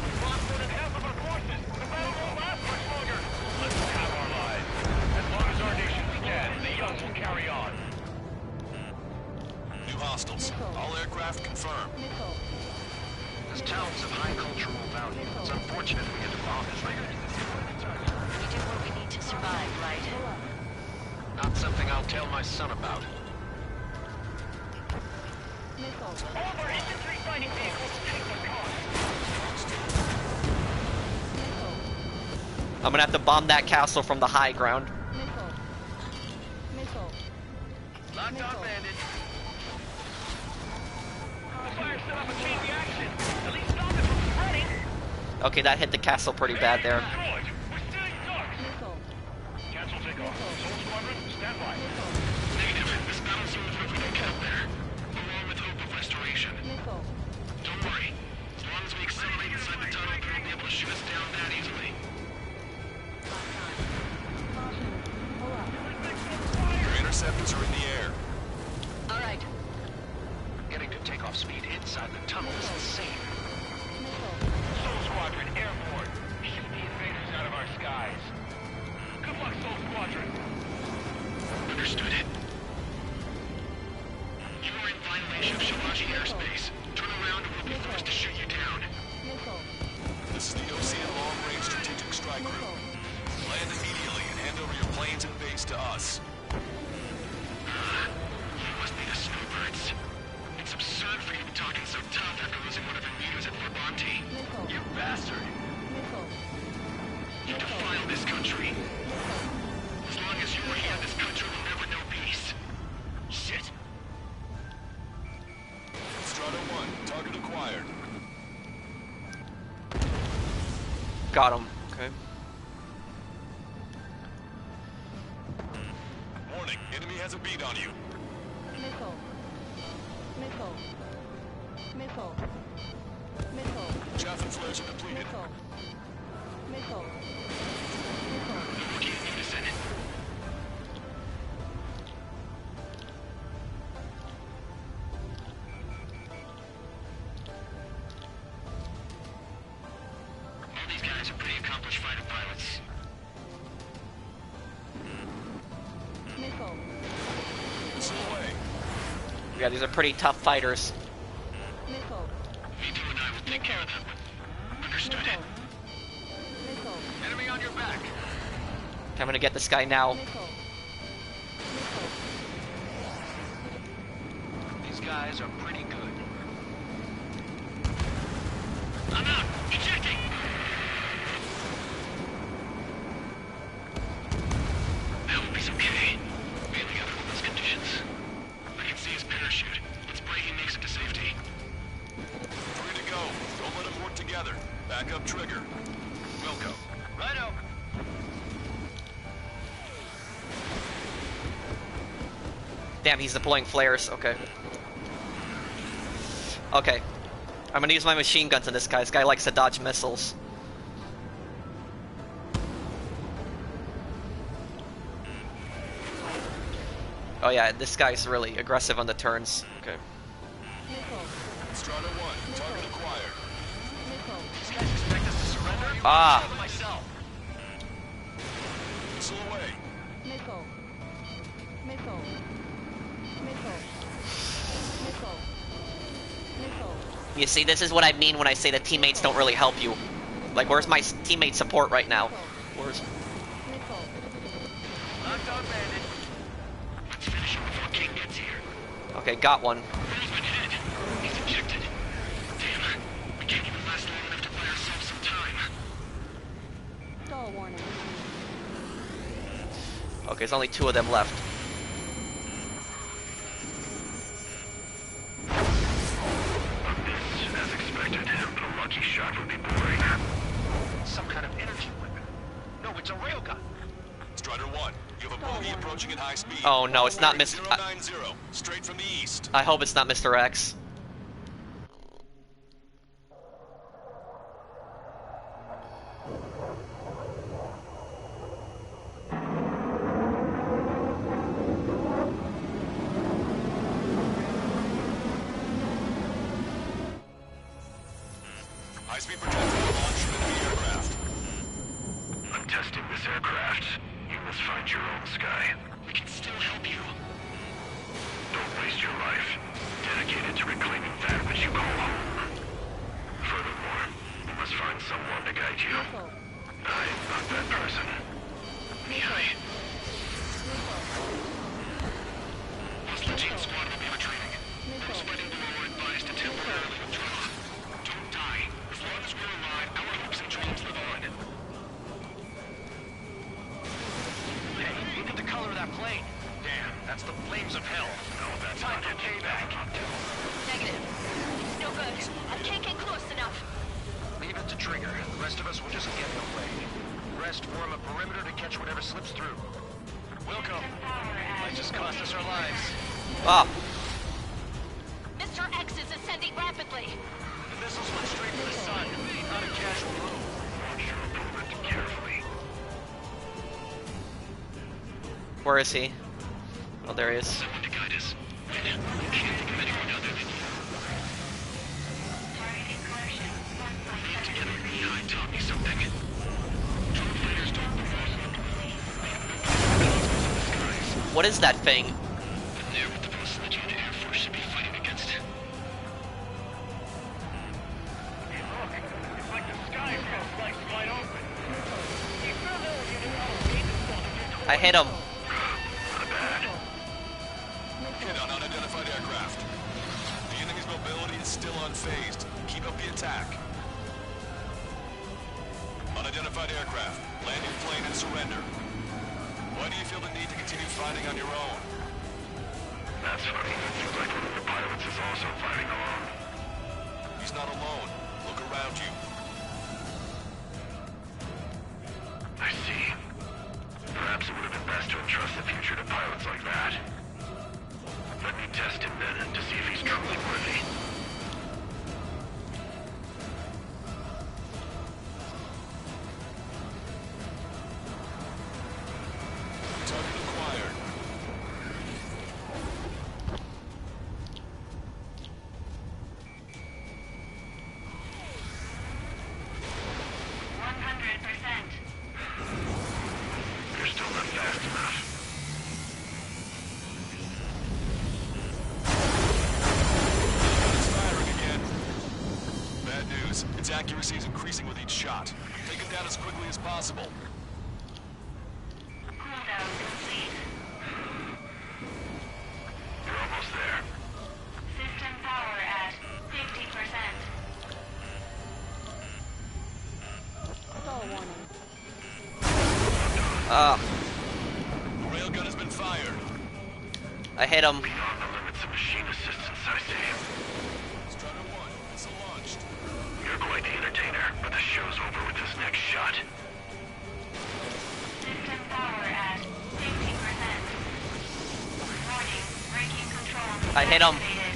We've lost more than half of our forces. The battle won't last much longer. Let's have our lives. As long as our nation stands, the young will carry on. New hostiles. All aircraft confirmed. This town's of high cultural value. It's unfortunate we get to bomb it later. We do what we need to survive, right? Not something I'll tell my son about. All of our infantry fighting vehicles take the cost. I'm gonna have to bomb that castle from the high ground. Locked on, bandit. The fire set off a chain reaction. At least stop it from spreading. Okay, that hit the castle pretty bad there. Destroyed. We're still stuck. Castle takeoff. Soul Squadron, stand by. Negative. This battle's over if we don't get up there. Along with hope of restoration. Don't worry. As long as we accelerate inside the tunnel, they won't be able to shoot us down that easily. Your interceptors are in the air. All right. Getting to takeoff speed inside the tunnel is insane. Soul Squadron, airborne. Shoot the invaders out of our skies. Good luck, Soul Squadron. Understood it. You are in violation of Shilage airspace. Turn around or we'll be forced to shoot you down. This is the Ocean Long-Range Strategic Strike Group. Land immediately and hand over your planes and base to us. You must be the snowbirds. It's absurd for you to be talking so tough after losing one of your leaders at Farbanti. You bastard! You defile this country. As long as you are here, this country will never know peace. Shit. Strata 1, target acquired. Got him. Okay. Warning, enemy has a beat on you. Chaff and flares are depleted. Okay, Unison. All these guys are pretty accomplished fighter pilots. Missile away. Yeah, these are pretty tough fighters. Vito and I will take care of them. Understood it. Enemy on your back. I'm gonna get this guy now. These guys are pretty good. I'm out. Ejecting. I hope he's okay. Mainly under those conditions. I can see his parachute. Let's pray he makes it to safety. Free to go. Don't let them work together. Back up trigger. Wilco. Righto. Damn, he's deploying flares. Okay. Okay. I'm gonna use my machine guns on this guy. This guy likes to dodge missiles. Oh yeah, this guy's really aggressive on the turns. Okay. Strata 1, target acquired. These guys expect us to surrender? Ah. Myself. Missile away. You see, this is what I mean when I say the teammates don't really help you. Like, where's my teammate support right now? Where's... Locked on bandit. Let's finish him before King gets here. Okay, got one. He's been hit. He's ejected. Damn. We can't even last long enough to buy ourselves some time. Stall warning. Okay, there's only 2 of them left. As expected, but a lucky shot would be boring. Some kind of energy weapon. No, it's a railgun. Strider 1, you have a bogey approaching at high speed. Oh no, it's not Mr. 090, straight from the east. I hope it's not Mr. X. High-speed projectile launch from the aircraft. I'm testing this aircraft. You must find your own sky. We can still help you. Don't waste your life. Dedicated to reclaiming that which you call home. Furthermore, you must find someone to guide you. I am not that person. Mihaly. Hostile team squad will be retreating. Those fighting below are advised to temporarily withdraw. Don't die. As long as we're alive, our hopes and dreams live on. Hey, look at the color of that plane. Damn, that's the flames of hell. No, that's time for payback. Negative. It's no good. I can't get close enough. Leave it to Trigger. The rest of us will just get in the way. The rest form a perimeter to catch whatever slips through. Wilco, might just cost us our lives. Ah. Mr. X is ascending rapidly. The missiles went straight for the sun, not a casual move. Watch your opponent carefully. Where is he? Oh, there he is. Someone to guide us. You can't think of anyone other than you. Need to get him behind, taught me something. Drone fighters don't cross the skies. What is that thing? And there with the facility the Air Force should be fighting against. Hey, look. It's like the sky is gonna slice wide open. You feel that when you know how to I hit him. Hit on unidentified aircraft. The enemy's mobility is still unfazed. Keep up the attack. Unidentified aircraft. Land your plane and surrender. Why do you feel the need to continue fighting on your own? That's funny. It seems like one of the pilots is also fighting alone. He's not alone. Look around you. I see. Perhaps it would have been best to entrust the future to pilots like that. Let me test him then to see if he's truly worthy. Target acquired. You're still not fast enough. It's firing again. Bad news. Its accuracy is increasing with each shot. Take it down as quickly as possible. Cooldown complete. You're almost there. System power at 50%. The railgun has been fired. I hit him. Beyond the limits of machine assistance, I see. Strider 1, missile launched. You're quite the entertainer, but the show's over with this next shot. System power at 50%. Warning, braking control. I hit him. activated.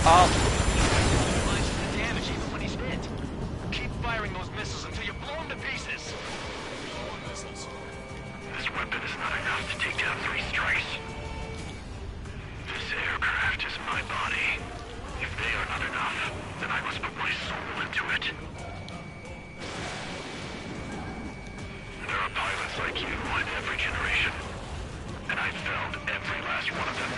Oh. Lines the damage even when he's hit. Keep firing those missiles until you blow him to pieces. Missiles. This weapon is not enough to take down 3 strikes. This aircraft is my body. If they are not enough, then I must put my soul into it. There are pilots like you in every generation, and I've found every last one of them.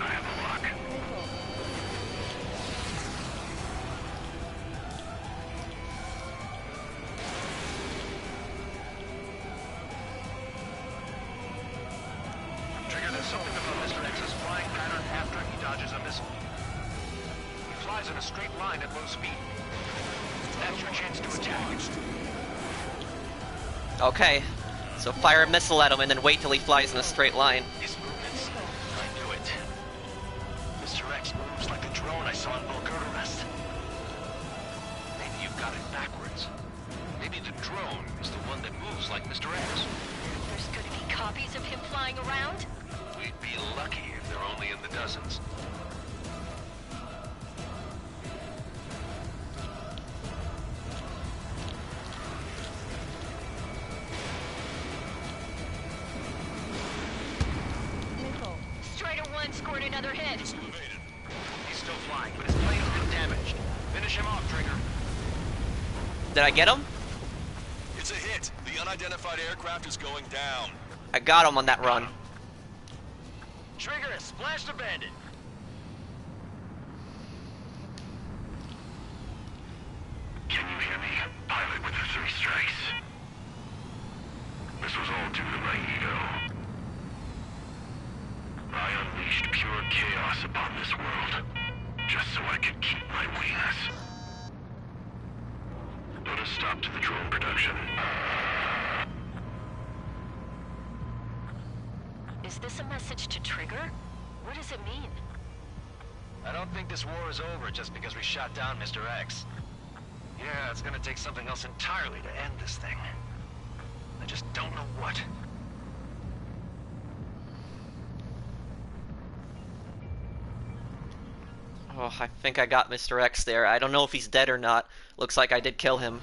I have a luck. Trigger, there's something about Mr. X's flying pattern after he dodges a missile. He flies in a straight line at low speed. That's your chance to attack. Okay. So fire a missile at him and then wait till he flies in a straight line. His movements, I knew it. Mr. X moves like the drone I saw in Volkerrest. Maybe you've got it backwards. Maybe the drone is the one that moves like Mr. X. There's gonna be copies of him flying around? We'd be lucky if they're only in the dozens. Strider 1 scored another hit. He's still flying, but his plane's been damaged. Finish him off, Trigger. Did I get him? It's a hit. The unidentified aircraft is going down. I got him on that run. Trigger, splash the bandit. Can you hear me, pilot with the 3 strikes? This was all due to my ego. I unleashed pure chaos upon this world, just so I could keep my wings. Put a stop to the drone production. Is this a message to Trigger? What does it mean? I don't think this war is over just because we shot down Mr. X. Yeah, it's gonna take something else entirely to end this thing. I just don't know what. Oh, I think I got Mr. X there. I don't know if he's dead or not. Looks like I did kill him.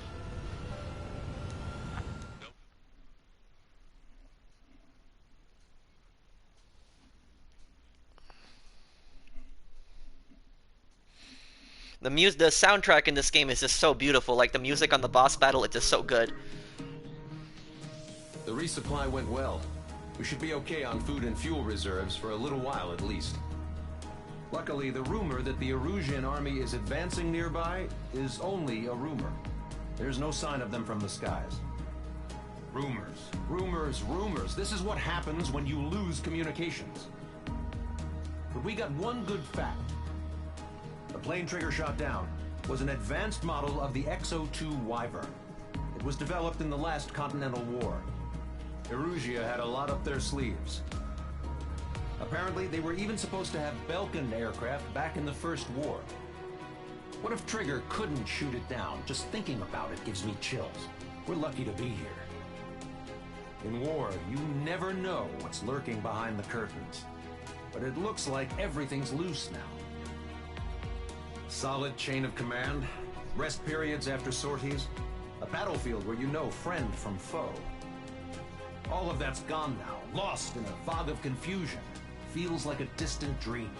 The soundtrack in this game is just so beautiful. Like, the music on the boss battle, it's just so good. The resupply went well. We should be okay on food and fuel reserves for a little while at least. Luckily, the rumor that the Erusian army is advancing nearby is only a rumor. There's no sign of them from the skies. Rumors, rumors, rumors. This is what happens when you lose communications. But we got one good fact. The plane Trigger shot down was an advanced model of the X-02 Wyvern. It was developed in the last Continental War. Erusia had a lot up their sleeves. Apparently, they were even supposed to have Belkin aircraft back in the First War. What if Trigger couldn't shoot it down? Just thinking about it gives me chills. We're lucky to be here. In war, you never know what's lurking behind the curtains. But it looks like everything's loose now. Solid chain of command, rest periods after sorties, a battlefield where you know friend from foe. All of that's gone now, lost in a fog of confusion. Feels like a distant dream.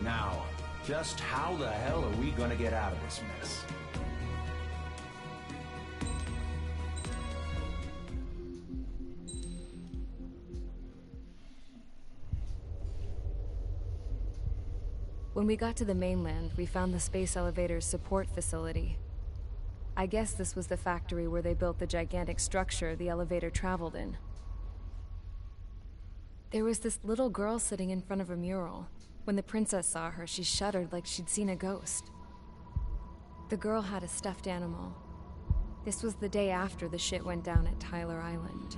Now, just how the hell are we gonna get out of this mess? When we got to the mainland, we found the space elevator's support facility. I guess this was the factory where they built the gigantic structure the elevator traveled in. There was this little girl sitting in front of a mural. When the princess saw her, she shuddered like she'd seen a ghost. The girl had a stuffed animal. This was the day after the shit went down at Tyler Island.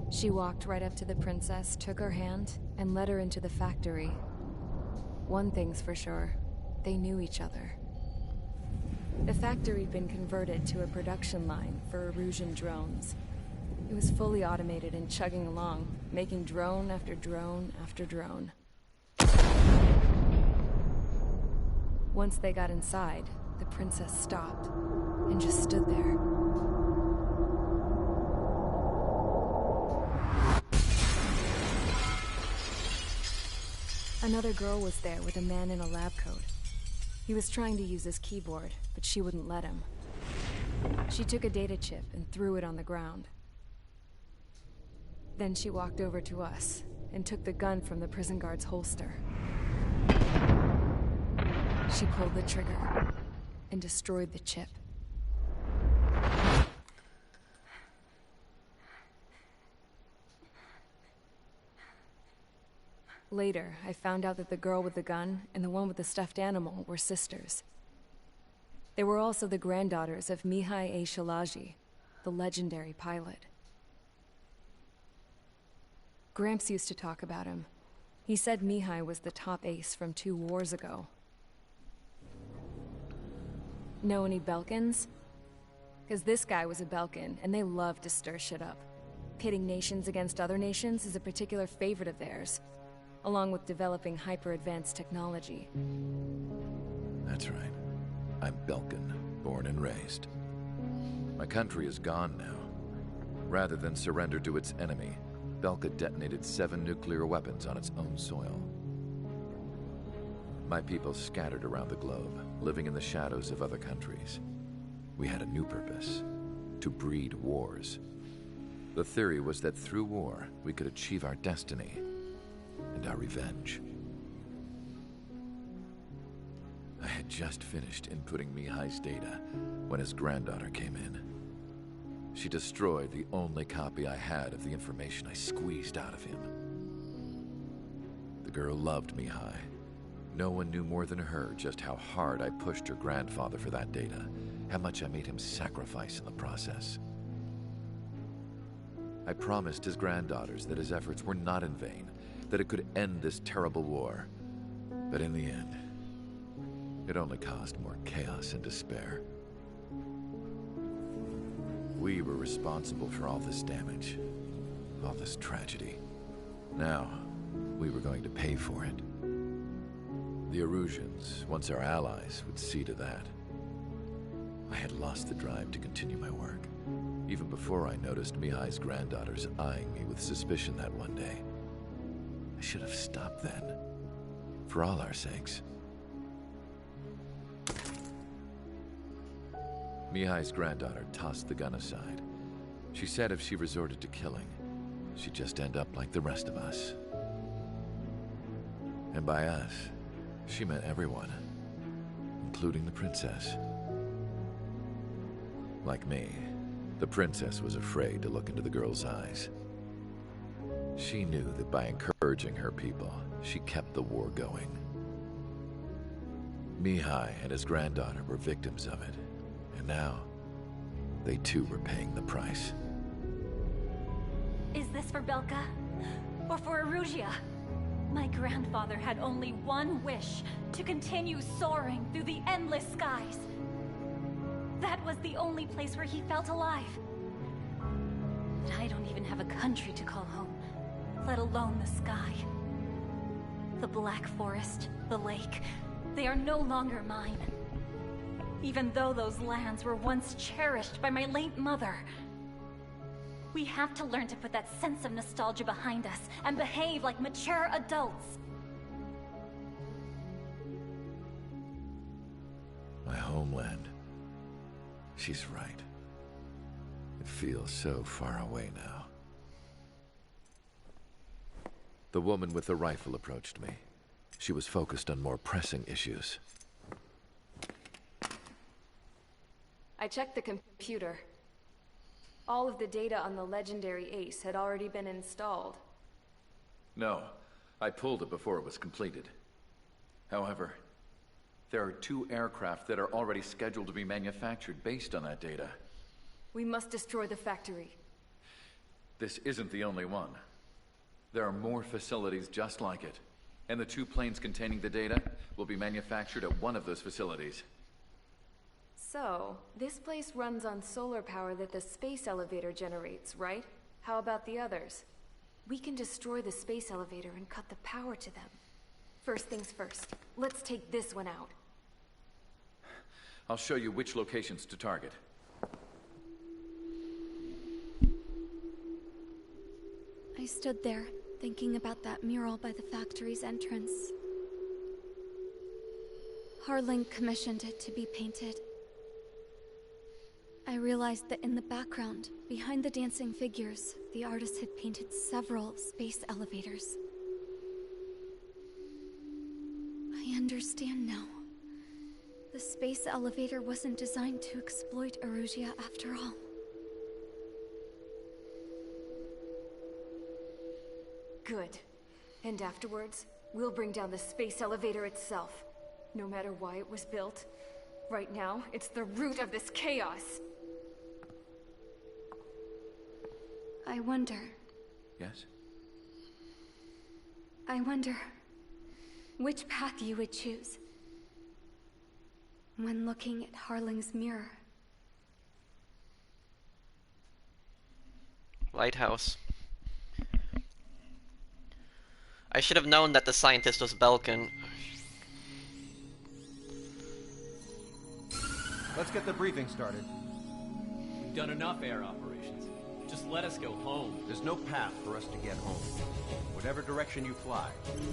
She walked right up to the princess, took her hand, and led her into the factory. One thing's for sure, they knew each other. The factory'd been converted to a production line for Erusian drones. It was fully automated and chugging along, making drone after drone after drone. Once they got inside, the princess stopped and just stood there. Another girl was there with a man in a lab coat. He was trying to use his keyboard, but she wouldn't let him. She took a data chip and threw it on the ground. Then she walked over to us and took the gun from the prison guard's holster. She pulled the trigger and destroyed the chip. Later, I found out that the girl with the gun and the one with the stuffed animal were sisters. They were also the granddaughters of Mihaly Shilage, the legendary pilot. Gramps used to talk about him. He said Mihaly was the top ace from 2 wars ago. Know any Belkins? Because this guy was a Belkin, and they love to stir shit up. Pitting nations against other nations is a particular favorite of theirs, along with developing hyper-advanced technology. That's right. I'm Belkin, born and raised. My country is gone now. Rather than surrender to its enemy, Belka detonated 7 nuclear weapons on its own soil. My people scattered around the globe, living in the shadows of other countries. We had a new purpose: to breed wars. The theory was that through war, we could achieve our destiny and our revenge. I had just finished inputting Mihaly's data when his granddaughter came in. She destroyed the only copy I had of the information I squeezed out of him. The girl loved Mihaly. No one knew more than her just how hard I pushed her grandfather for that data, how much I made him sacrifice in the process. I promised his granddaughters that his efforts were not in vain, that it could end this terrible war, But in the end, it only caused more chaos and despair. We were responsible for all this damage, all this tragedy. Now, we were going to pay for it. The Erusians, once our allies, would see to that. I had lost the drive to continue my work, even before I noticed Mihaly's granddaughters eyeing me with suspicion that one day. I should have stopped then, for all our sakes. Mihaly's granddaughter tossed the gun aside. She said if she resorted to killing, she'd just end up like the rest of us. And by us, she meant everyone, including the princess. Like me, the princess was afraid to look into the girl's eyes. She knew that by encouraging her people, she kept the war going. Mihaly and his granddaughter were victims of it, and now, they too were paying the price. Is this for Belka? Or for Erusea? My grandfather had only one wish, to continue soaring through the endless skies. That was the only place where he felt alive. But I don't even have a country to call home, let alone the sky. The Black Forest, the lake, they are no longer mine. Even though those lands were once cherished by my late mother. We have to learn to put that sense of nostalgia behind us and behave like mature adults. My homeland. She's right. It feels so far away now. The woman with the rifle approached me. She was focused on more pressing issues. I checked the computer. All of the data on the legendary Ace had already been installed. No, I pulled it before it was completed. However, there are 2 aircraft that are already scheduled to be manufactured based on that data. We must destroy the factory. This isn't the only one. There are more facilities just like it, and the 2 planes containing the data will be manufactured at one of those facilities. So, this place runs on solar power that the space elevator generates, right? How about the others? We can destroy the space elevator and cut the power to them. First things first, let's take this one out. I'll show you which locations to target. I stood there, thinking about that mural by the factory's entrance. Harling commissioned it to be painted. I realized that in the background, behind the dancing figures, the artist had painted several space elevators. I understand now. The space elevator wasn't designed to exploit Erusea after all. Good. And afterwards, we'll bring down the space elevator itself. No matter why it was built. Right now, it's the root of this chaos. I wonder... Yes? I wonder... which path you would choose when looking at Harling's mirror. Lighthouse. I should have known that the scientist was Belkin. Let's get the briefing started. We've done enough air operations. Just let us go home. There's no path for us to get home. Whatever direction you fly,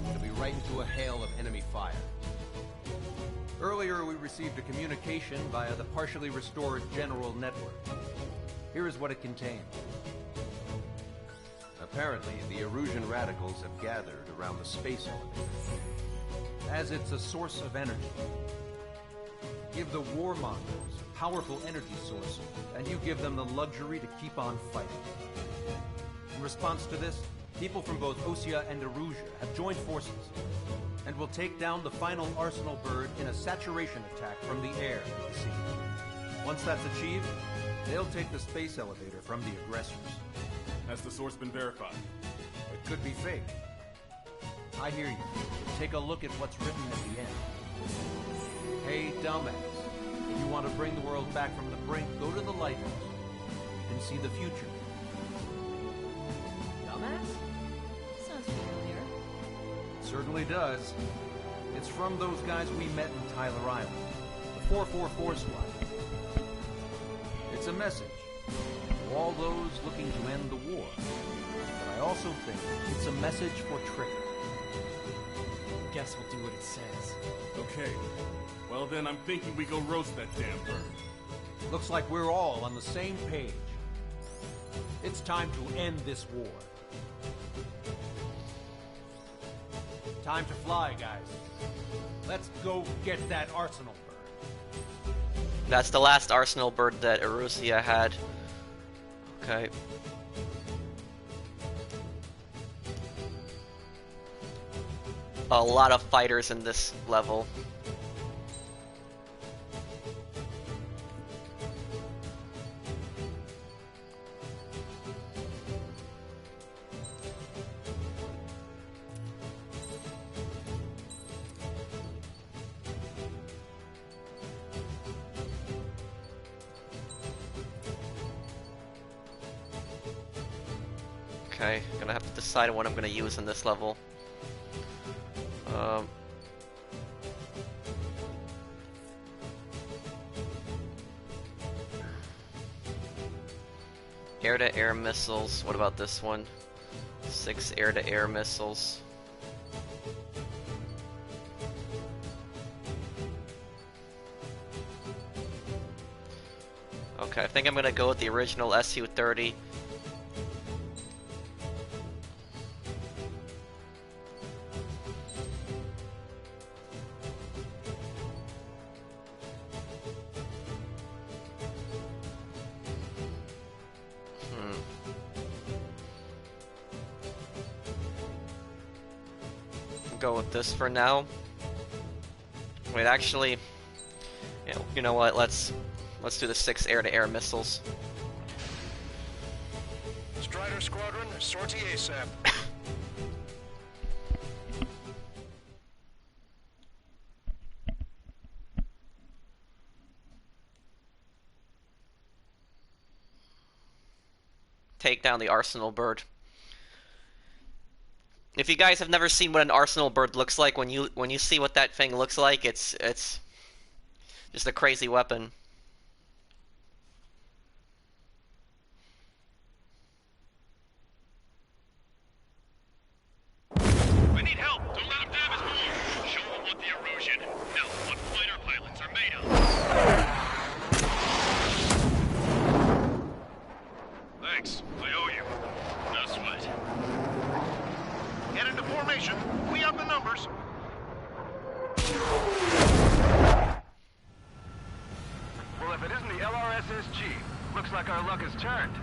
it'll be right into a hail of enemy fire. Earlier, we received a communication via the partially restored General Network. Here is what it contained. Apparently, the Erusian radicals have gathered around the space elevator, as it's a source of energy. Give the warmongers a powerful energy source, and you give them the luxury to keep on fighting. In response to this, people from both Osea and Erusea have joined forces, and will take down the final Arsenal bird in a saturation attack from the air and the sea. Once that's achieved, they'll take the space elevator from the aggressors. Has the source been verified? It could be fake. I hear you. Take a look at what's written at the end. Hey, dumbass. If you want to bring the world back from the brink, go to the lighthouse and see the future. Dumbass? Sounds familiar. It certainly does. It's from those guys we met in Tyler Island, the 444 squad. It's a message to all those looking to end the war. But I also think it's a message for Trigger. Guess we'll do what it says. Okay. Well then, I'm thinking we go roast that damn bird. Looks like we're all on the same page. It's time to end this war. Time to fly, guys. Let's go get that Arsenal bird. That's the last Arsenal bird that Erusia had. Okay. A lot of fighters in this level. Okay, gonna have to decide what I'm gonna use in this level. Air-to-air missiles. What about this one? 6 air-to-air missiles. Okay, I think I'm gonna go with the original Su-30. Go with this for now. Wait, actually, you know what? Let's do the 6 air-to-air missiles. Strider Squadron, sortie ASAP. Take down the Arsenal bird. If you guys have never seen what an Arsenal bird looks like, when you see what that thing looks like, it's just a crazy weapon. We need help! Don't let them damage more! Show them what the erosion, no, what fighter pilots are made of! Thanks, I owe you. No sweat. Get into formation. We up the numbers. Well, if it isn't the LRSSG, looks like our luck has turned.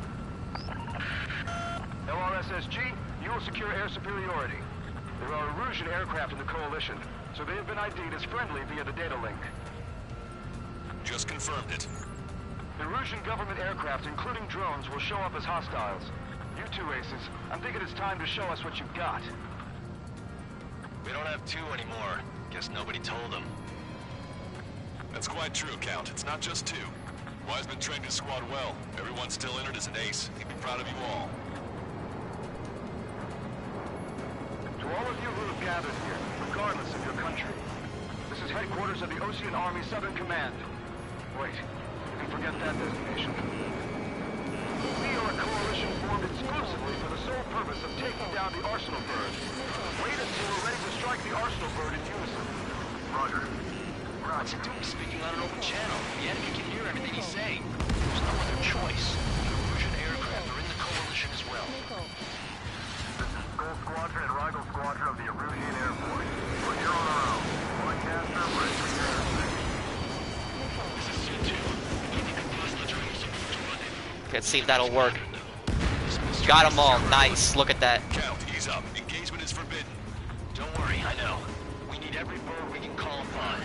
LRSSG, you will secure air superiority. There are Erusian aircraft in the Coalition, so they have been ID'd as friendly via the data link. Just confirmed it. Erusian government aircraft, including drones, will show up as hostiles. You two aces, I'm thinking it's time to show us what you've got. We don't have 2 anymore. Guess nobody told them. That's quite true, Count. It's not just 2. Wiseman trained his squad well. Everyone still entered as an ace. He'd be proud of you all. To all of you who have gathered here, regardless of your country, this is headquarters of the Ocean Army Southern Command. Wait, you can forget that designation. We are a coalition formed exclusively for the sole purpose of taking down the Arsenal bird. Wait until we're ready to strike the Arsenal bird in unison. Roger. What's it doing speaking on an open channel? The enemy can hear everything he's saying. There's no other choice. The Erusian aircraft are in the Coalition as well. This is Skull Squadron and Rigel Squadron of the Erusian Air Force. We're here on our own. Lancaster, ready for your airspace. This is C2. Looking at Plasma Jones. Let's see if that'll work. Got them all. Nice. Look at that. Count, ease up. Engagement is forbidden. Don't worry, I know. We need every bird we can call upon.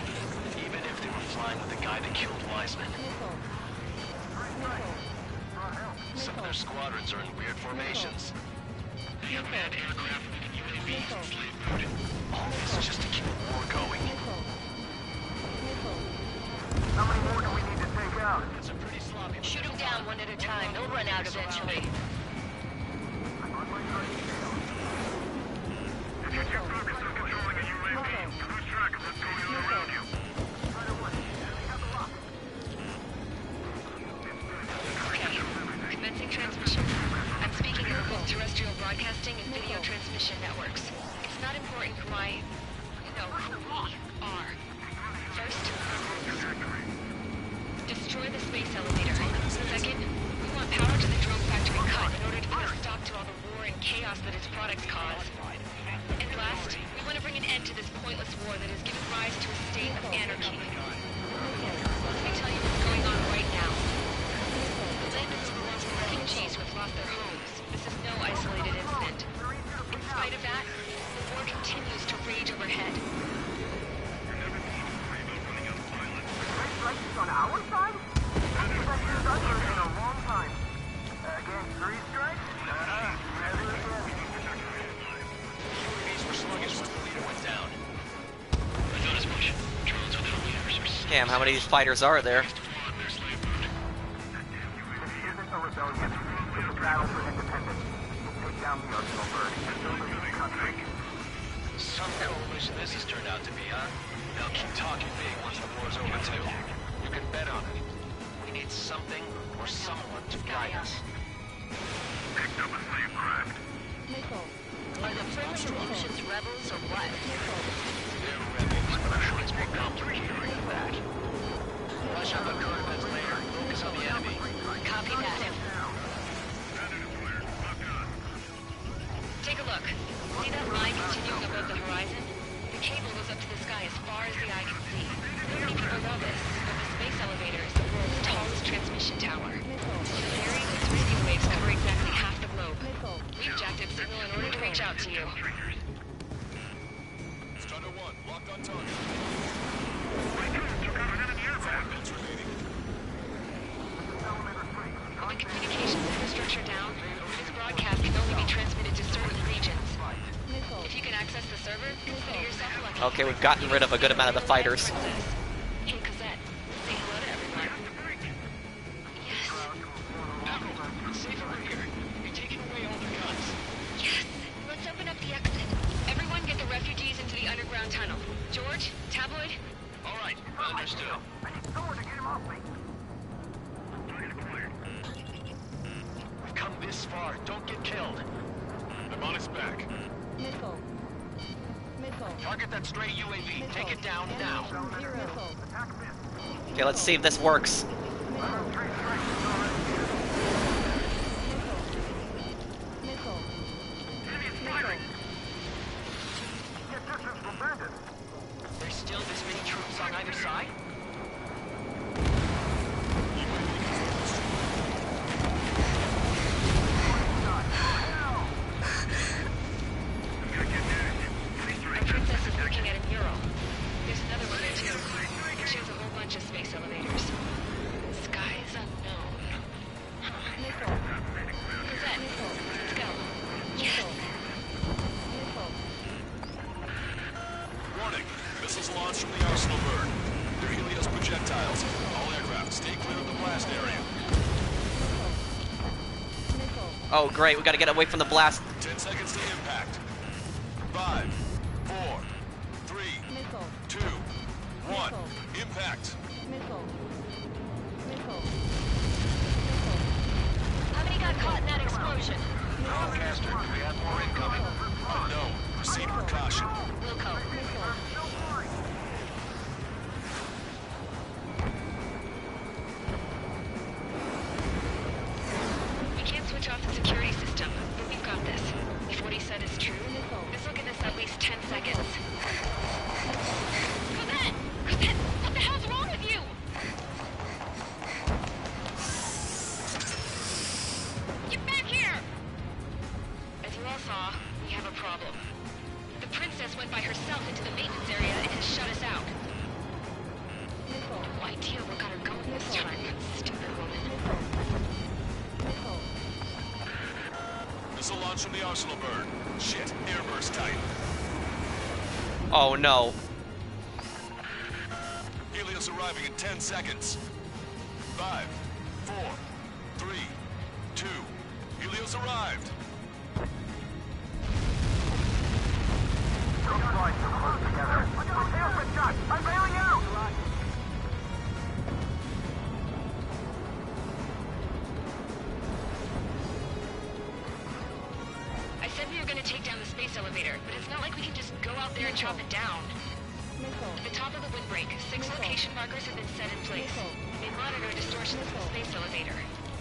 Even if they were flying with the guy that killed Wiseman. Some of their squadrons are in weird formations. The unmanned aircraft with UAVs and slave dude. All this just to keep a war going. How many more do we need to take out? It's a pretty sloppy. Shoot them down one at a time. They'll run out eventually. If you're too focused on controlling a UAV, you lose track of what's going on around you. Okay. Commencing transmission. I'm speaking over both terrestrial broadcasting and video transmission networks. It's not important who I... who we are. First, destroy the space elevator. Second, we want power to the drone factory cut in order to put a stop to all the war and chaos that its products cause. And last, we want to bring an end to this pointless war that has given rise to a state of anarchy. Let me tell you what's going on right now. The land is overrun with refugees who have lost their homes. This is no isolated incident. In spite of that, the war continues to rage overhead. On our side? That's in a long time. Against 3 strikes? Never again. UAVs were sluggish once the leader went down. I thought as much. Drones without leaders are Damn, how many of these fighters are there? This isn't a rebellion. It's a battle for independence. We'll take down the Arsenal bird and build a new country. Some coalition this has turned out to be, huh? They'll keep talking big once the war's over, too. You can bet on it. We need something or someone to guide us. Picked up a slave craft. Are the friendly Egyptians rebels or what? They're rebels, but I'm sure it's more complicated than that. Flush out the coordinates later. Focus on the enemy. Copy that. Take a look. See that line continuing above the horizon? The cable goes up to the sky as far as the eye can see. Many people know this, but the space elevator is the world's tallest transmission tower. The varying its radio waves cover exactly half the globe. We've jacked its signal in order to reach out to you. Thunder 1, locked on target. With the communications infrastructure down, this broadcast can only be transmitted to certain regions. If you can access the server, consider yourself lucky. Okay, we've gotten rid of a good amount of the fighters. Hey, Cosette, say hello to everyone. Yes. Admiral, it's safe over here. You're taking away all their guns. Yes. Let's open up the exit. Everyone get the refugees into the underground tunnel. George, Tabloid. All right, understood. I need someone to get him off me. We've come this far. Don't get killed. I'm on its back. Target that stray UAV. Take it down now. Okay, let's see if this works. There's still this many troops on either side? Our princess is looking at a mural. There's another one there too. It shows a whole bunch of space elevators. Skies unknown. Cosette, let's go. Yes. Warning. Missiles launched from the Arsenal bird. They're Helios projectiles. All aircraft, stay clear of the blast area. Oh, great, we gotta get away from the blast. 10 seconds to impact. 5, 4, 3, 2, 1. Impact. How many got caught in that explosion? Broadcaster, we have more incoming. Unknown. Proceed with caution. Wilco. We can't switch off the security system, but we've got this. If what he said is true, this will give us at least 10 seconds. Cosette! Cosette! What the hell's wrong with you? Get back here! As you all saw, we have a problem. The princess went by herself into the maintenance area and shut us out. No idea what got her going this time. Stupid woman. Missile launch from the Arsenal bird. Shit, airburst tight. Oh no. Helios arriving in 10 seconds. 5, 4, 3, 2. Helios arrived. Don't fly so close together. Tailspin shot! I'm bailing out! I said we were gonna take down the space elevator, but it's not like we can just go out there and chop it down. At the top of the windbreak, 6 location markers have been set in place. They monitor distortions of the space elevator.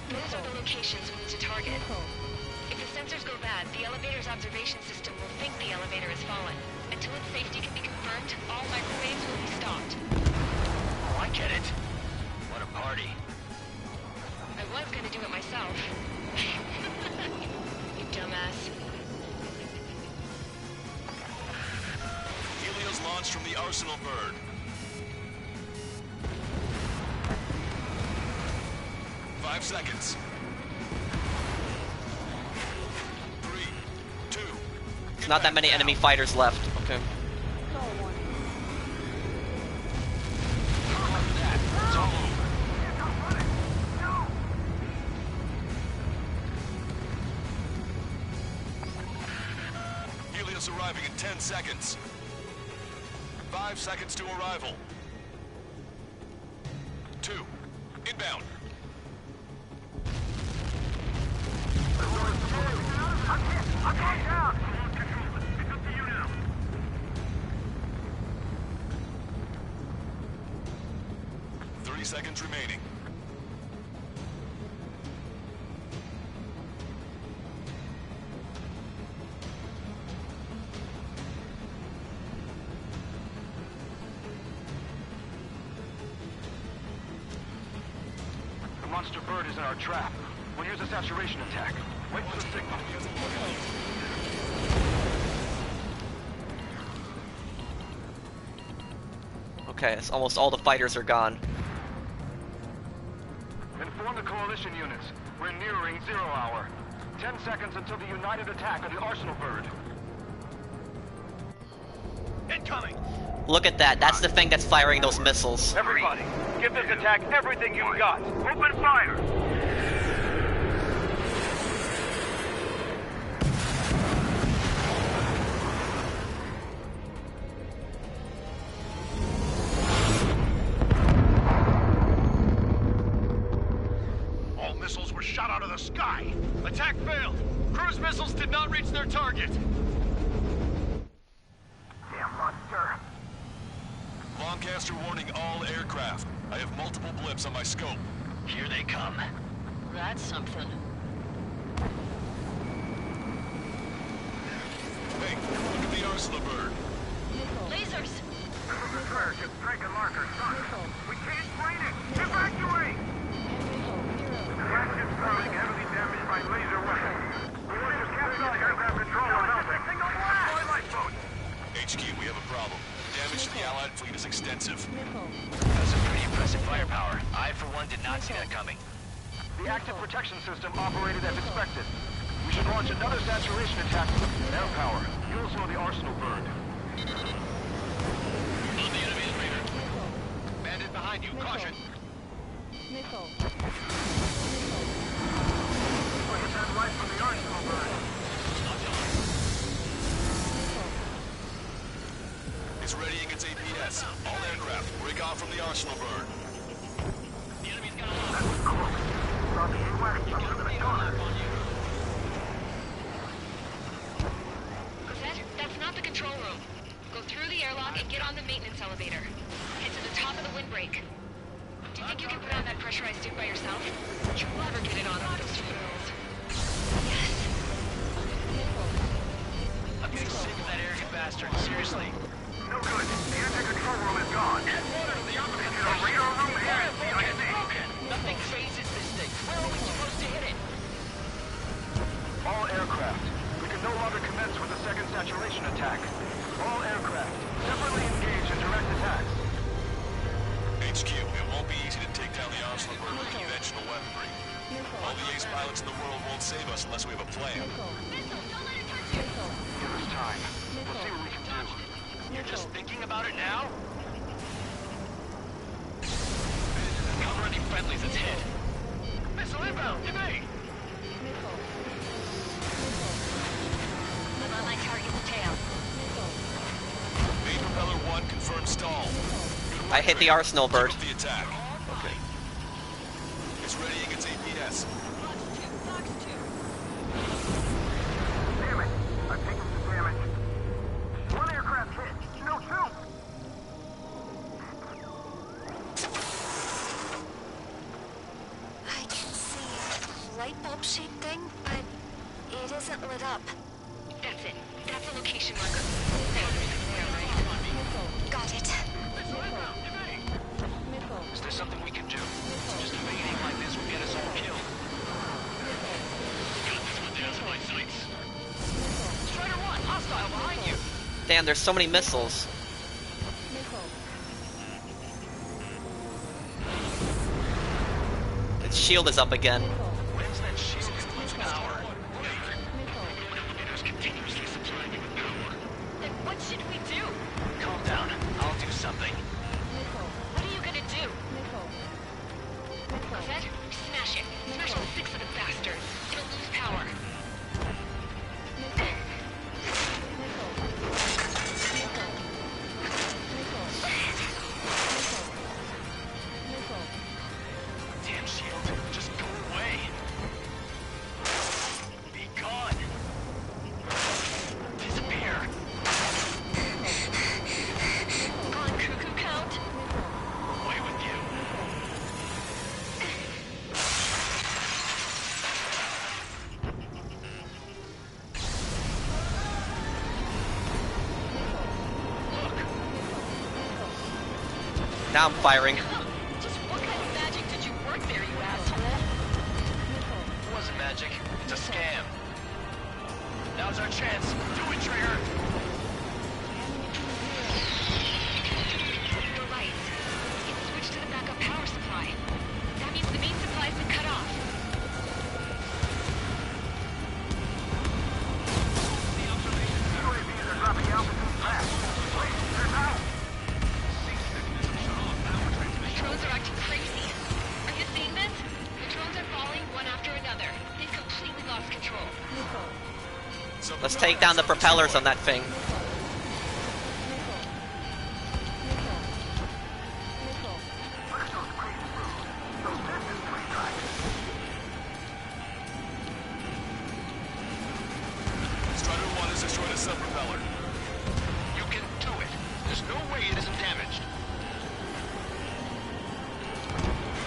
Those are the locations we need to target. If the sensors go bad, the elevator's observation system will think the elevator has fallen. Until its safety can be confirmed, all microwaves will be stopped. Oh, I get it. What a party. I was gonna do it myself. You dumbass. Helios launched from the Arsenal bird. Five seconds. 3, 2. There's not that many enemy fighters left. Okay. Helios arriving in 10 seconds. 5 seconds to arrival. 2. Inbound. I'm going down! 30 seconds remaining. The monster bird is in our trap. We'll use a saturation attack. Wait for the signal. Okay, it's almost all the fighters are gone. Inform the coalition units. We're nearing 0 hour. 10 seconds until the united attack of the Arsenal bird. Incoming! Look at that. That's the thing that's firing those missiles. Everybody, give this attack everything you've got. Open fire! All missiles were shot out of the sky. Attack failed. Cruise missiles did not reach their target. Damn monster. Lancaster warning all aircraft. I have multiple blips on my scope. Here they come. That's something. Hey, look at the Arsenal bird. Lasers! Missiles are clear. Just striking markers. We can't plane it. Evacuate! The flagship's being heavily damaged by laser weapons. We want to capture aircraft control on Alpha. Deploy lifeboats. HQ, we have a problem. Damage to the Allied fleet is extensive. That's some pretty impressive firepower. I, for one, did not see that coming. The active protection system operated as expected. We should launch another saturation attack with air power. You'll slow the Arsenal bird. On the enemy's radar. Bandit behind you. Caution. Nickel. Look at that light from the Arsenal bird. It's readying its APS. All aircraft, break off from the Arsenal bird. The enemy's got a lock. That was close. Saw the A-Wax coming to the corner. That's not the control room. Go through the airlock and get on the maintenance elevator. Head to the top of the windbreak. Do you think you can put on that pressurized suit by yourself? You'll never get it on with those fools. Yes. I'm getting sick of that arrogant bastard. Seriously. No good. The anti-control room is gone. The radar room and CIC. Nothing phases this thing. Where are we supposed to hit it? All aircraft. We can no longer commence with the second saturation attack. All aircraft, separately engaged in direct attacks. HQ, it won't be easy to take down the Arsenal bird with conventional weaponry. All the ace pilots in the world won't save us unless we have a plan. Give us time. We'll see what we can do. You're just thinking about it now? Cover any friendlies that's hit. Missile inbound, to me! I'm on my target's tail. Main propeller 1 confirmed stall. I hit the arsenal bird. Keep up the attack. Okay. It's readying its APS. Damn it! I've taken some damage. One aircraft hit. No, two! I can see a light bulb shaped thing, but it isn't lit up. That's it. That's the location marker. Got it. Is there something we can do? Just evading like this will get us all killed. Got this one down to my sights. Strider 1, hostile behind you! Damn, there's so many missiles. Its shield is up again. When's that shield lose power? Elevators continuously supplying you with power. Then what should we do? Calm down. I'll do something. What are you gonna do? Set? Smash it. Smash all 6 of the bastards. It'll lose power. Damn shield. Just go away. Be gone. Disappear. On cuckoo count. Away with you. Now I'm firing. Just what kind of magic did you work there, you asshole? It wasn't magic. It's a scam. Now's our chance. Do it, Trigger. You're right. It's switched to the backup power supply. That means the main supply's been cut off. UAVs are dropping altitude fast. Wait, they're out! The drones are acting crazy. Are you seeing this? The drones are falling one after another. They've completely lost control. Let's take down the propellers on that thing. Strider 1 has destroyed a sub-propeller. You can do it. There's no way it isn't damaged.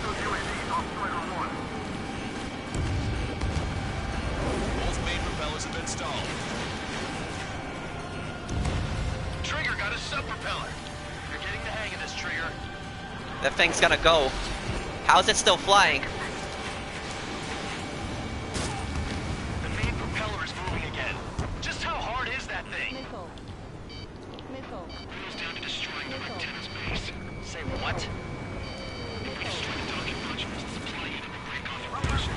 Those UAVs off Strider 1. Both main propellers have been stalled. Trigger got a sub-propeller. You're getting the hang of this, Trigger. That thing's gonna go. How's it still flying? The main propeller is moving again. Just how hard is that thing? Goes down to destroying the antenna's base. Say what? If we destroy the docking modules, the supply unit will break off a portion.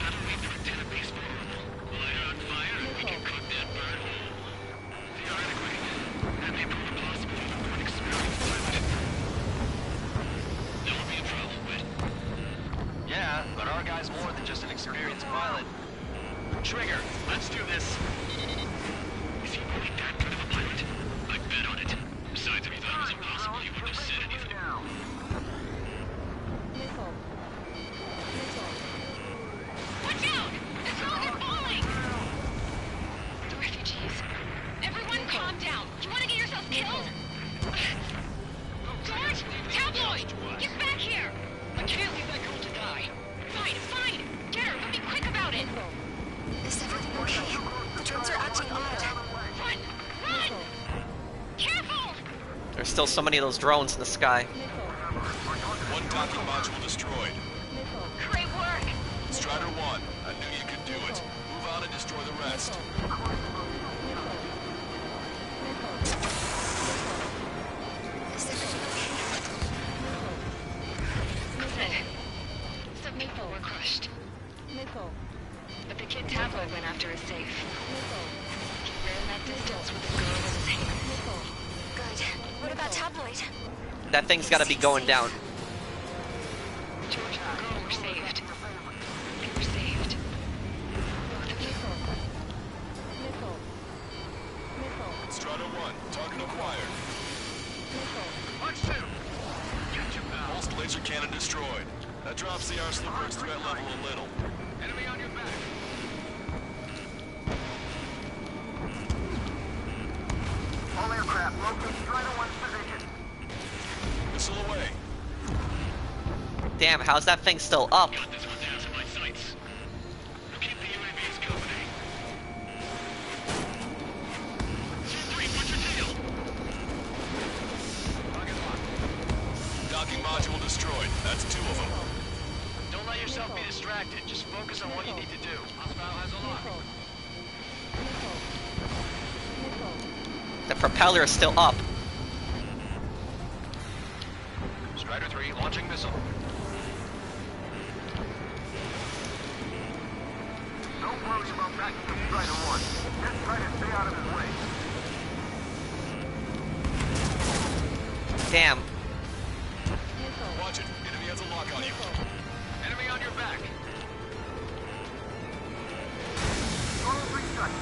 That'll leave the antenna base vulnerable. Light her on fire, we can cook that bird whole. Theoretically, that may prove impossible even for an experienced pilot. That would be a problem, but... Yeah, but our guy's more than just an experienced pilot. Trigger, let's do this. Is he really that good of a pilot? I'd bet on it. Besides, if he thought it was impossible, he wouldn't have said anything. Watch out! The drones are falling! The refugees. Everyone calm down. You want to get yourself killed? George! Tabloid! Get back here! I can't leave that girl to die. Fine, fine! Get her, but be quick about it! Is everything okay? The drones are acting odd. Run! Run! Careful! There's still so many of those drones in the sky. One docking module destroyed. Great work! Strider 1, I knew you could do it. Move on and destroy the rest. Is everything okay? Good. Some people were crushed. But the kid Tabloid went after his safe. He ran that distance with a girl in his hand. What about tabloid? That thing's gotta be going down. Georgia, we're saved. We're saved. Both of you. Strider 1, target acquired. Punch 2. Get you, pal. Pulsed laser cannon destroyed. That drops the Arsenal Bird's threat level a little. Enemy on your back. All aircraft, locate Strider 1's position. Missile away. Damn, how's that thing still up? Got this one down to my sights. Keep the UAVs company. C3, what's your deal? Target locked. Docking module destroyed. That's 2 of them. Don't let yourself be distracted. Just focus on what you need to do. Hostile has a lock. The propeller is still up. Strider 3 launching missile. Don't worry about backing up Strider 1. Just try to stay out of his way. Damn. Watch it. Enemy has a lock on you. Enemy on your back. Total 3 strikes.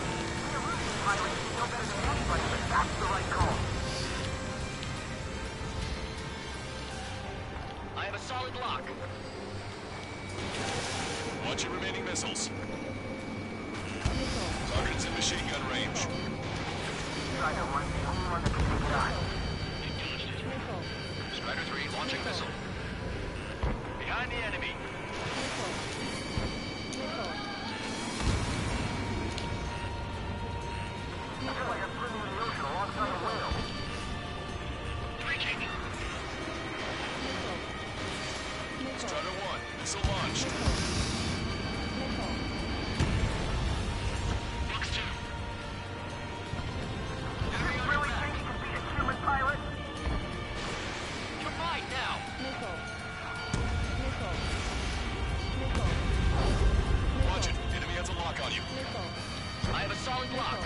The illusion pilot is no better than anybody, but that's the right call. I have a solid lock. Watch your remaining missiles. Target is in machine gun range. Strider 1's the only one that can take it on. Strider 3 launching missile. Behind the enemy. I feel like I'm swimming in the ocean alongside a whale. Breaking. Strider 1, missile launched. Box 2. Do you really think you can beat a human pilot? You're mine now. Watch it. Enemy has a lock on you. I have a solid lock.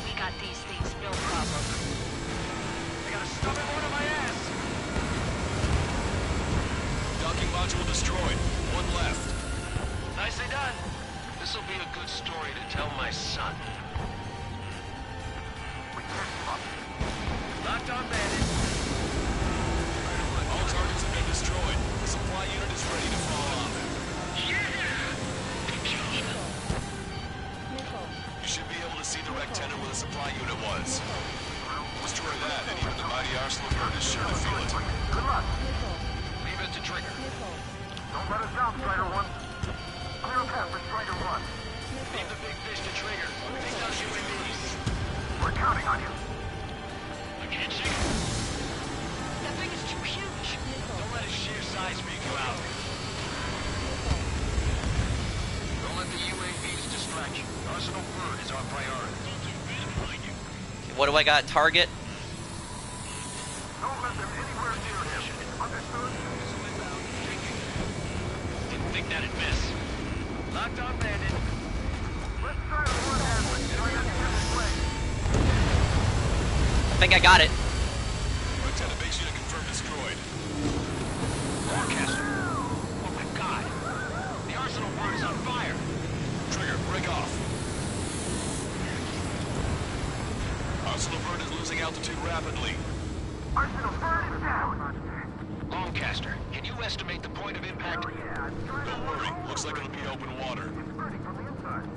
We got these things, no problem. I got a stubborn one on my ass. Docking module destroyed. 1 left. Nicely done. This'll be a good story to tell my son. We can't give up. Locked on bandit. All targets have been destroyed. The supply unit is ready to fall off. You should be able to see the rectangle where the supply unit was. Destroy that, and even the mighty Arsenal Bird is sure to feel it. Good luck. Leave it to Trigger. Don't let us down, Strider 1. Clear a path for Strider 1. Leave the big fish to Trigger. Take down UAVs. We're counting on you. I can't shake it. That thing is too huge. Don't let its sheer size freak you out. Don't let the UAVs distract you. Arsenal Bird is our priority. What do I got? Target? Don't let them anywhere near him. Understood? Didn't think that'd miss. Locked on bandit. Let Strider 1 handle it. Try not to get his way. I think I got it. Lieutenant base unit confirmed destroyed. Forecaster. Oh my god. The Arsenal Bird is on fire. Trigger, break off. Arsenal Bird is losing altitude rapidly. Arsenal Bird is down. Longcaster, can you estimate the point of impact? Don't worry, looks like it'll be open water. It's burning from the inside.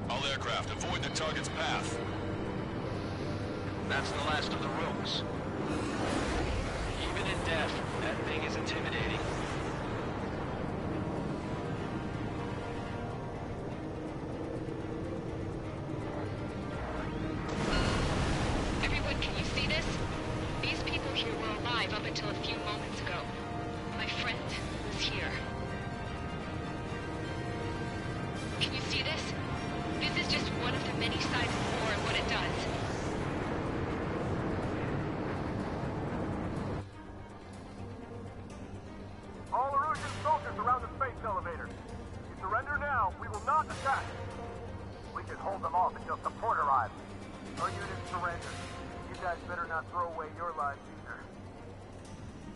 All aircraft, avoid the target's path. That's the last of the rooms. Even in death, that thing is intimidating. Everyone, can you see this? These people here were alive up until a few moments ago. My friend was here. Can you see this? This is just one of the many sides of war and what it does. All Erusian soldiers around the space elevator. If you surrender now, we will not attack. We can hold them off until support arrives. No units surrender.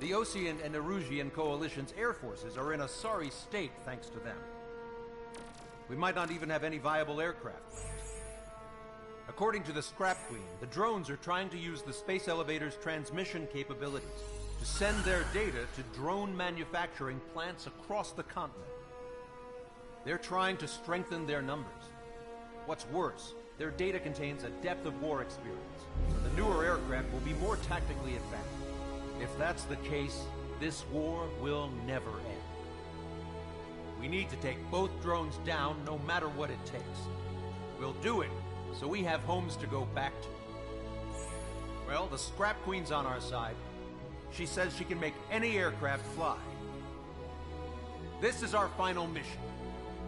The Osean and Erusian coalition's air forces are in a sorry state thanks to them. We might not even have any viable aircraft. According to the Scrap Queen, the drones are trying to use the space elevator's transmission capabilities to send their data to drone manufacturing plants across the continent. They're trying to strengthen their numbers. What's worse, their data contains a depth of war experience, so the newer aircraft will be more tactically advanced. If that's the case, this war will never end. We need to take both drones down no matter what it takes. We'll do it, so we have homes to go back to. Well, the Scrap Queen's on our side. She says she can make any aircraft fly. This is our final mission.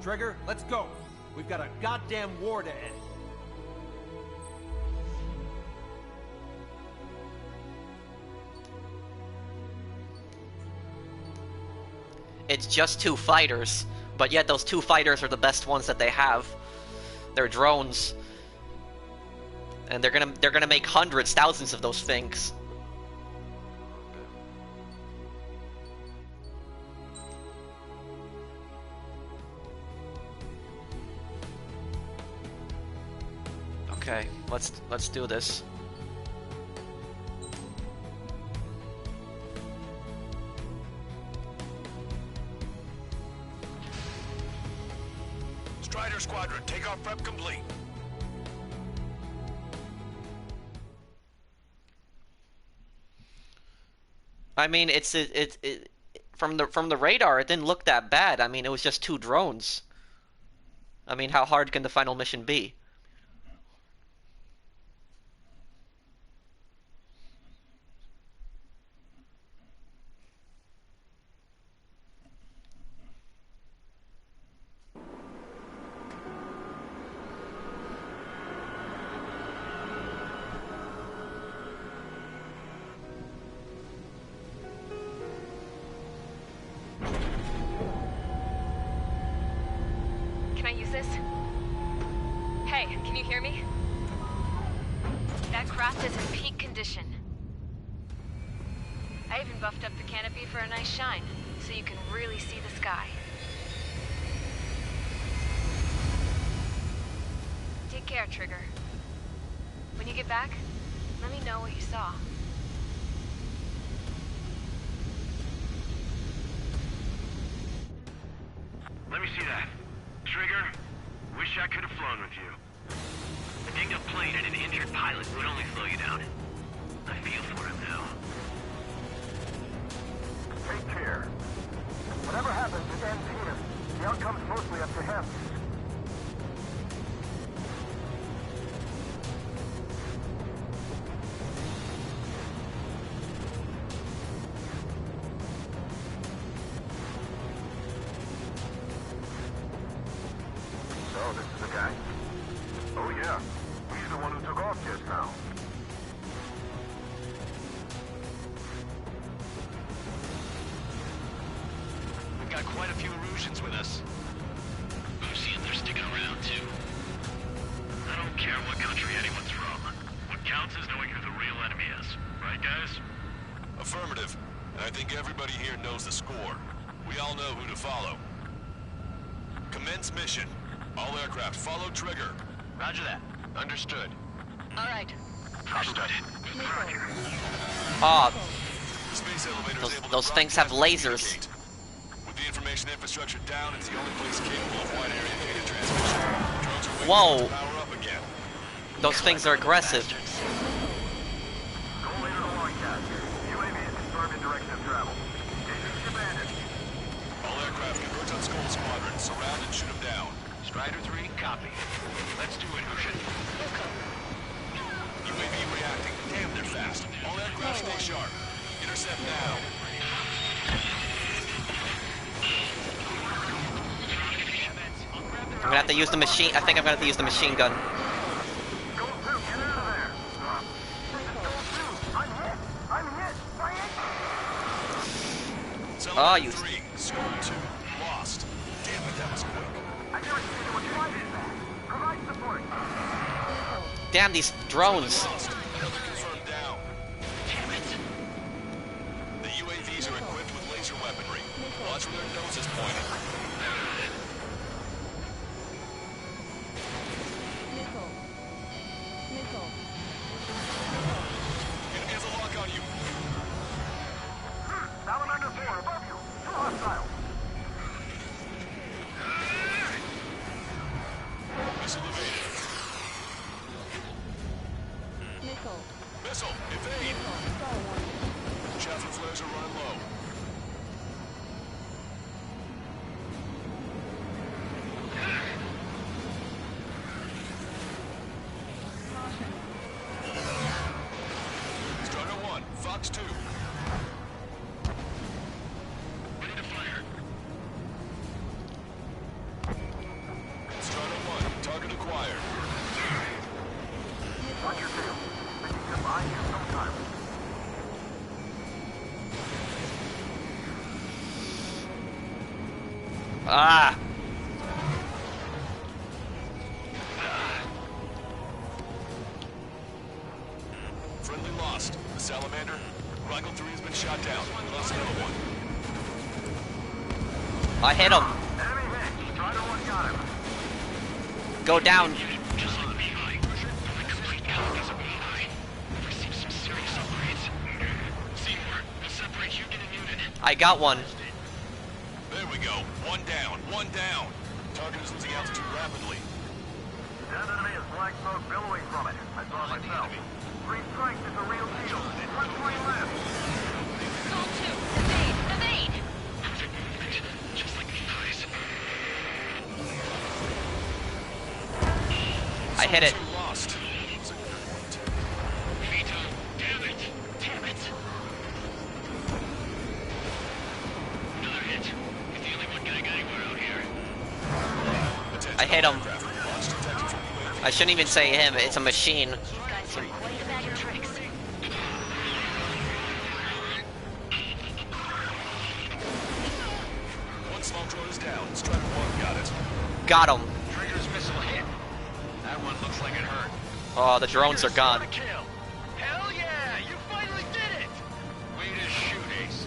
Trigger, let's go. We've got a goddamn war to end. It's just 2 fighters, but yet those 2 fighters are the best ones that they have. They're drones. And they're gonna make hundreds, thousands of those things. Okay, let's do this. Strider Squadron, takeoff prep complete. I mean, from the radar, it didn't look that bad. I mean, it was just 2 drones. I mean, how hard can the final mission be? Can I use this? Hey, can you hear me? That craft is in peak condition. I even buffed up the canopy for a nice shine, so you can really see the sky. Take care, Trigger. When you get back, let me know what you saw. Let me see that. Trigger, wish I could have flown with you. A dinged-up plane and an injured pilot would only slow you down. I feel for him now. Take care. Whatever happens, it ends here. The outcome's mostly up to him. So, this is the guy? Oh yeah, he's the one who took off just now. We've got quite a few Erusians with us. Oseans are sticking around too. I don't care what country anyone's from. What counts is knowing who the real enemy is. Right, guys? Affirmative. And I think everybody here knows the score. We all know who to follow. Commence mission. All aircraft follow trigger. Roger that. Understood. All right. Understood. Ah, The space elevator is able to those things have broadcast and lasers. communicate. With the information infrastructure down, it's the only place capable of wide area data transmission. Drones are waiting Whoa. to power up again. Those things are aggressive. Go later to Longcast. UAV is confirmed in direction of travel. Engines commanded. All aircraft converge on Skull Squadron. Surround and shoot them down. Strider 3, copy. Let's do it, Ocean. UAV reacting. Damn, they're fast. All aircraft stay sharp. Intercept now. I'm gonna have to use the machine. I think I'm gonna have to use the machine gun. Go through, get out of there. Go through. I'm hit. I'm hit. Oh, you. 3, Score 2, lost. Damn it, that was quick. I never see anyone try this. Provide support. Damn these drones. Lost. Confirmed down. Damn it. The UAV Watch where their nose is pointing. Enemy has a lock on you. Salamander 4 above you. Two hostiles. Missile evaded. Missile, evade! Chaffin flares are running low. Strider 1, Fox 2. Ready to fire. Strider 1, target acquired. Watch your tail. They can get behind you sometime. Ah! Friendly lost. The Salamander. Rifle 3 has been shot down. Lost another one. I hit him. Enemy hit. Strider 1 got him. Go down. Just on the Mihaly. The complete copies of Mihaly. We've received some serious upgrades. Seymour, we'll separate Hugin and Newton. I got one. There we go. One down. One down. Target is losing altitude rapidly. That enemy is black smoke billowing from it. I saw it myself. Green strike is a real deal. One point left. Sol 2, evade! Evade! Perfect movement. Just like Mihaly's. I hit it. Lost. Vito, damn it. Damn it. Another hit. He's the only one getting anywhere out here. I hit him. I shouldn't even say him, it's a machine. He's got some quite a bag of tricks. One smoke drone is down. Strider 1 got it. Got him. Trigger's missile hit. That one looks like it hurt. Oh, the drones are gone. Kill. Hell yeah! You finally did it! Way to shoot, Ace.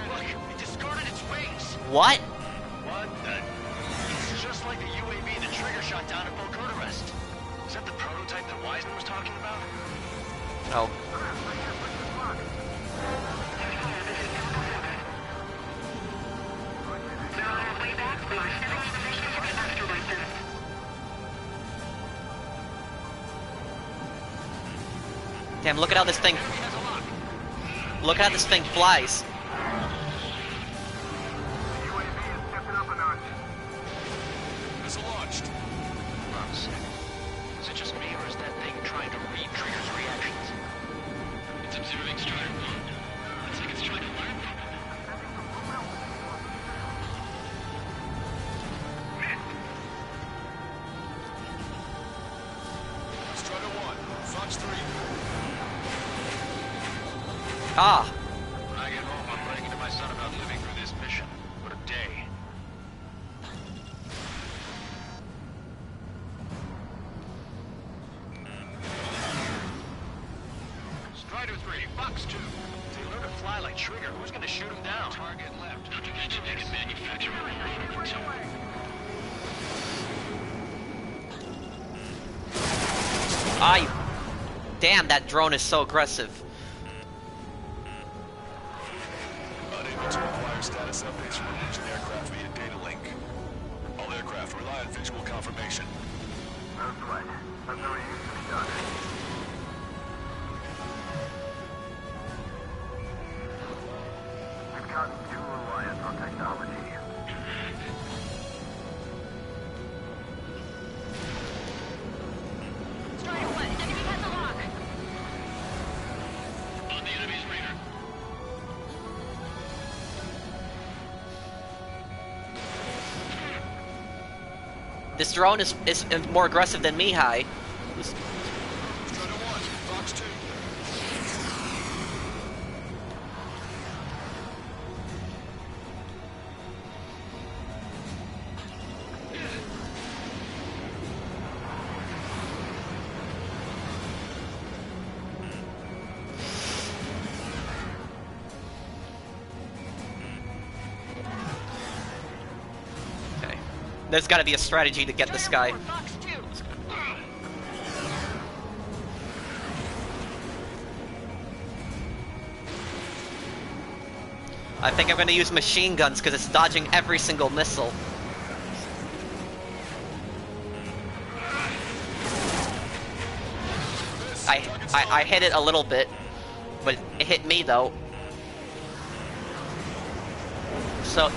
Look, it discarded its wings. What? What the? It's just like the UAV the Trigger shot down at Bokurtarest. Is that the prototype that Wiseman was talking about? No. Damn, look at how this thing... Look at how this thing flies. Missile launched. Hold on a sec. Is it just me, or is that thing trying to read Trigger's reactions? It's observing Strider 1. Looks like it's trying to learn from it. Strider 1, Fox 3. Ah. When I get home, I'm writing to my son about living through this mission. What a day. Strider 3, Fox 2. If they learn to fly like Trigger, who's gonna shoot him down? Target left. Not to mention they can manufacture Damn, that drone is so aggressive. Unable to acquire status updates from Norwegian aircraft via data link. All aircraft rely on visual confirmation. That's right. That's how it used to be done. We've gotten too reliant on technology. Strider 1, enemy has a lock. on the enemy's radar. This drone is more aggressive than Mihaly. Strider 1, Fox 2. There's gotta be a strategy to get this guy. I think I'm gonna use machine guns because it's dodging every single missile. I hit it a little bit, but it hit me though. So,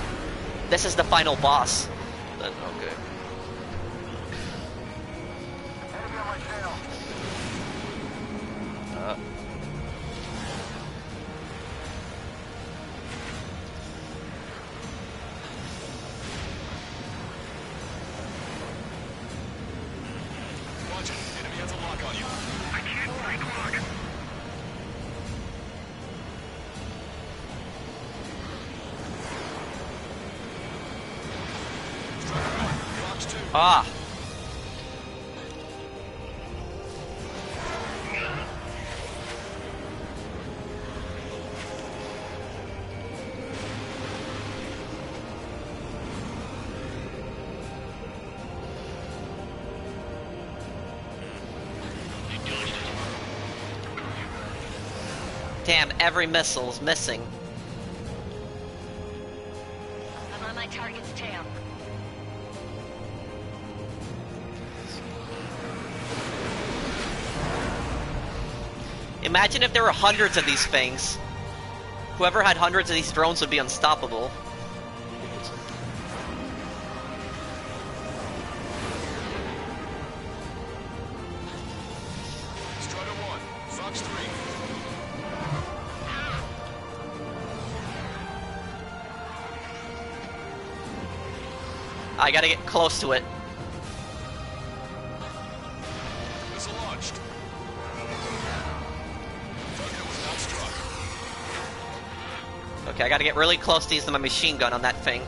this is the final boss. Then, okay. Watch it. Enemy has a lock on you. I can't break lock. Fox 2. Ah. Damn, every missile's missing. I'm on my target's tail. Imagine if there were hundreds of these things. Whoever had hundreds of these drones would be unstoppable. Strider 1. Fox 3. I gotta get close to it. Missile launched. Target was not struck. Okay, I gotta get really close to using my machine gun on that thing.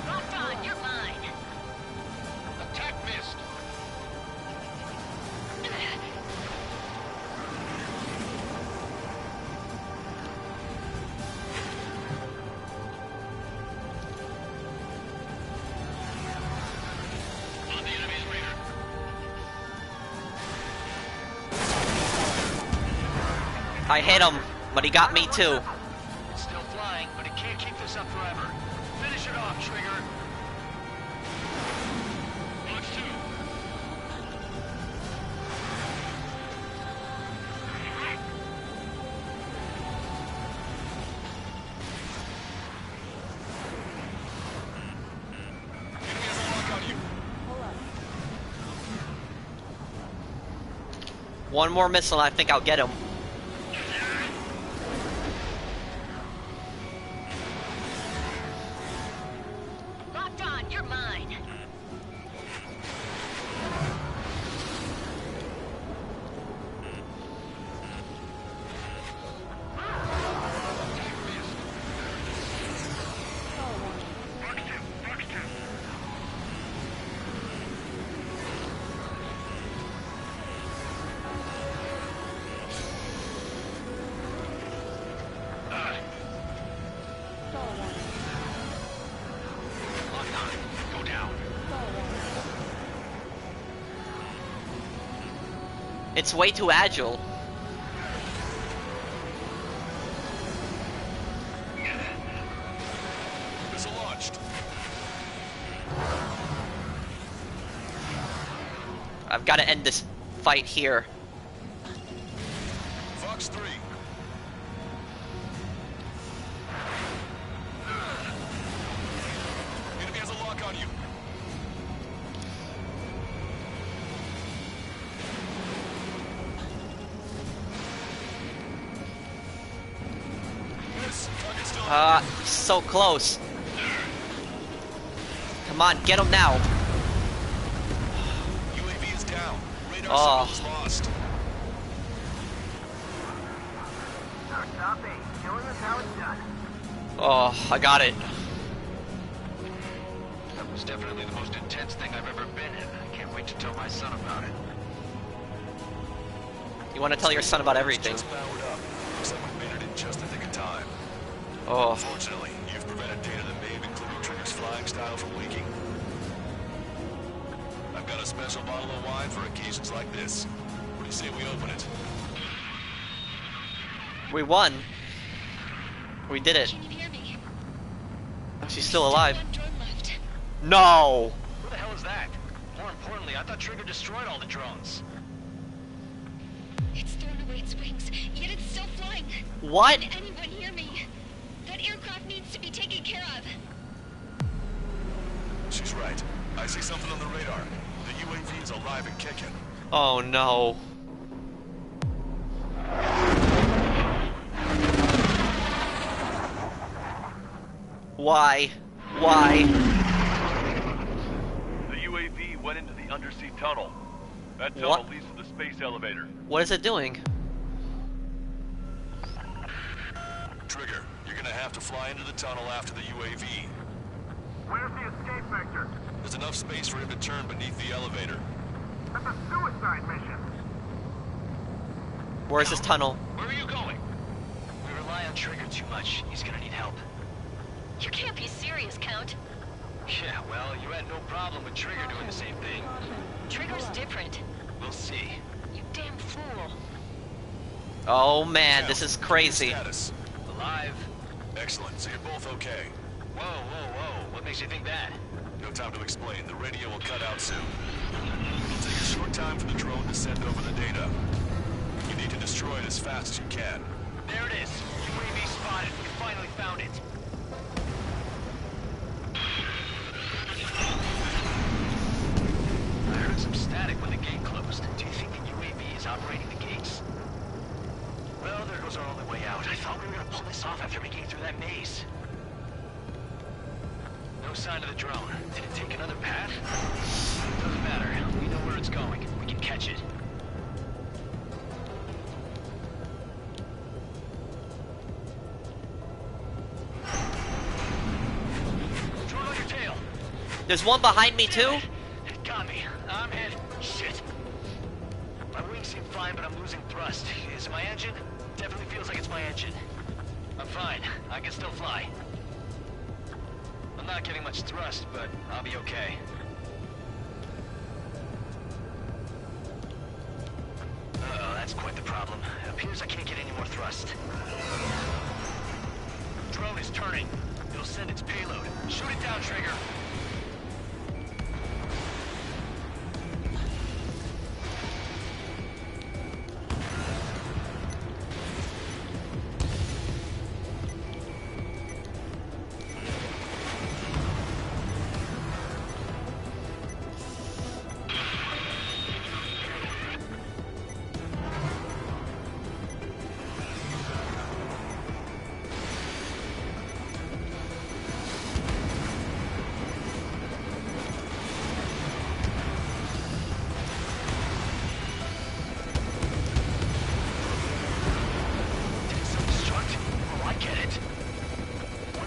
Locked on, you're mine. Attack missed. On the enemy's radar. I hit him, but he got me too. It's still flying, but it can't keep this up forever. Finish it off, Trigger. Fox 2. Enemy has a lock on you. One more missile and I think I'll get him. Locked on, you're mine. Fox 2, Fox 2. Lock on. Go down. It's way too agile. Missile launched. I've gotta end this fight here. Fox 3. Enemy has a lock on you. Miss. Target still. So close. Come on, get him now. UAV is down. Radar Oh. signal is lost. Stop it. Killing is how it's done. Oh, I got it. That was definitely the most intense thing I've ever been in. I can't wait to tell my son about it. You want to tell your son about everything. Just powered up. Looks like we made it in just the nick of time. Oh. Unfortunately, you've prevented data that may have included Trigger's flying style from leaking. I've got a special bottle of wine for occasions like this. What do you say we open it? We won. We did it. Can you hear me? Oh, she's still alive. One drone left. No! Who the hell is that? More importantly, I thought Trigger destroyed all the drones. It's thrown away its wings, yet it's still flying. What? Can anyone hear me? That aircraft needs to be taken care of. She's right. I see something on the radar. The UAV is alive and kicking. Oh no. Why? Why? The UAV went into the undersea tunnel. That tunnel What? leads to the space elevator. What is it doing? Trigger, you're gonna have to fly into the tunnel after the UAV. Where's the escape vector? There's enough space for him to turn beneath the elevator. That's a suicide mission. Where's this tunnel? Where are you going? We rely on Trigger too much. He's gonna need help. You can't be serious, Count. Yeah, well, you had no problem with Trigger doing the same thing. Trigger's different. We'll see. You damn fool. Oh man, this is crazy. Status. Alive. Excellent, so you're both okay. Whoa, whoa, whoa. What makes you think that? No time to explain. The radio will cut out soon. It'll take a short time for the drone to send over the data. You need to destroy it as fast as you can. There it is. UAV spotted. We finally found it. I heard some static when the gate closed. Do you think the UAV is operating the gates? Well, there goes our only way out. I thought we were gonna pull this off after making it through that maze. No sign of the drone. Did it take another path? Doesn't matter. We know where it's going. We can catch it. Drone on your tail. There's one behind me too? It got me. I'm hit. Shit. My wings seem fine, but I'm losing thrust. Is it my engine? Definitely feels like it's my engine. I'm fine. I can still fly. I'm not getting much thrust, but I'll be okay. Uh-oh, that's quite the problem. It appears I can't get any more thrust. Drone is turning. It'll send its payload. Shoot it down, Trigger.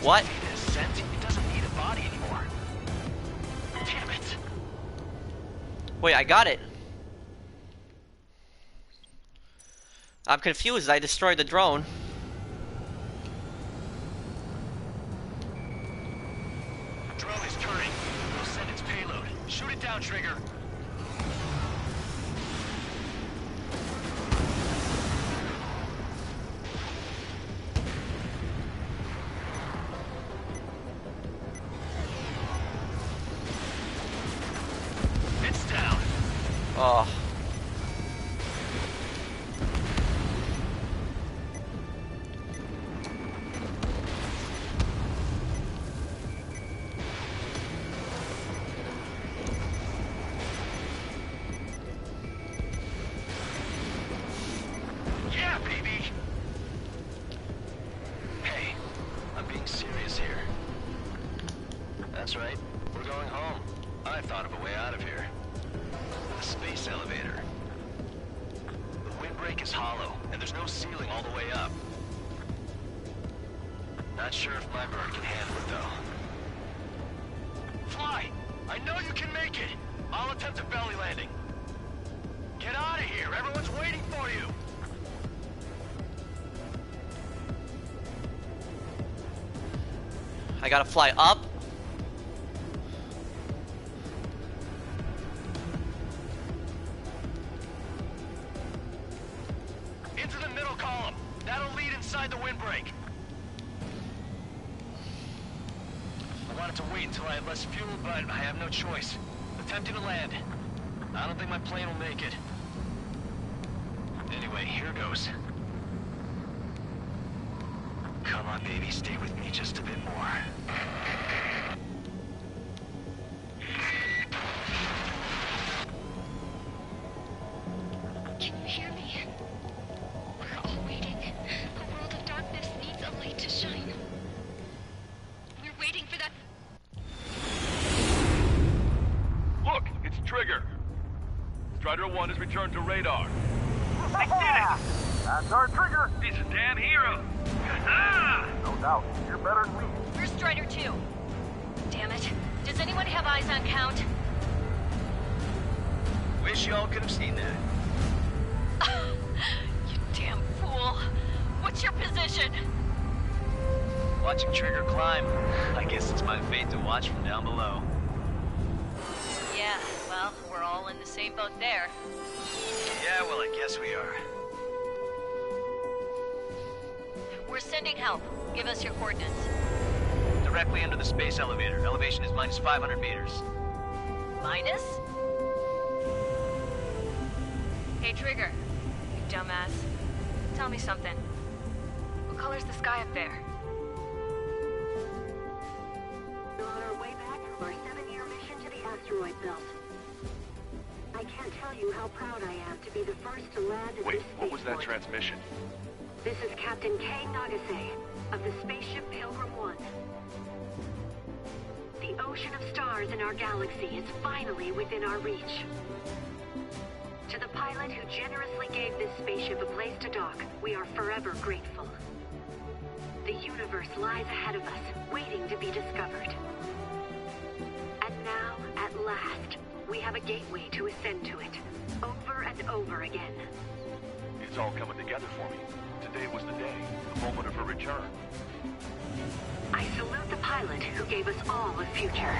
What? It doesn't need a body anymore. Damn it. Wait, I got it. I'm confused. I destroyed the drone. Drone is turning. We'll send its payload. Shoot it down, Trigger. It's down. Oh. Yeah, baby. Hey, I'm being serious here. That's right. We're going home. I thought of a way out of here. The space elevator. The windbreak is hollow, and there's no ceiling all the way up. Not sure if my bird can handle it, though. Fly! I know you can make it! I'll attempt a belly landing. Get out of here! Everyone's waiting for you! I gotta fly up. Into the middle column. That'll lead inside the windbreak. I wanted to wait until I had less fuel, but I have no choice. Attempting to land. I don't think my plane will make it. Anyway, here goes. Come on, baby, stay with me just a bit more. Can you hear me? We're all waiting. A world of darkness needs a light to shine. We're waiting for that. Look, it's Trigger. Strider 1 has returned to radar. I did it! That's our Trigger! He's a damn hero! No doubt. You're better than me. Where's Strider 2? Damn it. Does anyone have eyes on Count? Wish y'all could have seen that. You damn fool. What's your position? Watching Trigger climb. I guess it's my fate to watch from down below. Yeah, well, we're all in the same boat there. Yeah, well, I guess we are. We're sending help. Give us your coordinates. Directly under the space elevator. Elevation is minus 500 meters. Minus? Hey, Trigger. You dumbass. Tell me something. What color's the sky up there? We're on our way back from our 7-year mission to the asteroid belt. I can't tell you how proud I am to be the first to land at Wait, this what was that spaceport. transmission? This is Captain Kay Nagase of the spaceship Pilgrim 1. The ocean of stars in our galaxy is finally within our reach. To the pilot who generously gave this spaceship a place to dock, we are forever grateful. The universe lies ahead of us, waiting to be discovered. And now, at last, we have a gateway to ascend to it, over and over again. It's all coming together for me. Today was the day, the moment of her return. I salute the pilot who gave us all a future.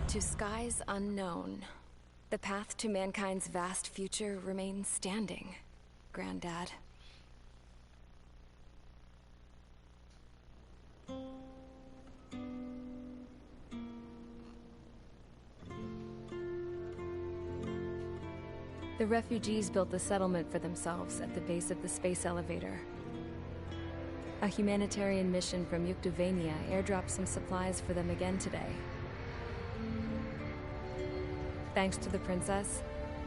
To skies unknown, the path to mankind's vast future remains standing, Granddad. The refugees built a settlement for themselves at the base of the space elevator. A humanitarian mission from Yuktovania airdropped some supplies for them again today. Thanks to the princess,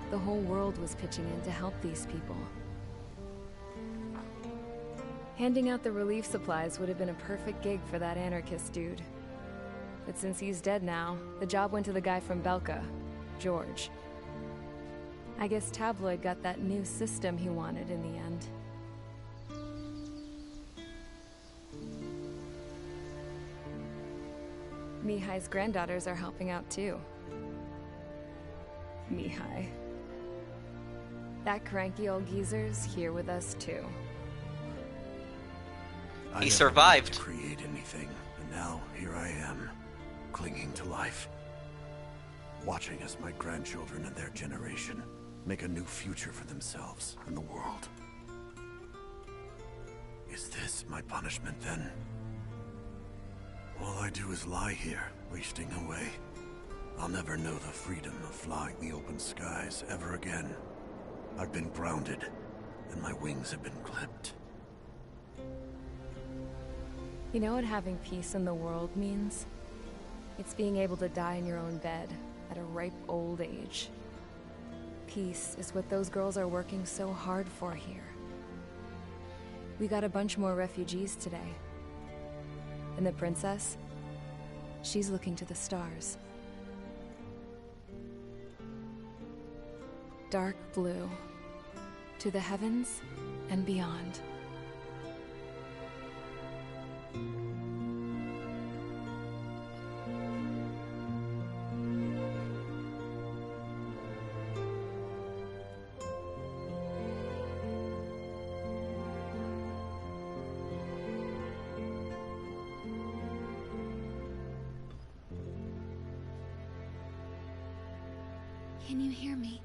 the whole world was pitching in to help these people. Handing out the relief supplies would have been a perfect gig for that anarchist dude. But since he's dead now, the job went to the guy from Belka, George. I guess Tabloid got that new system he wanted in the end. Mihaly's granddaughters are helping out too. Mihaly. That cranky old geezer's here with us too. He survived. I never wanted to create anything, and now here I am, clinging to life. Watching as my grandchildren and their generation make a new future for themselves and the world. Is this my punishment then? All I do is lie here, wasting away. I'll never know the freedom of flying the open skies ever again. I've been grounded, and my wings have been clipped. You know what having peace in the world means? It's being able to die in your own bed at a ripe old age. Peace is what those girls are working so hard for here. We got a bunch more refugees today. And the princess? She's looking to the stars. Dark blue. to the heavens and beyond. Can you hear me?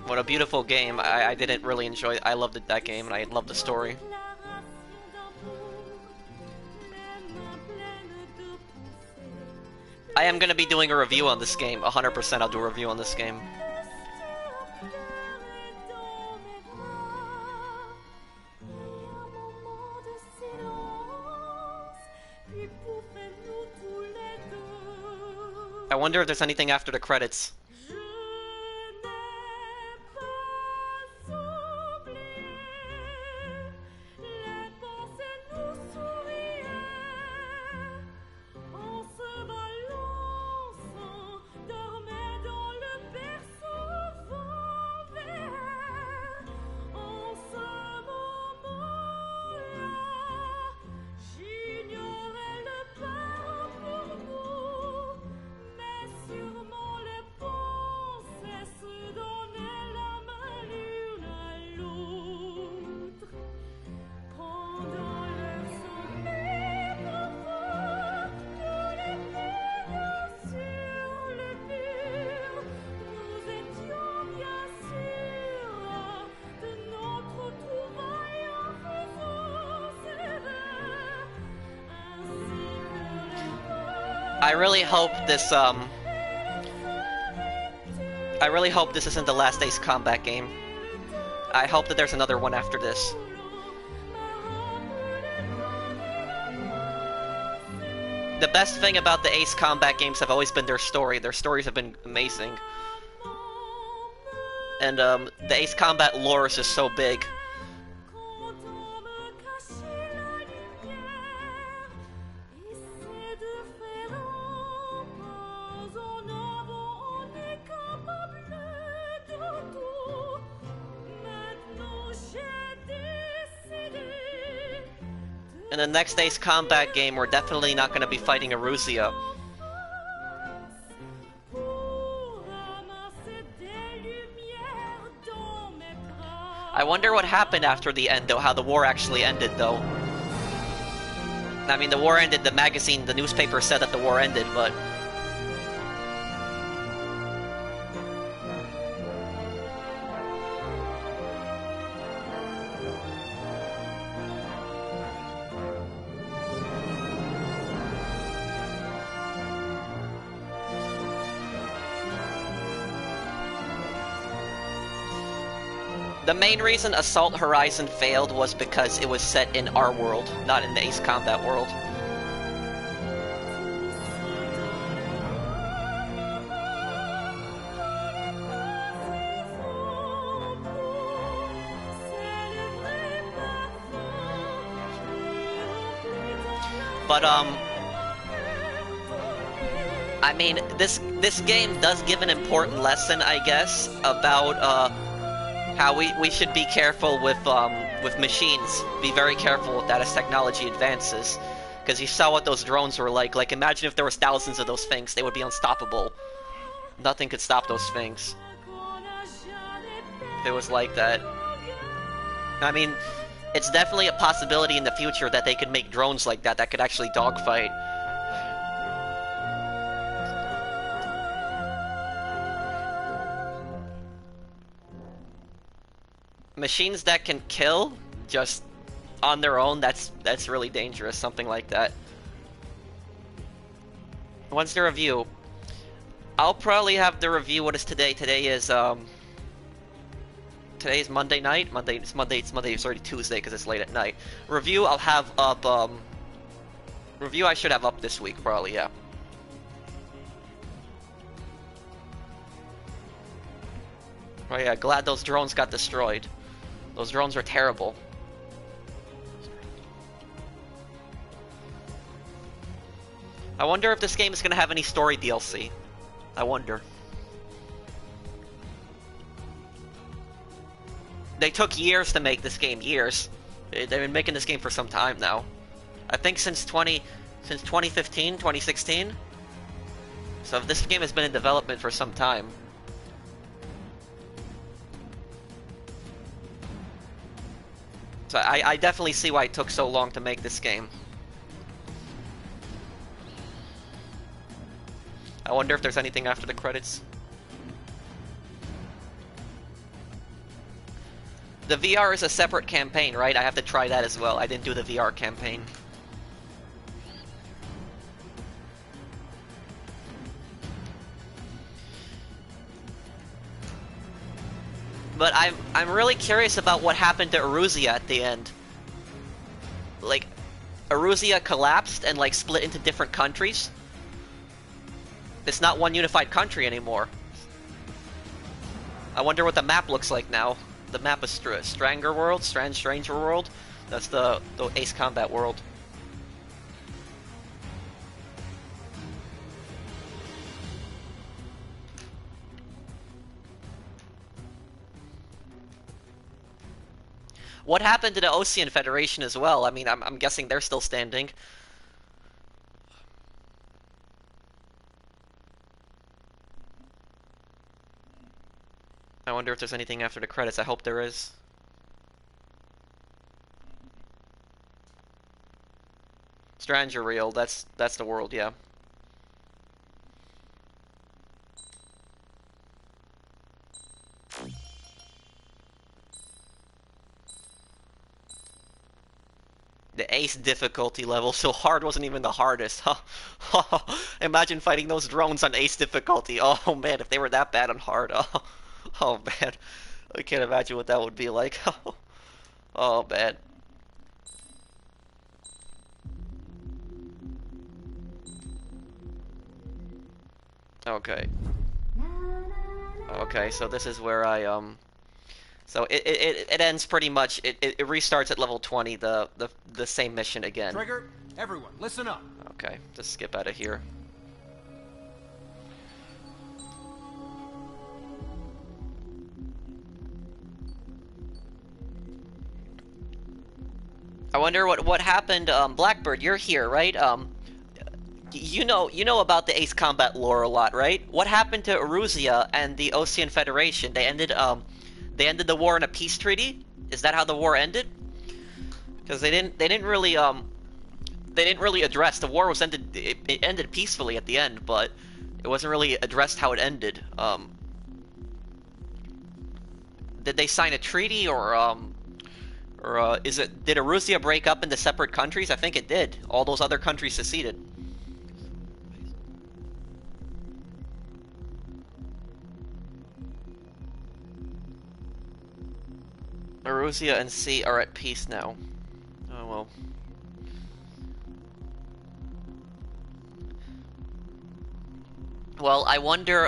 What a beautiful game. I didn't really enjoy it. I loved that game, and I loved the story. I am going to be doing a review on this game. 100% I'll do a review on this game. I wonder if there's anything after the credits. I really hope this isn't the last Ace Combat game. I hope that there's another one after this. The best thing about the Ace Combat games have always been their story. Their stories have been amazing. And the Ace Combat lore is just so big. In the next Ace Combat game, we're definitely not going to be fighting Erusea. I wonder what happened after the end, though, how the war actually ended, though. I mean, the war ended, the magazine, the newspaper said that the war ended, but... The main reason Assault Horizon failed was because it was set in our world, not in the Ace Combat world. But, I mean, this game does give an important lesson, I guess, about, how we should be careful with machines. Be very careful with that as technology advances. Because you saw what those drones were like. Like, imagine if there was thousands of those things. They would be unstoppable. Nothing could stop those things. If it was like that. I mean, it's definitely a possibility in the future that they could make drones like that could actually dogfight. Machines that can kill just on their own, that's really dangerous, something like that. When's the review? I'll probably have the review. What is today? Today is Monday night. It's already Tuesday because it's late at night. Review I'll have up review I should have up this week probably, yeah. Oh yeah, glad those drones got destroyed. Those drones are terrible. I wonder if this game is going to have any story DLC. I wonder. They took years to make this game, years. They've been making this game for some time now. I think since 2015, 2016. So this game has been in development for some time. So I definitely see why it took so long to make this game. I wonder if there's anything after the credits. The VR is a separate campaign, right? I have to try that as well. I didn't do the VR campaign. But I'm really curious about what happened to Erusea at the end. Like, Erusea collapsed and like split into different countries. It's not one unified country anymore. I wonder what the map looks like now. The map is Stranger World, Stranger World. That's the Ace Combat world. What happened to the Ocean Federation as well? I mean, I'm guessing they're still standing. I wonder if there's anything after the credits. I hope there is. Stranger Real, that's the world, yeah. The Ace difficulty level, so hard wasn't even the hardest. Imagine fighting those drones on Ace difficulty. Oh man, if they were that bad on hard. Oh man, I can't imagine what that would be like. Oh man. Okay. Okay, so this is where I so it ends pretty much. It restarts at level 20, the same mission again. Trigger, everyone, listen up. Okay, just skip out of here. I wonder what happened. Blackbird, you're here, right? You know about the Ace Combat lore a lot, right? What happened to Erusea and the Ocean Federation? They ended the war in a peace treaty. Is that how the war ended? Because they didn't really address the war. Was ended. It ended peacefully at the end, but it wasn't really addressed how it ended. Did they sign a treaty, or did Erusea break up into separate countries? I think it did. All those other countries seceded. Erusea and Sea are at peace now. Oh well. Well, I wonder.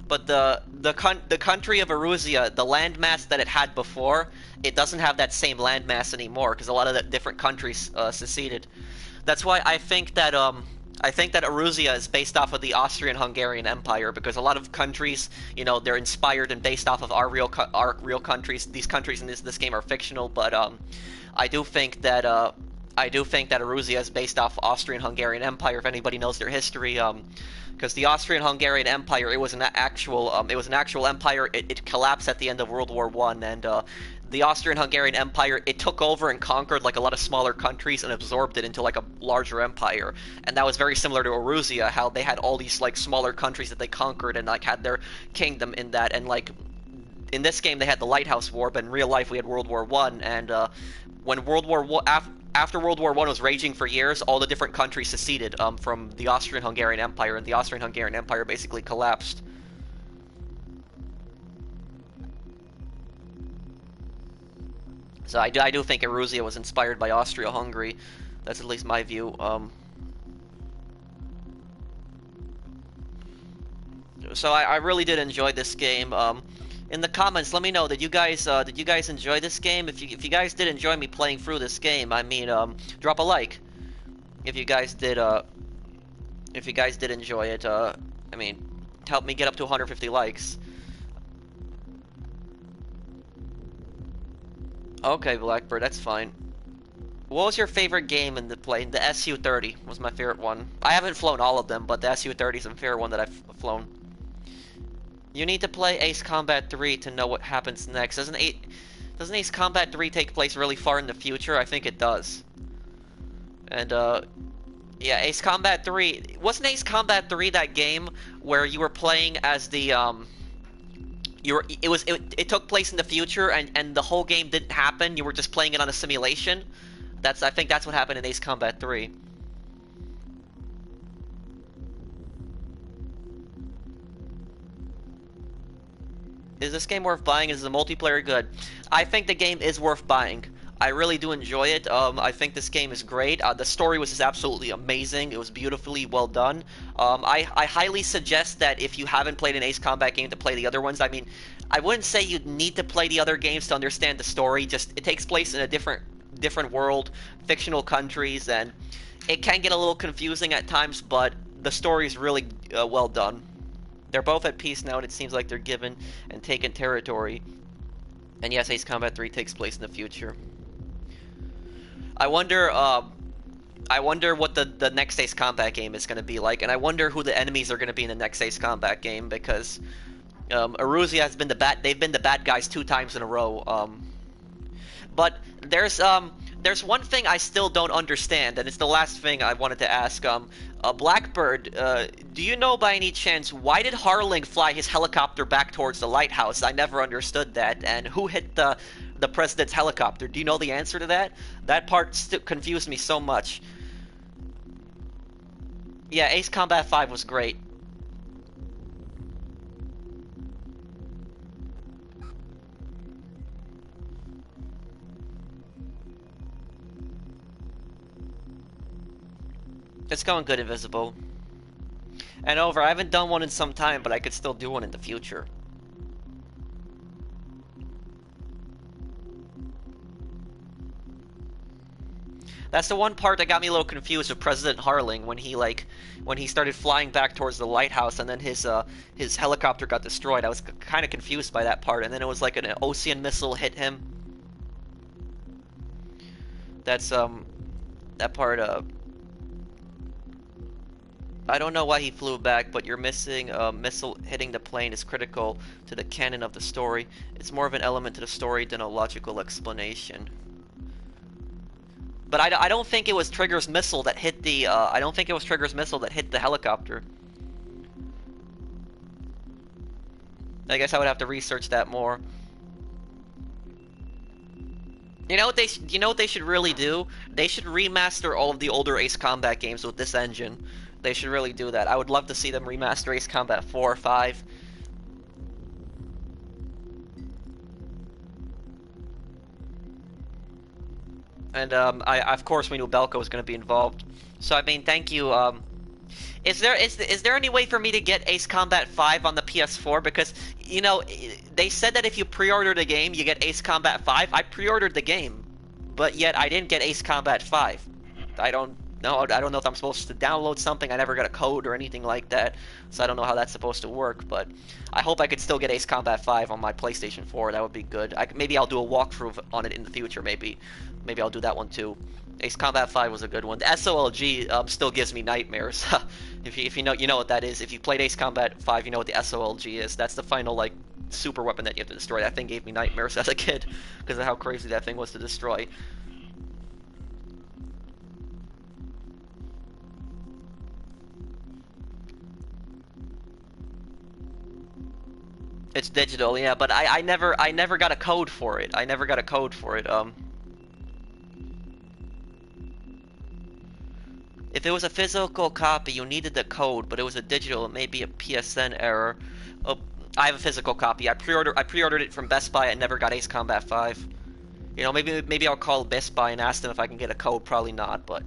But the country of Erusea, the landmass that it had before, it doesn't have that same landmass anymore because a lot of the different countries seceded. That's why I think that Erusea is based off of the Austrian-Hungarian Empire, because a lot of countries, you know, they're inspired and based off of our real countries. These countries in this game are fictional, but I do think that Erusea is based off Austrian-Hungarian Empire. If anybody knows their history, because the Austrian-Hungarian Empire, it was an actual empire. It collapsed at the end of World War I, and the Austrian-Hungarian Empire, it took over and conquered like a lot of smaller countries and absorbed it into like a larger empire. And that was very similar to Erusea, how they had all these like smaller countries that they conquered and like had their kingdom in that. And like in this game they had the Lighthouse War, but in real life we had World War I. And when after World War I was raging for years, all the different countries seceded from the Austrian-Hungarian Empire, and the Austrian-Hungarian Empire basically collapsed. So I do think Erusea was inspired by Austria-Hungary. That's at least my view. So I really did enjoy this game. in the comments, let me know. Did you guys enjoy this game? If you guys did enjoy me playing through this game, I mean, drop a like. If you guys did enjoy it, I mean, help me get up to 150 likes. Okay, Blackbird, that's fine. What was your favorite game in the plane? The Su-30 was my favorite one. I haven't flown all of them, but the Su-30 is my favorite one that I've flown. You need to play Ace Combat 3 to know what happens next. Doesn't Ace Combat 3 take place really far in the future? I think it does. And, yeah, Ace Combat 3... Wasn't Ace Combat 3 that game where you were playing as the, It took place in the future and the whole game didn't happen? You were just playing it on a simulation? I think that's what happened in Ace Combat 3. Is this game worth buying? Is the multiplayer good? I think the game is worth buying. I really do enjoy it. I think this game is great. The story was just absolutely amazing. It was beautifully well done. I highly suggest that if you haven't played an Ace Combat game to play the other ones. I mean, I wouldn't say you'd need to play the other games to understand the story. Just it takes place in a different world, fictional countries, and it can get a little confusing at times, but the story is really well done. They're both at peace now, and it seems like they're given and taken territory. And yes, Ace Combat 3 takes place in the future. I wonder what the next Ace Combat game is going to be like, and I wonder who the enemies are going to be in the next Ace Combat game, because Erusea has been they've been the bad guys 2 times in a row. But there's one thing I still don't understand, and it's the last thing I wanted to ask. Blackbird, do you know by any chance why did Harling fly his helicopter back towards the lighthouse? I never understood that. And who hit the president's helicopter? Do you know the answer to that? That part still confused me so much. Yeah, Ace Combat 5 was great. It's going good, Invisible. And over, I haven't done one in some time, but I could still do one in the future. That's the one part that got me a little confused with President Harling when he started flying back towards the lighthouse and then his helicopter got destroyed. I was kind of confused by that part, and then it was like an Ocean missile hit him. That's that part I don't know why he flew back, but you're missing a missile hitting the plane is critical to the canon of the story. It's more of an element to the story than a logical explanation. But I don't think it was Trigger's missile that hit the I don't think it was Trigger's missile that hit the helicopter. I guess I would have to research that more. You know what they should really do? They should remaster all of the older Ace Combat games with this engine. They should really do that. I would love to see them remaster Ace Combat 4 or 5. And of course we knew Belko was going to be involved. So I mean, thank you. Is there any way for me to get Ace Combat 5 on the PS4? Because you know they said that if you pre-order the game, you get Ace Combat 5. I pre-ordered the game, but yet I didn't get Ace Combat 5. I don't know if I'm supposed to download something. I never got a code or anything like that, so I don't know how that's supposed to work. But I hope I could still get Ace Combat 5 on my PlayStation 4. That would be good. Maybe I'll do a walkthrough on it in the future. Maybe I'll do that one too. Ace Combat 5 was a good one. The SOLG still gives me nightmares. if you know what that is. If you played Ace Combat 5, you know what the SOLG is. That's the final like super weapon that you have to destroy. That thing gave me nightmares as a kid because of how crazy that thing was to destroy. It's digital, yeah, but I never got a code for it. I never got a code for it. If it was a physical copy, you needed the code, but it was a digital. It may be a PSN error. Oh, I have a physical copy. I pre-ordered it from Best Buy. I never got Ace Combat 5. You know, maybe I'll call Best Buy and ask them if I can get a code. Probably not, but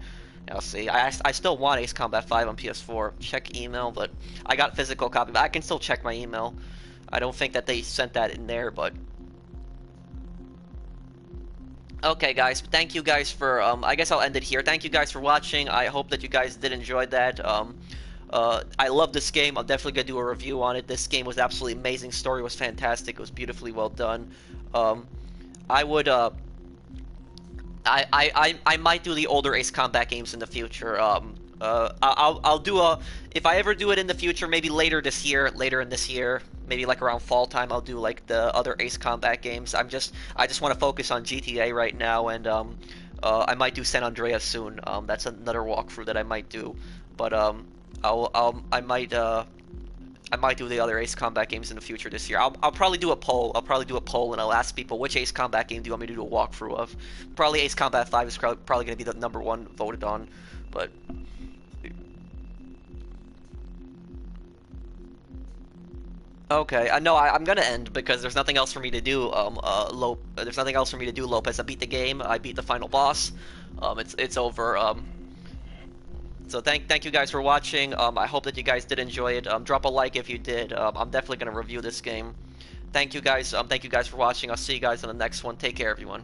I'll see. I still want Ace Combat 5 on PS4. Check email, but I got physical copy. But I can still check my email. I don't think that they sent that in there, but... Okay, guys, thank you guys for, I guess I'll end it here. Thank you guys for watching. I hope that you guys did enjoy that. I love this game. I'm definitely going to do a review on it. This game was absolutely amazing. Story was fantastic. It was beautifully well done. I would, I might do the older Ace Combat games in the future. I'll do a, if I ever do it in the future, maybe later in this year, maybe like around fall time, I'll do like the other Ace Combat games. I just want to focus on GTA right now, and I might do San Andreas soon. That's another walkthrough that I might do, but I might do the other Ace Combat games in the future this year. I'll probably do a poll. And I'll ask people, which Ace Combat game do you want me to do a walkthrough of? Probably Ace Combat 5 is probably going to be the #1 voted on, but... Okay, no, I'm gonna end because there's nothing else for me to do. There's nothing else for me to do, Lopez. I beat the game. I beat the final boss. It's over. So thank you guys for watching. I hope that you guys did enjoy it. Drop a like if you did. I'm definitely gonna review this game. Thank you guys. Thank you guys for watching. I'll see you guys on the next one. Take care, everyone.